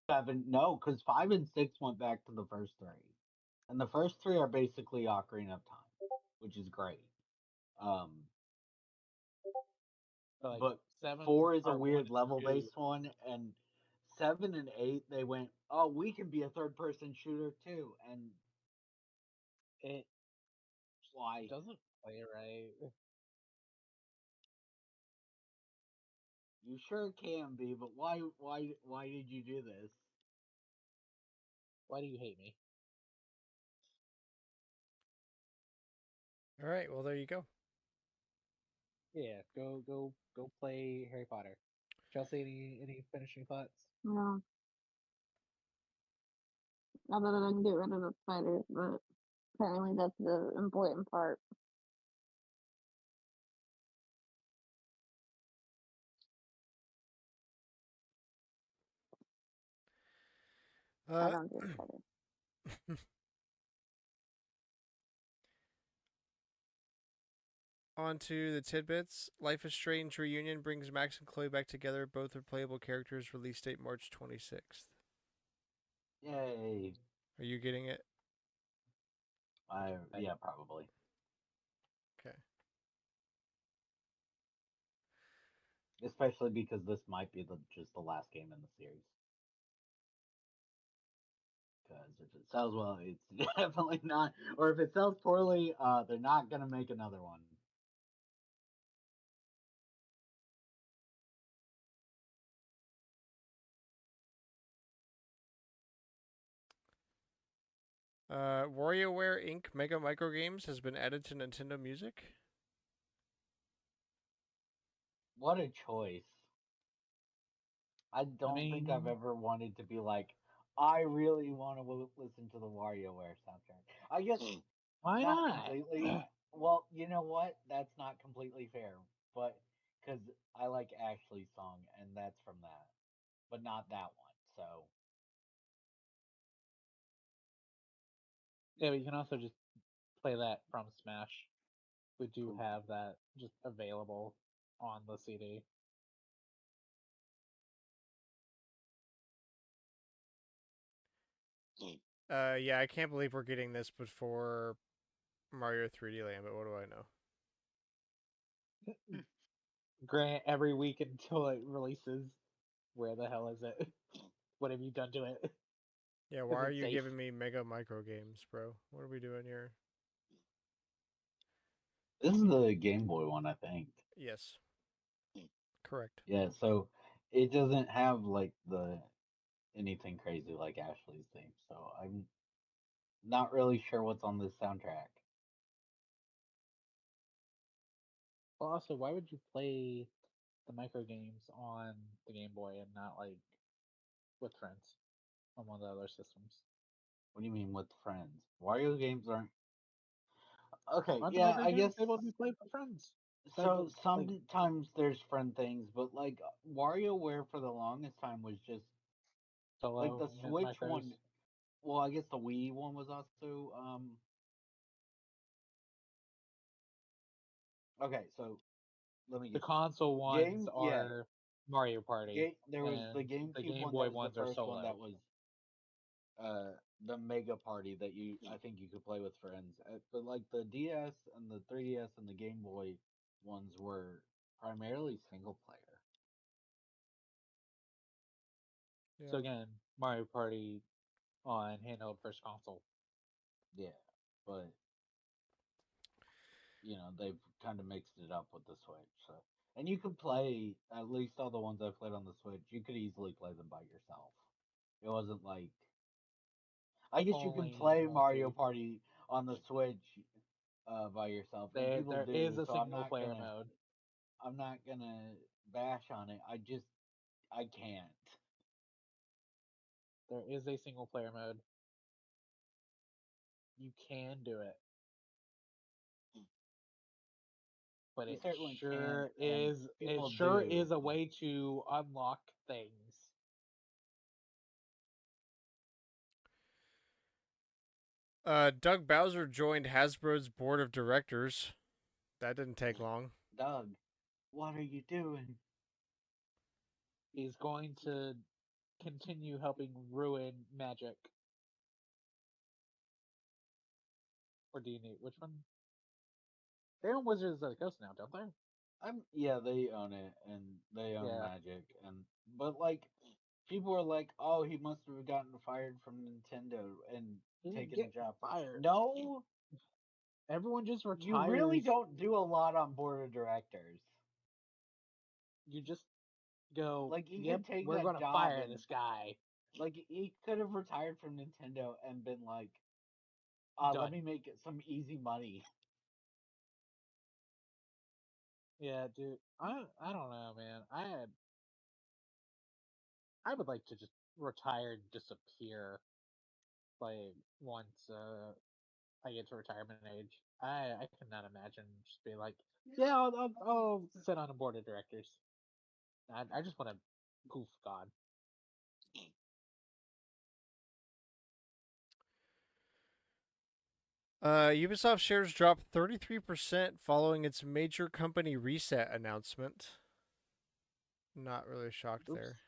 7. No, because 5 and 6 went back to the first 3, and the first 3 are basically Ocarina of Time, which is great. Um, So like but 7 4 is a part 1 weird and level 2. based one, and 7 and 8 they went, oh, we can be a third person shooter too, and It why? doesn't play right. You sure can be, but why did you do this? Why do you hate me? All right, well there you go. Yeah, go play Harry Potter. Chelsea, any finishing thoughts? No. Other than get rid of the spiders, but apparently that's the important part. I Uh, don't do spiders. On to the tidbits. Life is Strange Reunion brings Max and Chloe back together. Both are playable characters. Release date March 26th. Yay! Are you getting it? Yeah, probably. Okay. Especially because this might be just the last game in the series. Because if it sells well, it's definitely not. Or if it sells poorly, they're not gonna make another one. WarioWare Inc. Mega Microgames has been added to Nintendo Music. What a choice! I don't think I've mean, ever wanted to be like, I really want to listen to the WarioWare soundtrack. I guess why not not? completely. Well, you know what? That's not completely fair, but because I like Ashley's song, and that's from that, but not that one. So Yeah, but you can also just play that from Smash. We do true. have that just available on the CD. Yeah, I can't believe we're getting this before Mario 3D Land, but what do I know? Grant every week until it releases. Where the hell is it? What have you done to it? Yeah, Is why are it you safe? giving me Mega Micro Games, bro? What are we doing here? This is the Game Boy one, I think. Yes, correct. Yeah, so it doesn't have like the anything crazy like Ashley's theme. So I'm not really sure what's on this soundtrack. Well, also, why would you play the micro games on the Game Boy and not like with friends on one of the other systems? What do you mean with friends? Wario games aren't okay. Aren't the Yeah, micro I games guess able to be played with friends? so. Like, Sometimes there's friend things, but like WarioWare for the longest time was just like solo the Switch micros. one. well, I guess the Wii one was also okay. So let me The get this. console ones Yeah, are Mario Party, there was the and the GameCube Game one. That Boy was the ones are first one. That solo. was the Mega Party that I think you could play with friends. But like the DS and the 3DS and the Game Boy ones were primarily single player. Yeah. So again, Mario Party on handheld first console. Yeah, but they've kind of mixed it up with the Switch. So, and you could play at least all the ones I played on the Switch. You could easily play them by yourself. It wasn't like I guess you can Only play Mario multi. Party on the Switch by yourself, and people There is do. a So single player mode. I'm not gonna bash on it. I can't. There is a single player mode. You can do it, but You it certainly can, sure and is. It people sure do. is a way to unlock things. Doug Bowser joined Hasbro's board of directors. That didn't take long. Doug, what are you doing? He's going to continue helping ruin Magic. Or do you need which one? They own Wizards of the Coast now, don't they? Yeah, they own it, and they own Yeah. Magic, but like people are like, oh, he must have gotten fired from Nintendo and He didn't taken a get job. fired. No, Everyone just you really retires. don't do a lot on board of directors. You just go, Like he yep, could take we're that gonna job fire and this guy. like he could have retired from Nintendo and been like, let Done. me make some easy money. Yeah, dude. I don't know, man. I would like to just retire and disappear like once I get to retirement age. I cannot imagine just be like, yeah, I'll sit on a board of directors. I just want to poof God. Ubisoft shares dropped 33% following its major company reset announcement. Not really shocked Oops. there.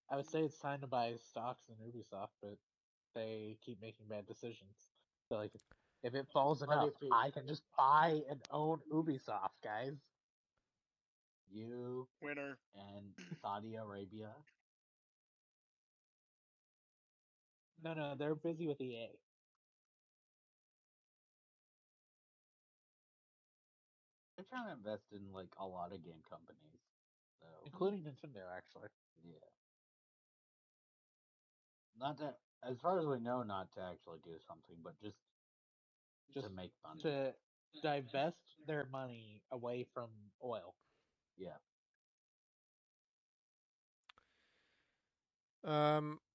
I would say it's time to buy stocks in Ubisoft, but they keep making bad decisions. So like, if it falls But enough, if it, I can just buy and own Ubisoft, guys. you Winner. and Saudi Arabia, No, they're busy with EA, they're trying to invest in like a lot of game companies. So including Nintendo, actually. yeah, not to, as far as we know, not to actually do something, but just Just to make money. to divest their money away from oil. Yeah.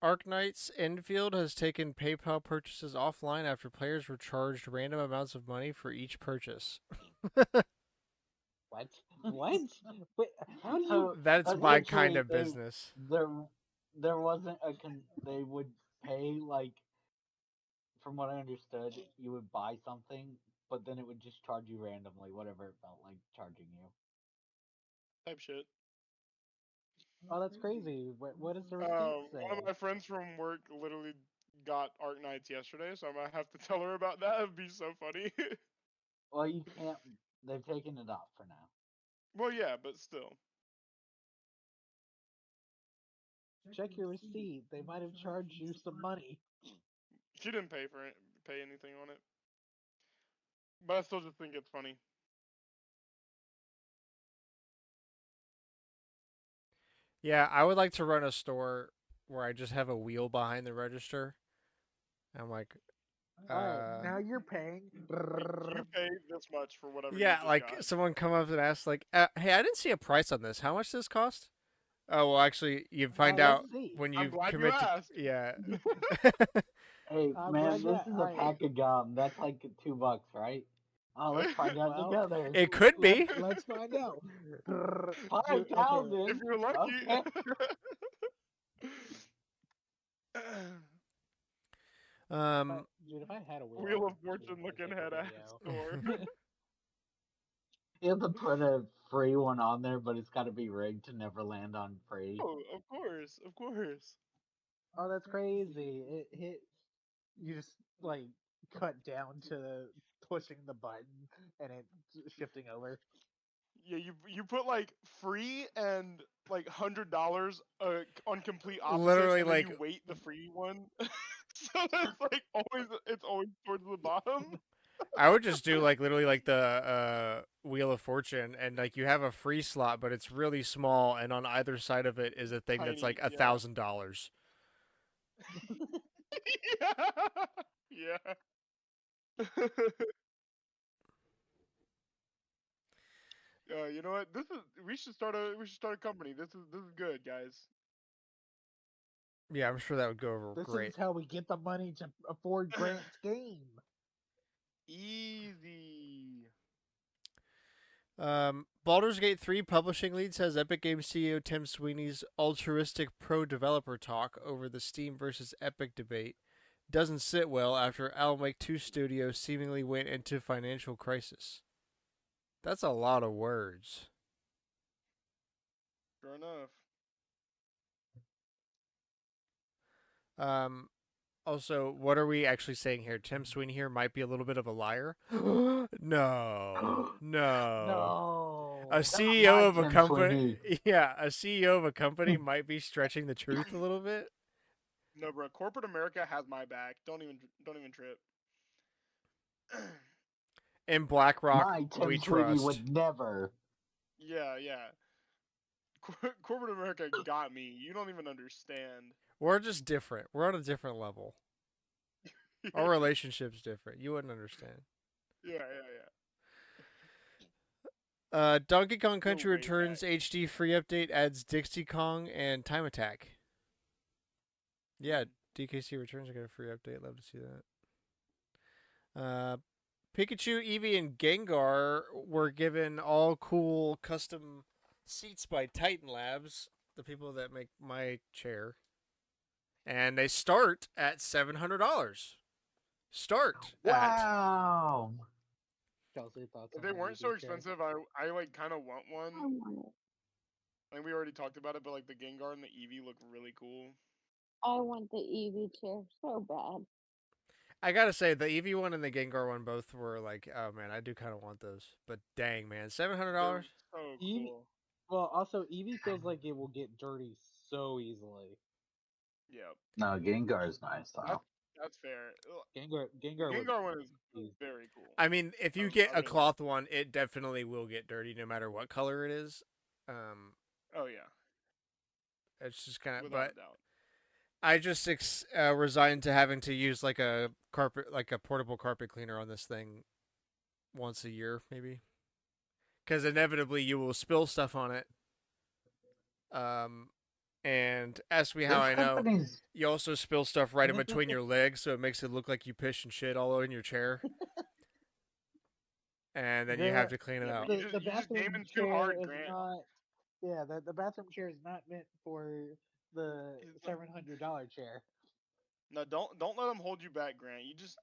Arknight's Enfield has taken PayPal purchases offline after players were charged random amounts of money for each purchase. What? What? Wait, how do you? So That's my kind essentially, of business. there there wasn't they would pay like from what I understood, you would buy something, but then it would just charge you randomly, whatever it felt like charging you. Type shit. Oh, that's crazy. What does the receipt say? One of my friends from work literally got Art Nights yesterday, so I might have to tell her about that. It'd be so funny. Well, you can't. They've taken it off for now. Well, yeah, but still. Check your receipt. They might have charged you some money. She didn't pay anything on it. But I still just think it's funny. Yeah, I would like to run a store where I just have a wheel behind the register. I'm like, All right, now you're paying. You pay this much for whatever you yeah, just like got. someone come up and ask, like, hey, I didn't see a price on this. How much does this cost? Oh, well, actually, you find Let's out see. when I'm you glad you commit to. asked. Yeah. Hey, I'm man, glad this you. is All a right. pack of gum. That's like $2, right? Oh, let's find out Well, together. It could be. let's find out. Okay. 5,000. If you're lucky. Okay. Dude, if I had a Wheel of Fortune, Fortune I'd looking make a head ass video. store. You have to put a free one on there, but it's got to be rigged to never land on free. Oh, of course, of course. Oh, that's crazy. It hit. You just like cut down to pushing the button and it's shifting over. Yeah, you put like free and like $100 on complete opposites, Literally, and then like you weight the free one, so that's like always towards the bottom. I would just do like literally like the Wheel of Fortune, and like you have a free slot, but it's really small, and on either side of it is a thing that's like Tiny, yeah, $1,000. yeah, yeah. You know what? We should start a company. This is good, guys. Yeah, I'm sure that would go over This great. is how we get the money to afford Grant's game. Easy. Baldur's Gate 3 publishing lead says Epic Games CEO Tim Sweeney's altruistic pro-developer talk over the Steam versus Epic debate doesn't sit well after Alan Wake 2 Studio seemingly went into financial crisis. That's a lot of words. Sure enough. Um, Also, what are we actually saying here? Tim Sweeney here might be a little bit of a liar. No, no. A No. Not CEO my of a Tim company, Sweeney. yeah, a CEO of a company might be stretching the truth a little bit. No, bro. Corporate America has my back. Don't even trip. In BlackRock, My Tim we Sweeney trust. would never. Yeah, yeah. Corporate America got me. You don't even understand. We're just different. We're on a different level. Our relationship's different. You wouldn't understand. Yeah, yeah, yeah. Donkey Kong Go Country way Returns back. HD free update adds Dixie Kong and Time Attack. Yeah, DKC Returns. I got a free update. Love to see that. Pikachu, Eevee, and Gengar were given all cool custom seats by Titan Labs, the people that make my chair. And they start at $700. Start at. Wow. Chelsea, thoughts If on they the weren't so EV chair? expensive, I like kind of want one. I want it. Like we already talked about it, but like the Gengar and the Eevee look really cool. I want the EV chair so bad. I gotta say, the Eevee one and the Gengar one both were like, oh man, I do kind of want those. But dang, man, $700? They're so Eevee, cool. well, also Eevee feels like it will get dirty so easily. Yeah, No, Gengar's nice that's though. that's fair. The Gengar looks Gengar one is easy. very cool. I mean, if you I, get I a really like. cloth one, it definitely will get dirty no matter what color it is. Um, Oh yeah, it's just kind of, without but a doubt. I just resigned to having to use like a carpet, like a portable carpet cleaner on this thing once a year, maybe, because inevitably you will spill stuff on it. Um, and ask me how This I know. company's You also spill stuff right in between your legs, so it makes it look like you piss and shit all over in your chair, and then you have The to clean it Yeah, but out. the you just bathroom gaming too chair hard, is Grant. not. Yeah, the bathroom chair is not meant for the It's not- $700 chair. No, don't let them hold you back, Grant. You just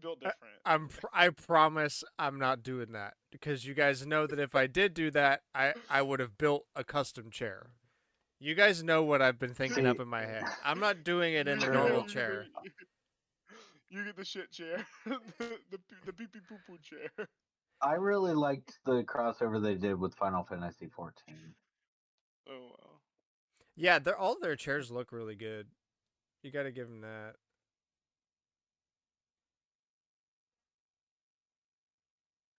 built I- different. I promise I'm not doing that because you guys know that if I did do that, I would have built a custom chair. You guys know what I've been thinking see. up in my head. I'm not doing it in the normal True. chair. You get the shit chair, the pee pee poo poo chair. I really liked the crossover they did with Final Fantasy 14. Oh wow. Yeah, all their chairs look really good. You got to give them that.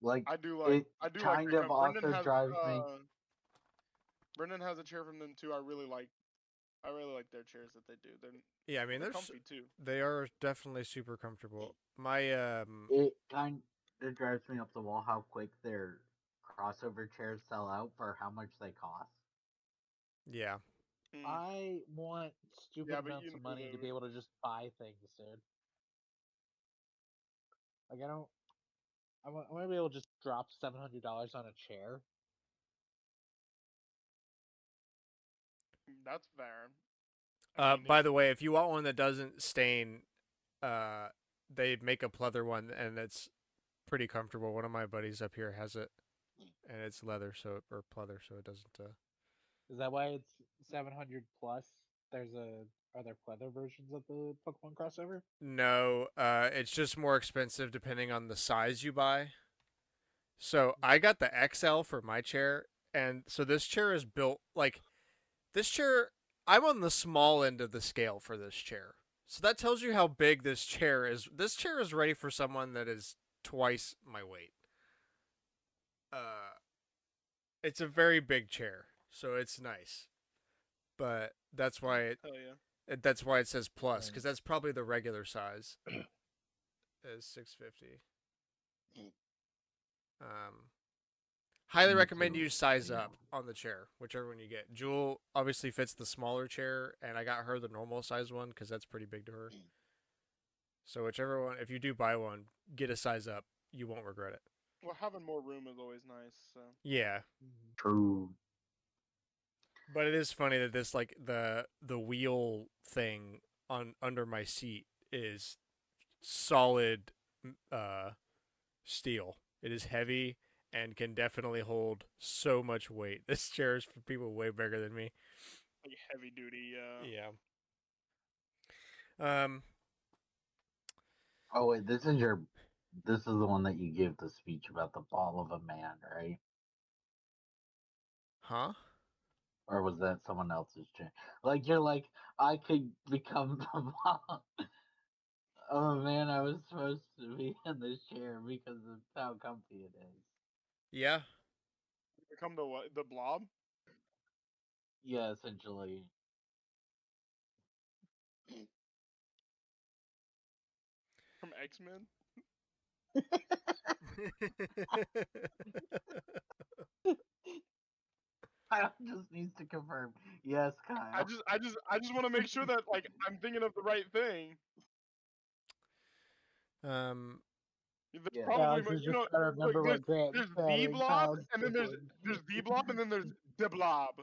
Like I do like it their kind of Brendan also has drives me. Brendan has a chair from them too. I really like their chairs that they do. Yeah, I mean They're comfy too. they are definitely super comfortable. My It kind of drives me up the wall how quick their crossover chairs sell out for how much they cost. yeah. Mm. I want stupid Yeah, but amounts you of know money to be able to just buy things, dude. Like I don't. I want to be able to just drop $700 on a chair. that's fair. I mean, By the way, if you want one that doesn't stain, they make a pleather one, and it's pretty comfortable. One of my buddies up here has it, and it's leather, or pleather, so it doesn't. Is that why it's 700 plus? Are there pleather versions of the Pokemon crossover? No, it's just more expensive depending on the size you buy. So I got the XL for my chair, and so this chair is built like this chair. I'm on the small end of the scale for this chair, so that tells you how big this chair is. This chair is ready for someone that is twice my weight. Uh, it's a very big chair, so it's nice, but Hell yeah. that's why it says plus, because that's probably the regular size. Is 650. Highly Me recommend too. you size up on the chair, whichever one you get. Jewel obviously fits the smaller chair, and I got her the normal size one because that's pretty big to her. So whichever one, if you do buy one, get a size up. You won't regret it. Well, having more room is always nice. So Yeah, True. but it is funny that this like the wheel thing on under my seat is solid steel. It is heavy and can definitely hold so much weight. This chair is for people way bigger than me. like heavy duty. Yeah. Oh wait, this is the one that you gave the speech about the ball of a man, right? Huh? Or was that someone else's chair? Like you're like, I could become the ball. Oh man, I was supposed to be in this chair because of how comfy it is. Yeah. Become the what? The blob Yeah, essentially. from X Men. Kyle just needs to confirm. Yes, Kyle. I just want to make sure that like I'm thinking of the right thing. um. There's Yeah. probably, Alex is you just know, trying to look, remember what Grant there's said, the and blob, Kyle's and then giggling. there's the blob, and then there's the blob.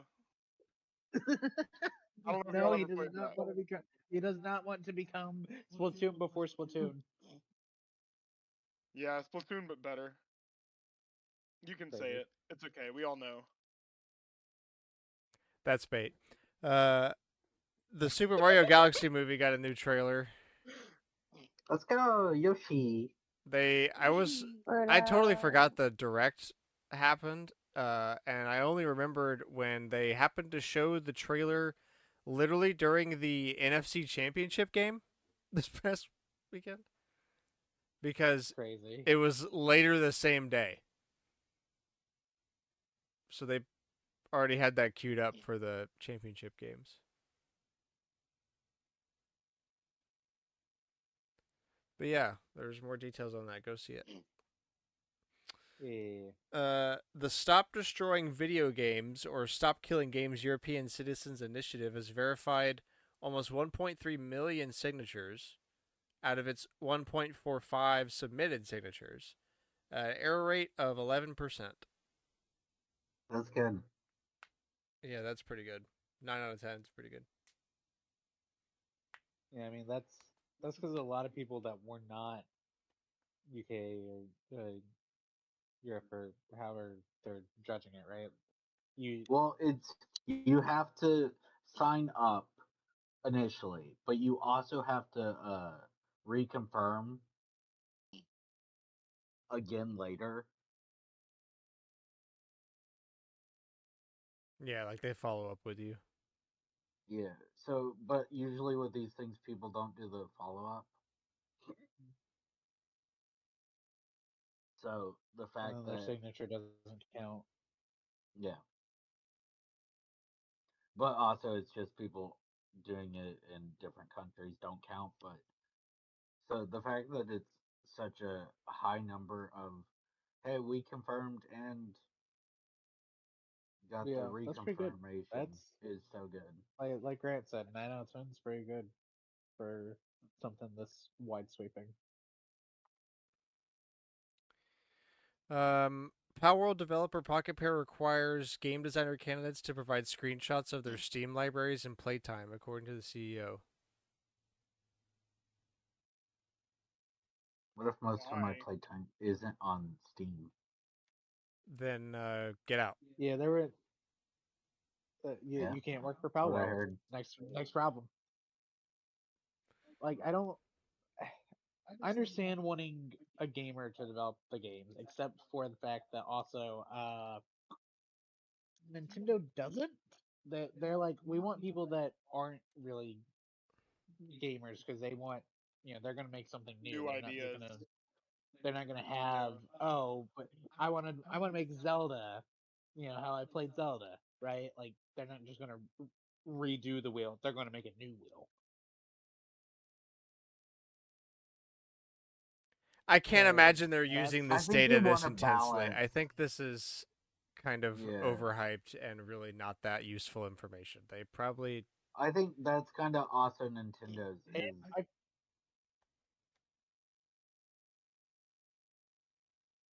I don't know if No, y'all he ever does played not that. want to become. He does not want to become Splatoon before Splatoon. Yeah, Splatoon, but better. You can say Crazy. it. It's okay. We all know. That's bait. Uh. The Super Mario Galaxy movie got a new trailer. Let's go, Yoshi. I totally forgot the direct happened, and I only remembered when they happened to show the trailer literally during the NFC Championship game this past weekend because Crazy. it was later the same day. So they already had that queued up for the championship games. But yeah, there's more details on that. Go see it. Yeah. The Stop Destroying Video Games or Stop Killing Games European Citizens Initiative has verified almost 1.3 million signatures out of its 1.45 submitted signatures, at an error rate of 11%. That's good. Yeah, that's pretty good. 9 out of 10 is pretty good. Yeah, I mean that's because a lot of people that were not UK or Europe or however they're judging it, right? You Well, you have to sign up initially, but you also have to reconfirm again later. Yeah, like they follow up with you. Yeah. So, but usually with these things, people don't do the follow up. So the fact and then their that signature doesn't count. yeah, but also it's just people doing it in different countries don't count. But so the fact that it's such a high number of hey, we confirmed and got the Yeah, that's pretty good. reconfirmation That's is so good. like Grant said, 9 out of 10 is pretty good for something this wide sweeping. Palworld developer Pocket Pair requires game designer candidates to provide screenshots of their Steam libraries and playtime, according to the CEO. What if most of my Why? playtime isn't on Steam? Then get out. Yeah, there were. You Yeah, you can't work for that's what I Palworld. heard. Next problem. Like I don't. I understand wanting a gamer to develop the games, except for the fact that also Nintendo doesn't. They're like, we want people that aren't really gamers because they want, they're gonna make something new. New They're not just ideas. gonna they're not gonna have, oh, but I want to make Zelda, how I played Zelda, right? Like they're not just gonna redo the wheel. They're gonna make a new wheel. I can't So imagine they're that's using I this think they data this want a intensely. balance. I think this is kind of Yeah, overhyped and really not that useful information. They probably I think that's kind of also Nintendo's and is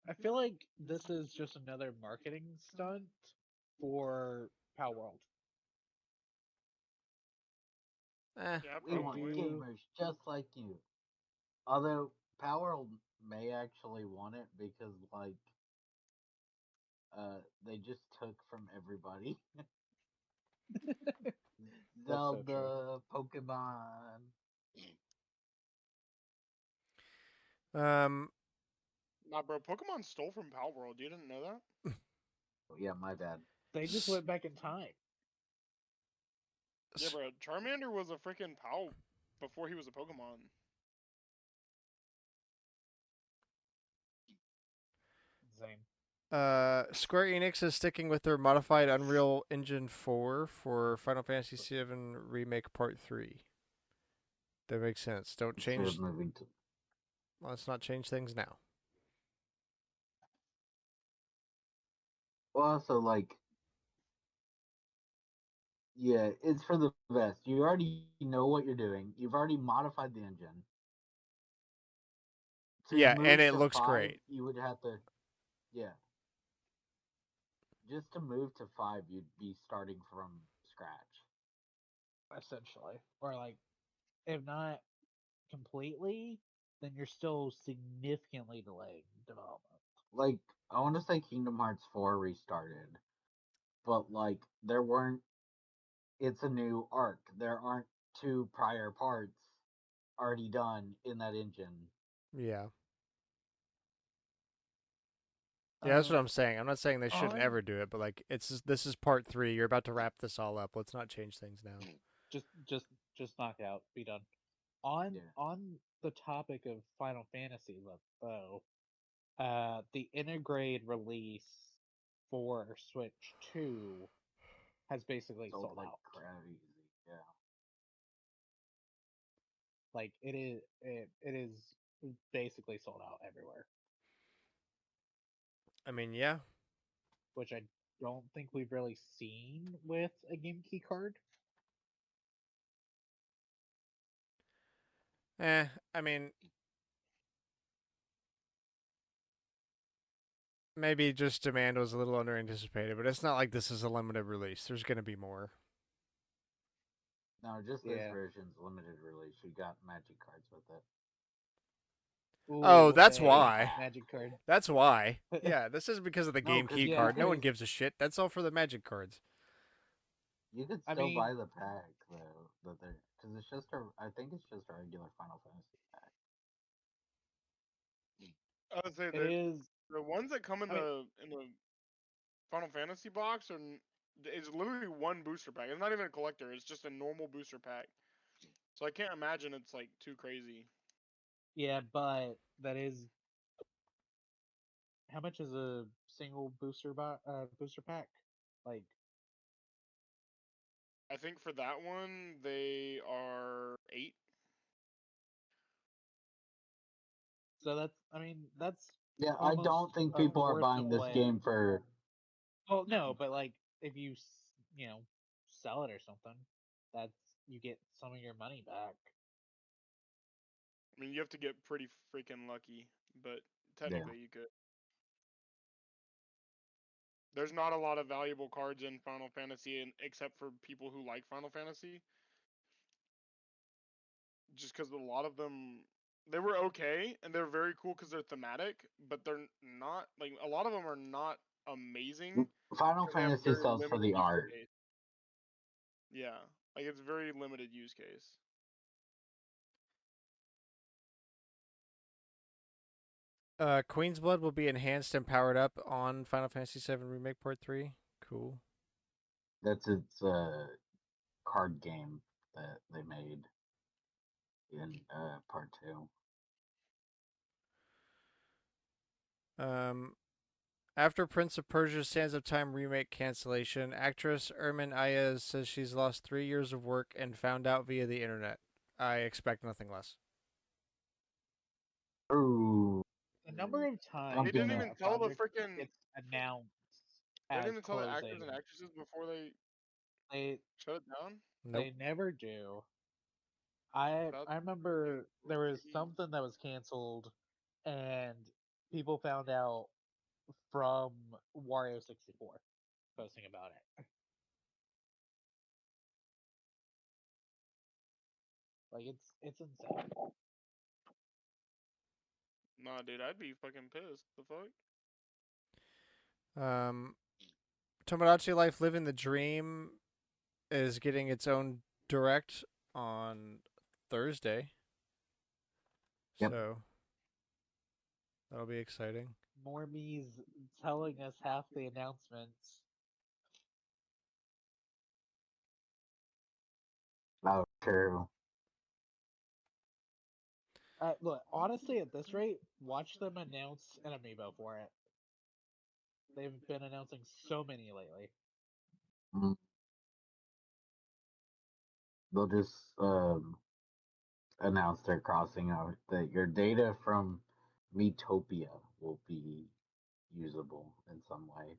I feel like this is just another marketing stunt for Palworld. eh. Yeah, we I want probably. do. gamers just like you. Although Power may actually want it because they just took from everybody. That's so true. Zelda, Pokemon. Um Nah, bro, Pokemon stole from Palworld. You didn't know that? Oh, yeah, my bad. They just s- went back in time. Yeah, s- bro. Charmander was a freaking Pal before he was a Pokemon. Insane. Square Enix is sticking with their modified Unreal Engine 4 for Final Fantasy VII Remake Part 3. That makes sense. Don't Instead of change. moving to Let's not change things now. well, also yeah, it's for the best. You already know what you're doing. You've already modified the engine. To Yeah, and move it to looks 5, great. you would have to yeah. Just to move to 5, you'd be starting from scratch. Essentially, or like, if not completely, then you're still significantly delaying development. Like I want to say Kingdom Hearts 4 restarted, but there weren't. It's a new arc. There aren't two prior parts already done in that engine. Yeah. Yeah, that's what I'm Um, saying. I'm not saying they shouldn't on ever do it, but this is part 3. You're about to wrap this all up. Let's not change things now. just just just knock it out, be done. On Yeah, on the topic of Final Fantasy, though, the integrate release for Switch 2 has basically sold sold like out. crazy. Yeah, Like it is basically sold out everywhere, I mean, yeah. which I don't think we've really seen with a game key card. I mean, maybe just demand was a little under anticipated, but it's not like this is a limited release. There's going to be more. no, just this Yeah. version's limited release. You got magic cards with it. Oh, Ooh, that's hey, why. magic card. That's why. Yeah, this is because of the No, game because key Yeah, card. No one because gives a shit. That's all for the magic cards. you could I still mean, buy the pack though. Because it's just a. I think it's just a regular Final Fantasy pack. I would say it that is. the ones that come in I mean, the Final Fantasy box is literally one booster pack. It's not even a collector. It's just a normal booster pack. So I can't imagine it's like too crazy. yeah, but that is how much is a single booster pack? Like, I think for that one they are 8. so that's. I mean, that's Yeah, I almost don't think a people are fourth buying of this what. game for. Well, no, but like if you sell it or something, that's you get some of your money back. I mean, you have to get pretty freaking lucky, but Yeah, technically you could. There's not a lot of valuable cards in Final Fantasy, except for people who like Final Fantasy. Just because a lot of them they were okay and they're very cool because they're thematic, but they're not like a lot of them are not amazing Final because they have Fantasy very sells for limited the use art. case. Yeah, like it's very limited use case. Queen's Blood will be enhanced and powered up on Final Fantasy VII Remake Part 3. Cool. That's its card game that they made in part 2. After Prince of Persia Sands of Time remake cancellation, actress Ermin Ayaz says she's lost 3 years of work and found out via the internet. I expect nothing less. Ooh, The number of times They didn't something. that even a tell the project freaking. gets announced They didn't as even tell the actors closing, and actresses before they they shut it down. Nope. they never do. I That's I remember there was crazy. something that was canceled, and people found out from Wario64 posting about it. Like it's insane. Nah, dude, I'd be fucking pissed. The fuck? Tomodachi Life Living the Dream is getting its own direct on Thursday. Yep. So that'll be exciting. More me's telling us half the announcements. Oh, true. Look, honestly, at this rate, watch them announce an amiibo for it. They've been announcing so many lately. Mm. They'll just announce they're crossing out that your data from Metopia will be usable in some way.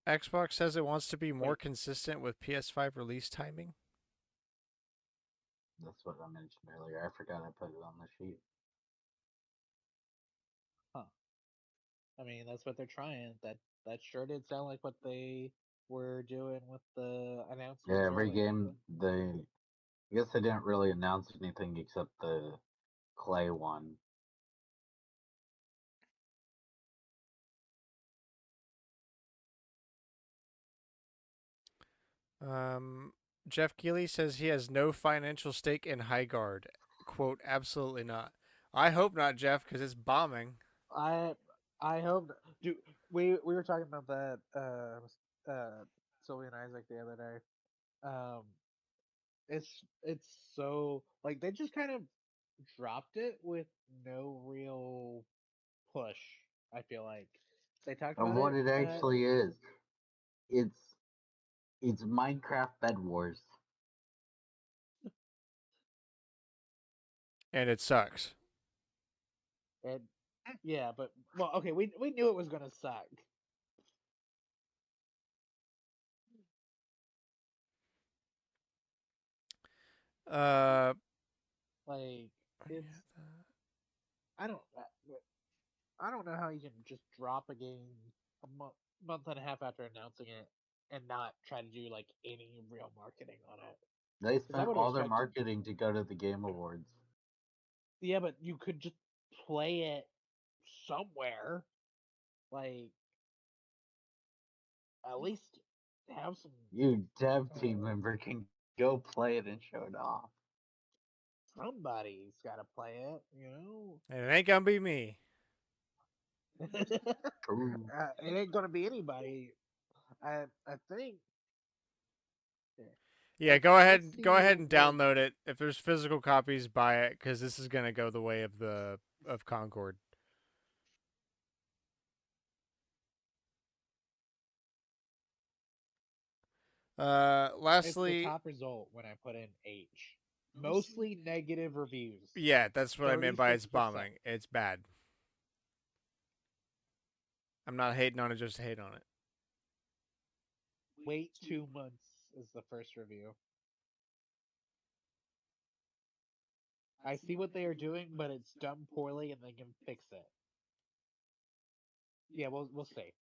Xbox says it wants to be more Wait. consistent with PS5 release timing. That's what I mentioned earlier. I forgot I put it on the sheet. Huh. I mean, that's what they're trying. That sure did sound like what they were doing with the announcements Yeah, every earlier. game I guess they didn't really announce anything except the Clay one. Jeff Keighley says he has no financial stake in Highguard. Quote, absolutely not. I hope not, Jeff, because it's bombing. I I hope, dude. We were talking about that Sylvia and Isaac the other day. It's so like they just kind of dropped it with no real push. I feel like they talked Of about what it it at actually is. It's Minecraft Bed Wars. And it sucks. and yeah, but well, okay, we knew it was gonna suck. Uh, Like it's I don't I don't know how you can just drop a game month and a half after announcing it and not try to do like any real marketing on it. They Because I spent would all their respect them. marketing to go to the Game Awards. Yeah, but you could just play it somewhere. Like at least have some. You dev team member can go play it and show it off. Somebody's got to play it, you know. and it ain't gonna be me. True. It ain't gonna be anybody. I think. Yeah, go ahead. Let's Go see ahead and what. download it. If there's physical copies, buy it because this is gonna go the way of Concord. It's the Lastly, top result when I put in H. Mostly negative reviews. yeah, that's what I meant by it's 36%. bombing. It's bad. I'm not hating on it just to hate on it. Wait 2 months is the first review. I see what they are doing, but it's done poorly, and they can fix it. Yeah, we'll see.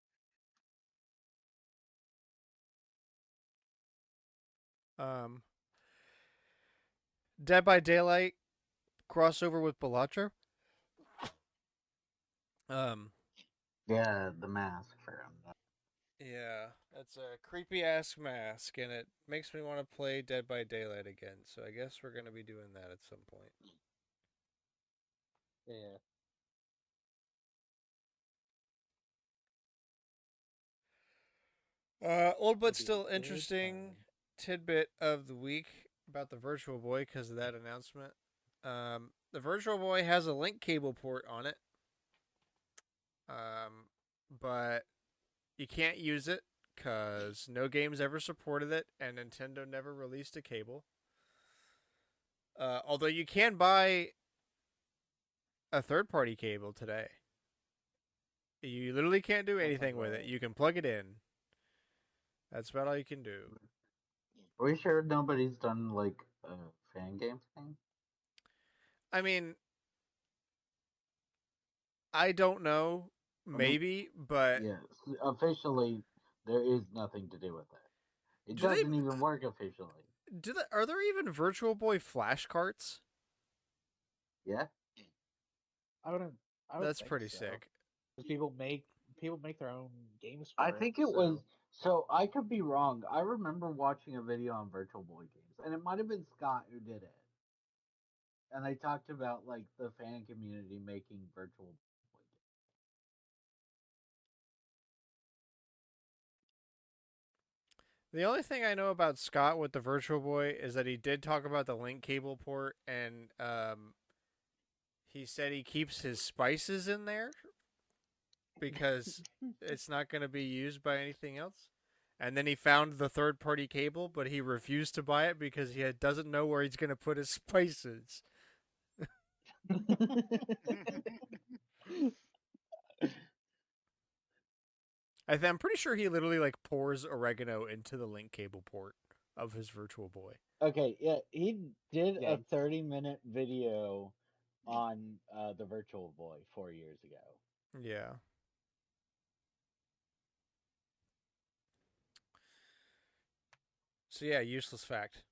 Um, Dead by Daylight crossover with Balatro. Um, Yeah, the mask for him. yeah, that's a creepy ass mask, and it makes me want to play Dead by Daylight again. So I guess we're gonna be doing that at some point. Yeah. Old but It'll be a still good interesting time. tidbit of the week about the Virtual Boy because of that announcement. The Virtual Boy has a link cable port on it, but you can't use it because no games ever supported it, and Nintendo never released a cable. Although you can buy a third-party cable today, you literally can't do That sounds anything with it. right. You can plug it in. That's about all you can do. Are we sure nobody's done like a fan game thing? I mean, I don't know. I mean, Maybe, but yes, officially there is nothing to do with it. It do they doesn't even work officially. are there even Virtual Boy flash carts? Yeah, I wouldn't. I would That's think pretty so. sick. Because people make their own games for I it. think it was. So I could be wrong. I remember watching a video on Virtual Boy games, and it might have been Scott who did it. And they talked about like the fan community making Virtual Boy The only thing I know about Scott with the Virtual Boy is that he did talk about the link cable port, and he said he keeps his spices in there because it's not going to be used by anything else. And then he found the third party cable, but he refused to buy it because he doesn't know where he's going to put his spices. I'm pretty sure he literally like pours oregano into the link cable port of his Virtual Boy. Okay, yeah, he did Yeah. a 30-minute video on the Virtual Boy 4 years ago. Yeah. So yeah, useless fact.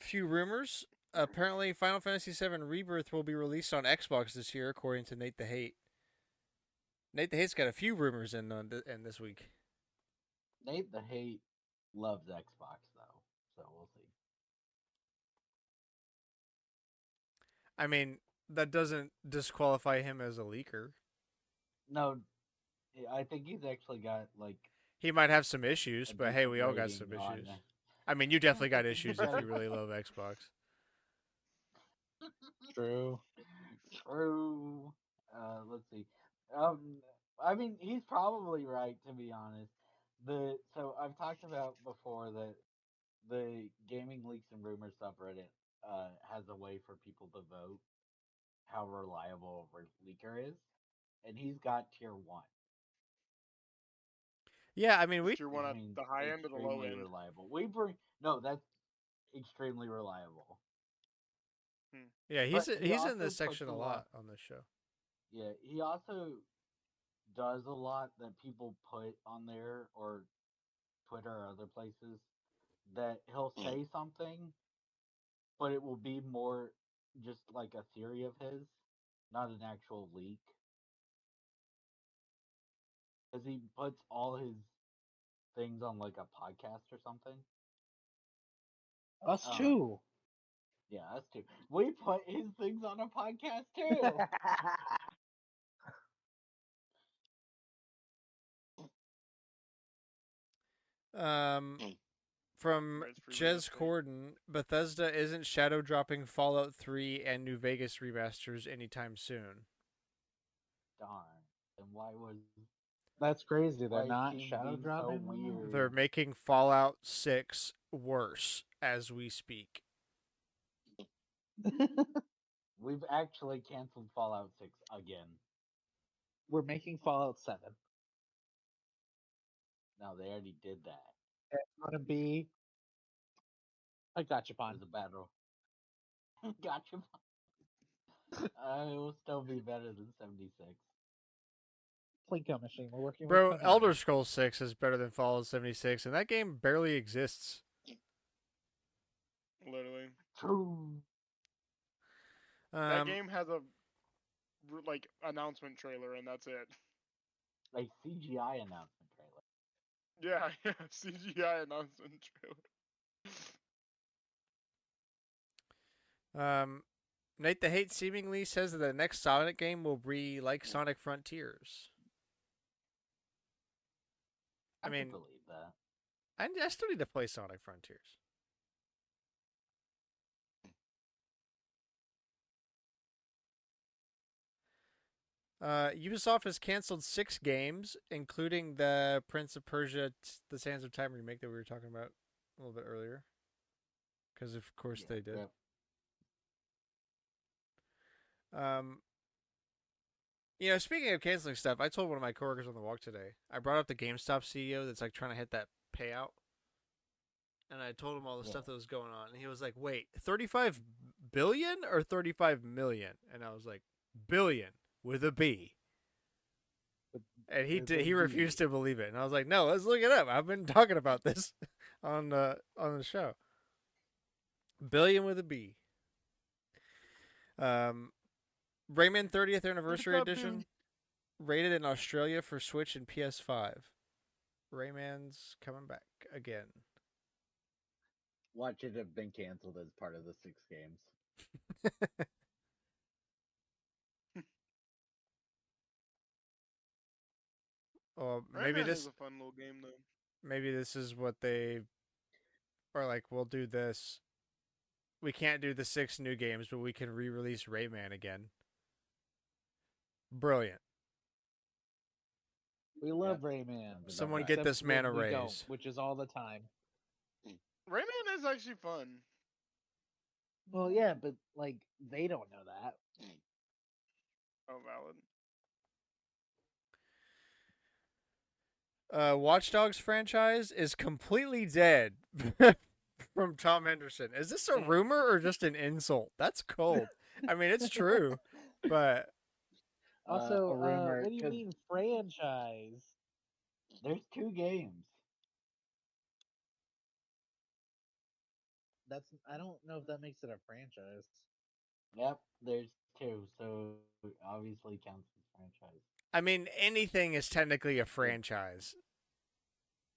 Few rumors. Apparently, Final Fantasy VII Rebirth will be released on Xbox this year, according to Nate the Hate. Nate the Hate's got a few rumors in this week. Nate the Hate loves Xbox though, so we'll see. I mean, that doesn't disqualify him as a leaker. No, I think he's actually got like He might have some issues, a but hey, decent we all got rating some on. issues. I mean, you definitely got He's issues if got you really love Xbox. True. True. Let's see. Um, I mean, he's probably right to be honest. So I've talked about before that the gaming leaks and rumors subreddit has a way for people to vote how reliable a leaker is, and he's got tier one, Yeah, I mean, Is we. tier which one at means the high end or the low extremely end? reliable. We bring no, that's extremely reliable. Hmm. Yeah, But he he's in also this puts section a a lot. lot on this show. Yeah, he also does a lot that people put on there or Twitter or other places that he'll say something, but it will be more just like a theory of his, not an actual leak. Because he puts all his things on like a podcast or something. Us Um, too. yeah, that's too. We put his things on a podcast too. Um, from Rights free real Jez estate. Corden, Bethesda isn't shadow dropping Fallout 3 and New Vegas remasters anytime soon. Darn. And That's crazy. They're why is not team shadow being so dropping They're weird? making Fallout 6 worse as we speak. them. We've actually canceled Fallout 6 again. We're making Fallout 7. No, they already did that. It's gonna be a gotcha It pon. was a battle. Gotcha. It will still be better than 76. Plinko machine. We're working Bro, with Konami. Elder Scrolls 6 is better than Fallout 76, and that game barely exists. Literally. True. That game has a like announcement trailer, and that's it. A CGI announcement trailer. Yeah, yeah, CGI announcement trailer. Nate the Hate seemingly says that the next Sonic game will be like Sonic Frontiers. I I mean, can believe that. I still need to play Sonic Frontiers. Ubisoft has canceled 6 games, including the Prince of Persia: The Sands of Time remake that we were talking about a little bit earlier. Because of course they did. Yep. Speaking of canceling stuff, I told one of my coworkers on the walk today. I brought up the GameStop CEO that's like trying to hit that payout, and I told him all the stuff that was going on, and he was like, "Wait, 35 billion or 35 million?" And I was like, "Billion with a B." And he refused to believe it, and I was like, "No, let's look it up. I've been talking about this on the show. Billion with a B." Rayman 30th Anniversary Edition rated in Australia for Switch and PS5. Rayman's coming back again. Watch it have been canceled as part of the 6 games. Well, Rayman is a fun little game though. Maybe this is what they are like. We'll do this. We can't do the 6 new games, but we can re-release Rayman again. Brilliant. We love Rayman. Someone get this man a raise. Which is all the time. Rayman is actually fun. Well, yeah, but like they don't know that. Oh, valid. Watch Dogs franchise is completely dead. From Tom Henderson. Is this a rumor or just an insult? That's cold. I mean, it's true, but also, a rumor, what do you mean franchise? There's 2 games. I don't know if that makes it a franchise. Yep, there's 2, so it obviously counts as franchise. I mean, anything is technically a franchise.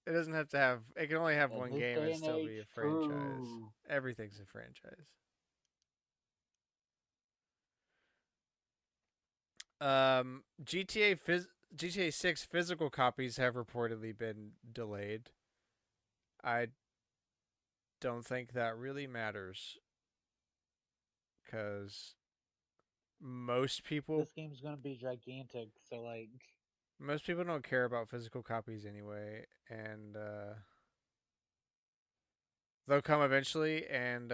It doesn't have to have. It can only have one game and still be a franchise. True. Everything's a franchise. GTA 6 physical copies have reportedly been delayed. I don't think that really matters, because most people. This game's gonna be gigantic, so like. Most people don't care about physical copies anyway, and they'll come eventually, and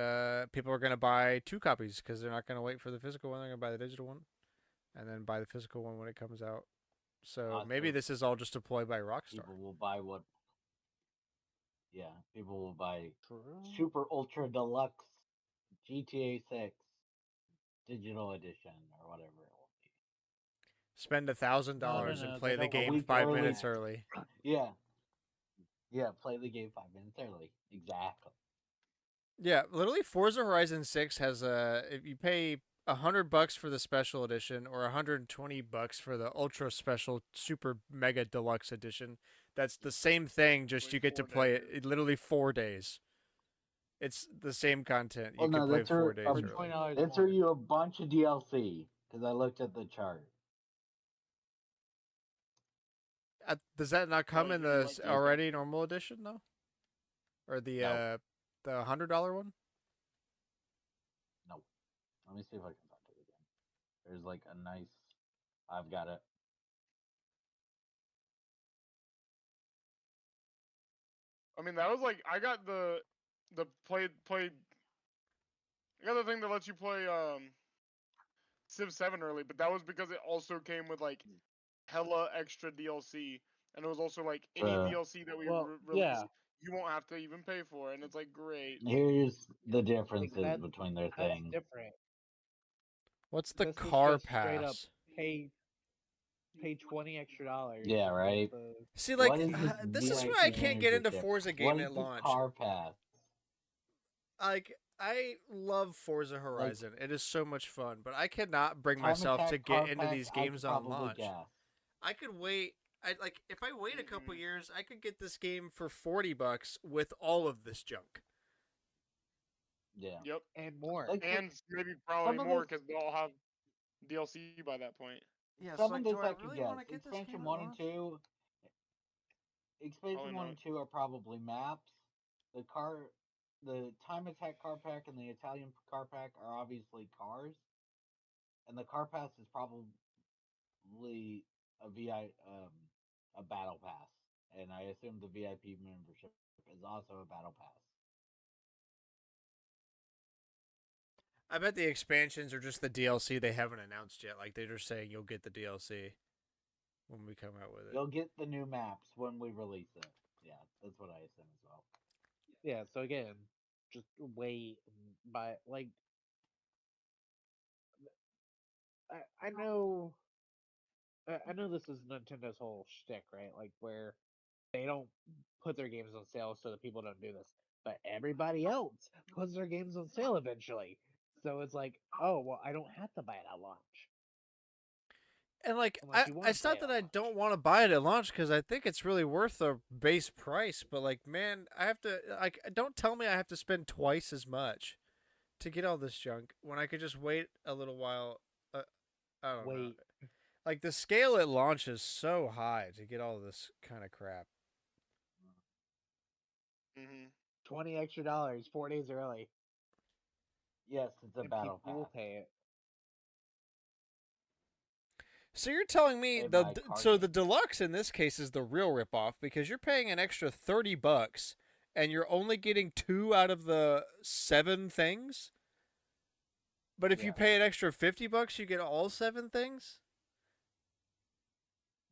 people are going to buy 2 copies because they're not going to wait for the physical one. They're going to buy the digital one, and then buy the physical one when it comes out. So maybe this is all just a ploy by Rockstar. People will buy what? Yeah, people will buy Super Ultra Deluxe GTA 6 Digital Edition or whatever it will be. Spend $1,000 and play the game 5 minutes early. Yeah. Yeah, play the game 5 minutes early. Exactly. Yeah, literally Forza Horizon 6 has if you pay $100 for the special edition or $120 for the ultra special super mega deluxe edition, that's the same thing, just like you get to play it literally 4 days. It's the same content. You can play 4 days early. They threw you a bunch of DLC because I looked at the chart. Does that not come in the already normal edition though, or the $100 one? No. Let me see if I can find it again. There's like a nice. I've got it. I mean, that was like I got the play. I got the thing that lets you play Civ 7 early, but that was because it also came with like hella extra DLC, and it was also like any DLC that we release, you won't have to even pay for, and it's like great. Here's the differences between their things. Different. What's the car pass? Straight up pay. pay $20 extra Yeah, to right. get the. See, What like is this this is VIP where I can't get into membership? Forza What gaming is at this launch. car pass? Like I love Forza Horizon. It is so much fun, but I cannot bring Time myself to attack get car into pack, these I games could on probably launch. guess. I could wait. I like if I wait a couple Mhm. years, I could get this game for $40 with all of this junk. Yeah. Yep. And more. Like And maybe probably some of more this, because they'll all have DLC by that point. Yeah, so some like, of do this I I could really guess. want to get this game Expansion at 1 and launch? 2. Expansion Probably 1 not. and 2 are probably maps. The time attack car pack and the Italian car pack are obviously cars, and the car pass is probably a battle pass, and I assume the VIP membership is also a battle pass. I bet the expansions are just the DLC they haven't announced yet. Like they're just saying you'll get the DLC when we come out with it. You'll get the new maps when we release it. Yeah, that's what I assume as well. Yeah, so again, just wait and buy. Like, I know. I know this is Nintendo's whole shtick, right? Like where they don't put their games on sale so that people don't do this, but everybody else puts their games on sale eventually. So it's like, oh well, I don't have to buy it at launch And like, unless you want to it's buy not it that at I launch. don't want to buy it at launch because I think it's really worth the base price. But like, man, I have to like, don't tell me I have to spend twice as much to get all this junk when I could just wait a little while. I don't know. Wait, Like the scale at launch is so high to get all this kind of crap. Hmm. $20 extra, 4 days early, Yes, it's a and battle people will pass. pay it. So you're telling me In my car the game. deluxe in this case is the real ripoff because you're paying an extra $30 and you're only getting 2 out of the 7 things. But if you Yeah. pay an extra $50, you get all 7 things.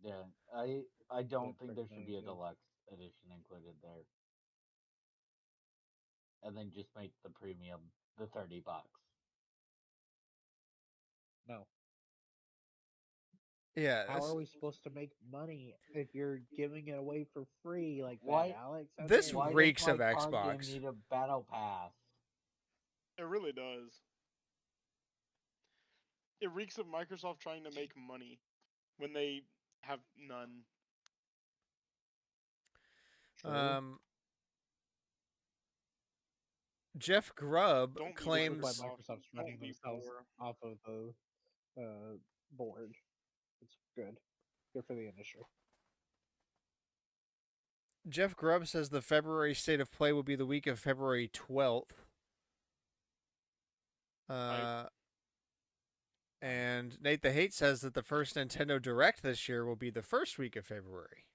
Yeah, I don't think there should be a Good. deluxe edition included there, and then just make the premium the $30. No. Yeah, How are we supposed to make money if you're giving it away for free like that, Why? Alex? How this dare Why you? does reeks my of car game Xbox. need a battle pass? It really does. It reeks of Microsoft trying to make money when they have none. True. Jeff Grubb Don't be This is why claims Microsoft. Microsoft's running Don't be themselves poor. off of the board. It's good. Good for the industry. Jeff Grubb says the February state of play will be the week of February 12th. And Nate the Hate says that the first Nintendo Direct this year will be the first week of February.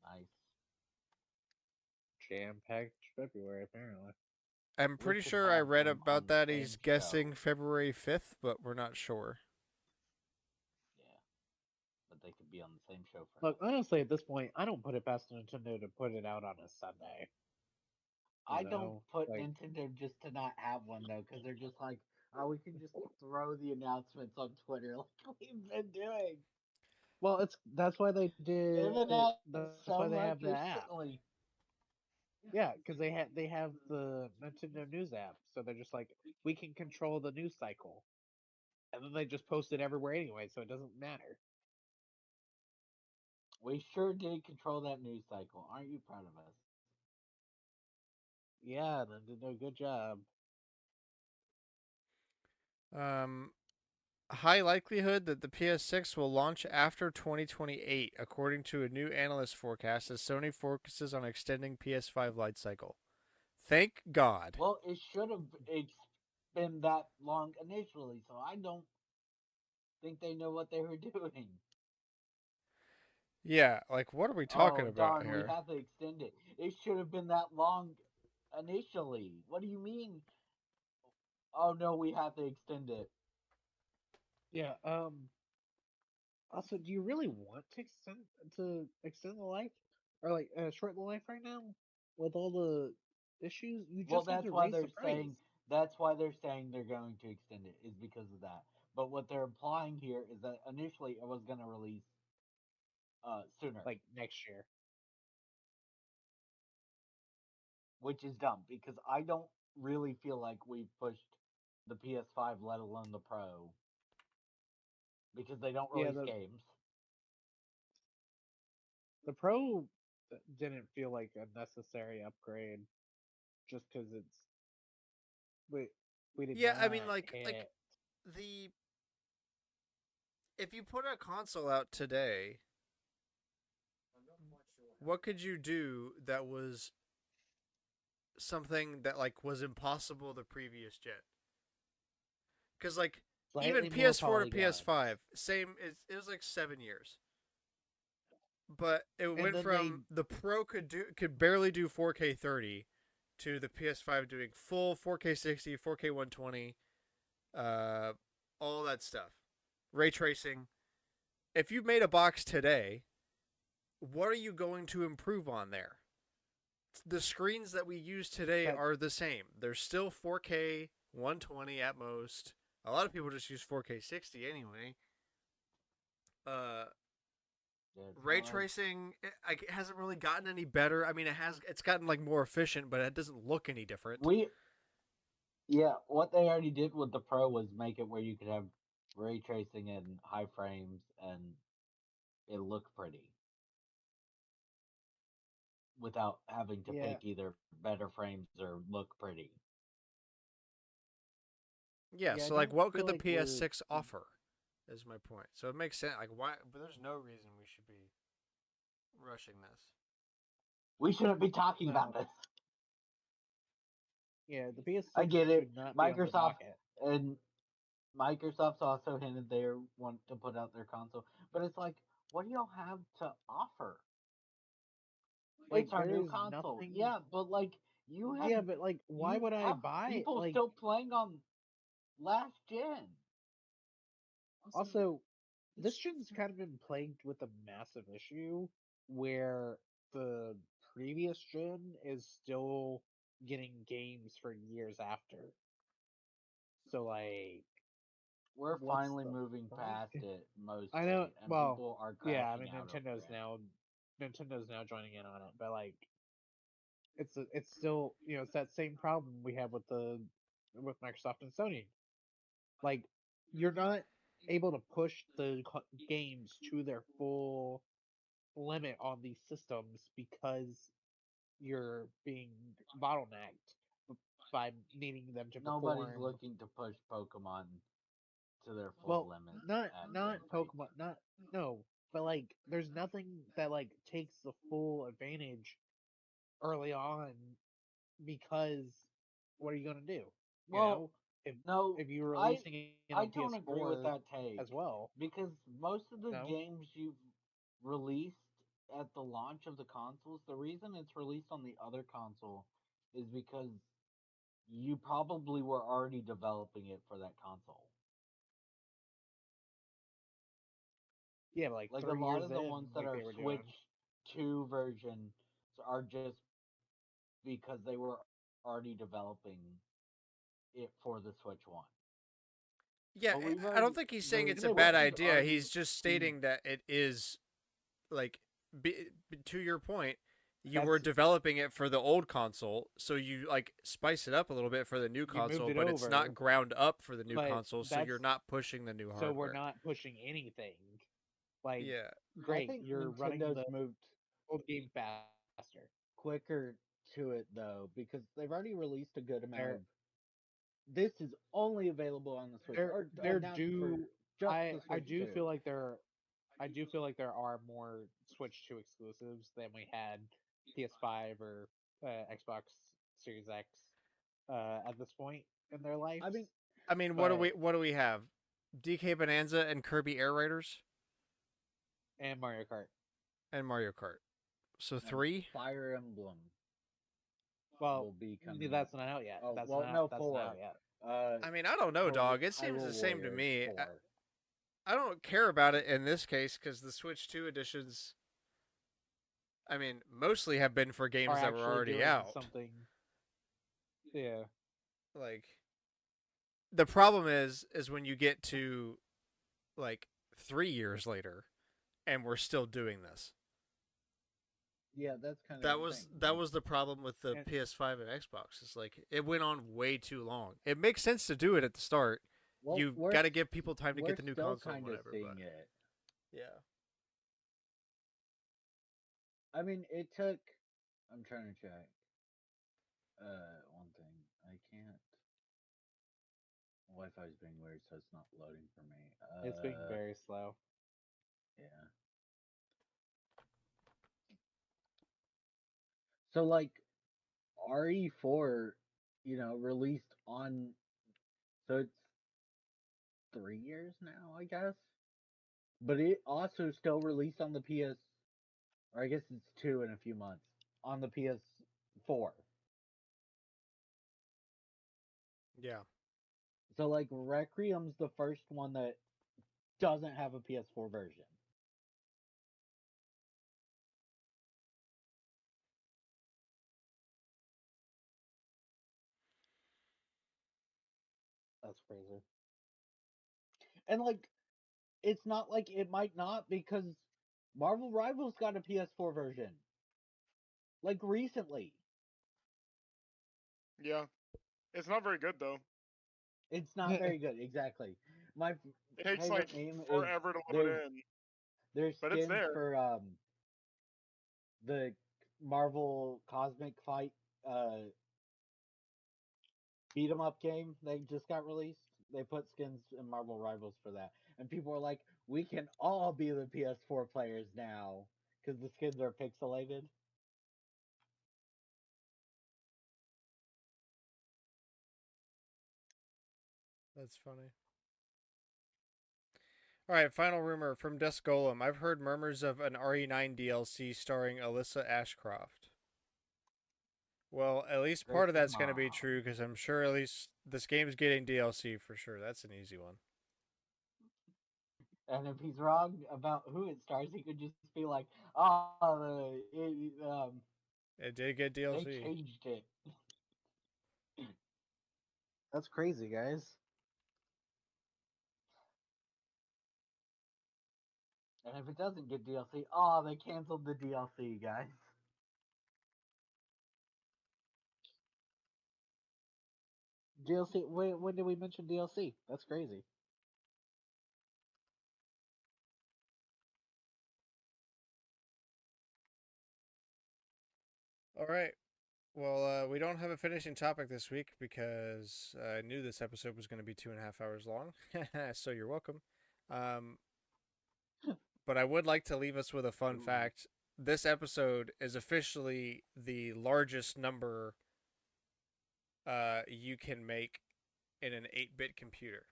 Nice. Jam-packed February, apparently. I'm We pretty should sure I have read them about on the that. same He's guessing show. February 5th, but we're not sure. Yeah, but they could be on the same show for Look, now. honestly, at this point, I don't put it past Nintendo to put it out on a Sunday. I don't put Like, Nintendo just to not have one though, because they're just like, oh, we can just throw the announcements on Twitter like we've been doing. well, that's why they did. Isn't that That's why so they have the app. silly? Yeah, because they have the Nintendo News app, so they're just like, we can control the news cycle, and then they just post it everywhere anyway, so it doesn't matter. We sure did control that news cycle. Aren't you proud of us? Yeah, Nintendo, good job. High likelihood that the PS6 will launch after 2028, according to a new analyst forecast, as Sony focuses on extending PS5 life cycle. Thank God. Well, it should have been that long initially, so I don't think they know what they were doing. Yeah, like what are we talking Oh, about darn, we here? have to extend it. It should have been that long initially. What do you mean? Oh, no, we have to extend it. Yeah. Also, do you really want to extend the life, or like shorten the life right now with all the issues? You Well, just need to raise the price. that's why they're saying they're going to extend it, is because of that. But what they're implying here is that initially it was going to release sooner, like next year. which is dumb because I don't really feel like we've pushed the PS5, let alone the Pro, because they don't Yeah, release games. the Pro didn't feel like a necessary upgrade just because we we did Yeah, not I mean, like hit. the if you put a console out today, what could you do that was something that like was impossible the previous gen? Because like even Slightly more PS4 to polygons. PS5, same. It was like 7 years, but it And went then from the Pro could barely do 4K 30 to the PS5 doing full 4K 60, 4K 120, uh, all that stuff, ray tracing. If you made a box today, what are you going to improve on there? The screens that we use today that are the same. They're still 4K 120 at most. A lot of people just use 4K 60 anyway. Uh, Yeah, it's Ray not like tracing it hasn't really gotten any better. I mean, it has. It's gotten like more efficient, but it doesn't look any different. yeah, what they already did with the Pro was make it where you could have ray tracing in high frames and it looked pretty without having to yeah pick either better frames or look pretty. Yeah. yeah I So like, don't what feel could the like we're PS6 offer? Is my point. So it makes sense. Like, why? But there's no reason we should be rushing this. We shouldn't be talking about no this. yeah the I PS6 get it. should not be on the Microsoft docket. and Microsoft's also hinted they want to put out their console, but it's like, what do y'all have to offer? Like It's our there new is console. nothing. Yeah, but like Yeah, but like why you would I have buy it? people Like still playing on last gen. also this gen's kind of been plagued with a massive issue where the previous gen is still getting games for years after. So like, We're what's finally the moving point? past it I know. mostly, and Well, people are yeah. I crashing mean, out over it. Nintendo's now joining in on it, but like, it's still it's that same problem we have with Microsoft and Sony. Like, you're not able to push the games to their full limit on these systems because you're being bottlenecked by needing them to Nobody's perform. looking to push Pokemon to their full Well, limit not at not game rate. Pokemon, not no, but like there's nothing that like takes the full advantage early on because what are you gonna do? You Well, know, if no, if you were I releasing it I on don't agree with PS4 that take as well, because most of the no, games you've released at the launch of the consoles, the reason it's released on the other console is because you probably were already developing it for that console. yeah, but like Like a 3 lot years of the in, ones that like are they were doing. Switch 2 versions are just because they were already developing it for the Switch 1. Yeah, But we've I don't already think he's saying the it's a They bad were. Switch is idea. already He's just being stating that it is like to your point, you were That's developing it for the old console, so you like spice it up a little bit for the new you moved console, it but it's not over, ground up for the new but console, so that's you're not pushing the new so we're hardware. not pushing anything. Like, Yeah. I great, think you're running Nintendo's the moved old game faster. quicker to it though because they've already released a good amount of They're this is only available on the Switch they're or they're announced for due. just I the I Switch do 2. feel like there are more Switch 2 exclusives than we had PS5 or Xbox Series X at this point in their lives. I mean, I mean, But what do we have? DK Bonanza and Kirby Air Raiders and Mario Kart. and Mario Kart. So and 3? Fire Emblem Well, will be coming that's out. not out yet. Oh, well, no, That's not 4. out yet. I mean, I don't know, dog. It seems the Hyrule same to Warriors me. 4. I don't care about it in this case because the Switch 2 editions, I mean, mostly have been for Are games that were actually already doing out. something. Yeah. Like, the problem is when you get to like 3 years later, and we're still doing this. Yeah, that's kind of That the was thing. that like, was the problem with the And- PS5 and Xbox. It's like it went on way too long. It makes sense to do it at the start. well, You we're got to give people time to we're get the new still console and kind of whatever. seeing But it. yeah, I mean, it took. I'm trying to check. One thing I can't. Wi-Fi's being weird, so it's not loading for me. It's being very slow. Yeah. So like RE4, released on. So it's 3 years now, I guess. But it also still released on the PS, or I guess it's two in a few months on the PS4. yeah. So like Requiem's the first one that doesn't have a PS4 version. That's crazy. And like it's not like it might not because Marvel Rivals got a PS4 version. Like recently. Yeah, it's not very good though. It's not very good, exactly. My It takes favorite like meme is forever to load there's it in, there's but it's skins there. for the Marvel Cosmic Fight beat 'em up game they just got released. They put skins in Marvel Rivals for that, and people are like, "We can all be the PS4 players now because the skins are pixelated." That's funny. All right, final rumor from Desk Golem. I've heard murmurs of an RE9 DLC starring Alyssa Ashcroft. Well, at least part of Grace's that's going to be mom. true because I'm sure at least this game's getting DLC for sure. That's an easy one. And if he's wrong about who it stars, he could just be like, "Oh, It did get they DLC. changed it." That's crazy, guys. And if it doesn't get DLC, oh, they canceled the DLC, guys. DLC. When did we mention DLC? That's crazy. All right. Well, we don't have a finishing topic this week because I knew this episode was going to be 2.5 hours long. So you're welcome. Um, but I would like to leave us with a fun Ooh. fact. This episode is officially the largest number you can make in an 8-bit computer.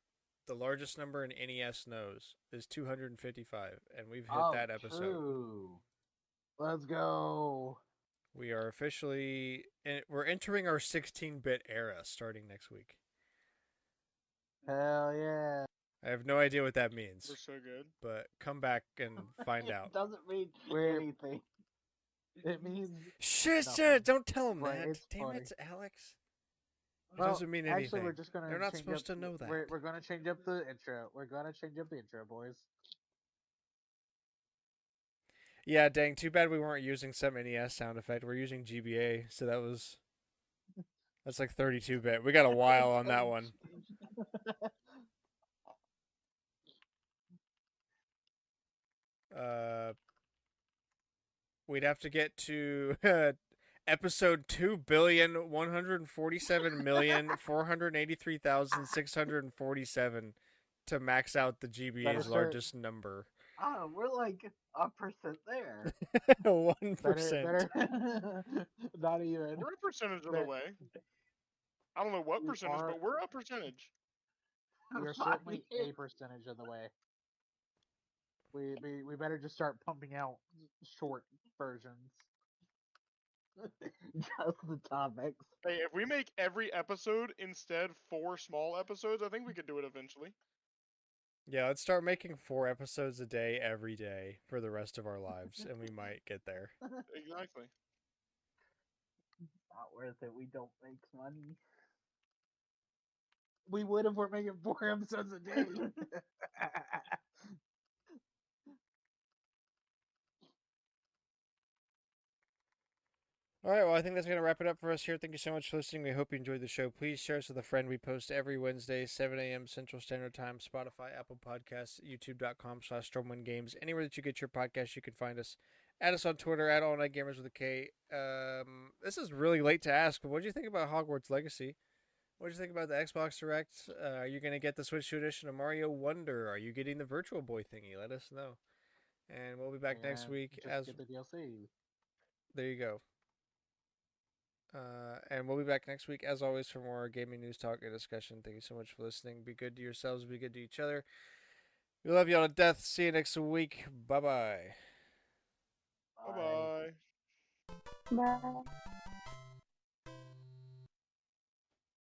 The largest number an NES knows is 255, and we've hit that episode. True. Let's go. We are officially we're entering our 16-bit era starting next week. Hell yeah. I have no idea what that We're means, so good. but come back and find It out. doesn't mean We're- anything. It means Shit, nothing. don't tell them But that. it's Damn funny. it, Alex. It Well, doesn't mean anything. actually, we're just gonna. They're not change supposed up, to know that. We're gonna change up the intro. We're gonna change up the intro, boys. Yeah, dang, too bad we weren't using some NES sound effect. We're using GBA, so that's like 32-bit. We got a while on that one. We'd have to get to episode 2,147,483,647 to max out the Better GBA's start- largest number. Oh, we're like 1% there. 1%. Better. Not even. We're a percentage of the But- way. I don't know what We percentage, are- but we're a percentage. We are certainly a percentage of the way. We better just start pumping out short versions. Just the topics. Hey, if we make every episode instead 4 small episodes, I think we could do it eventually. Yeah, let's start making 4 episodes a day every day for the rest of our lives, and we might get there. Exactly. Not worth it. We don't make money. We would if we're making 4 episodes a day. All right, well, I think that's going to wrap it up for us here. Thank you so much for listening. We hope you enjoyed the show. Please share us with a friend. We post every Wednesday, 7 a.m. Central Standard Time, Spotify, Apple Podcasts, youtube.com/StormwindGames. Anywhere that you get your podcast, you can find us. Add us on Twitter, at AllNightGamers with a K. This is really late to ask, but what do you think about Hogwarts Legacy? What do you think about the Xbox Direct? Are you going to get the Switch 2 edition of Mario Wonder? Are you getting the Virtual Boy thingy? Let us know. And we'll be back next week. Just get the DLC. There you go. And we'll be back next week, as always, for more gaming news, talk, and discussion. Thank you so much for listening. Be good to yourselves. Be good to each other. We love you all to death. See you next week. Bye-bye. Bye bye. Bye.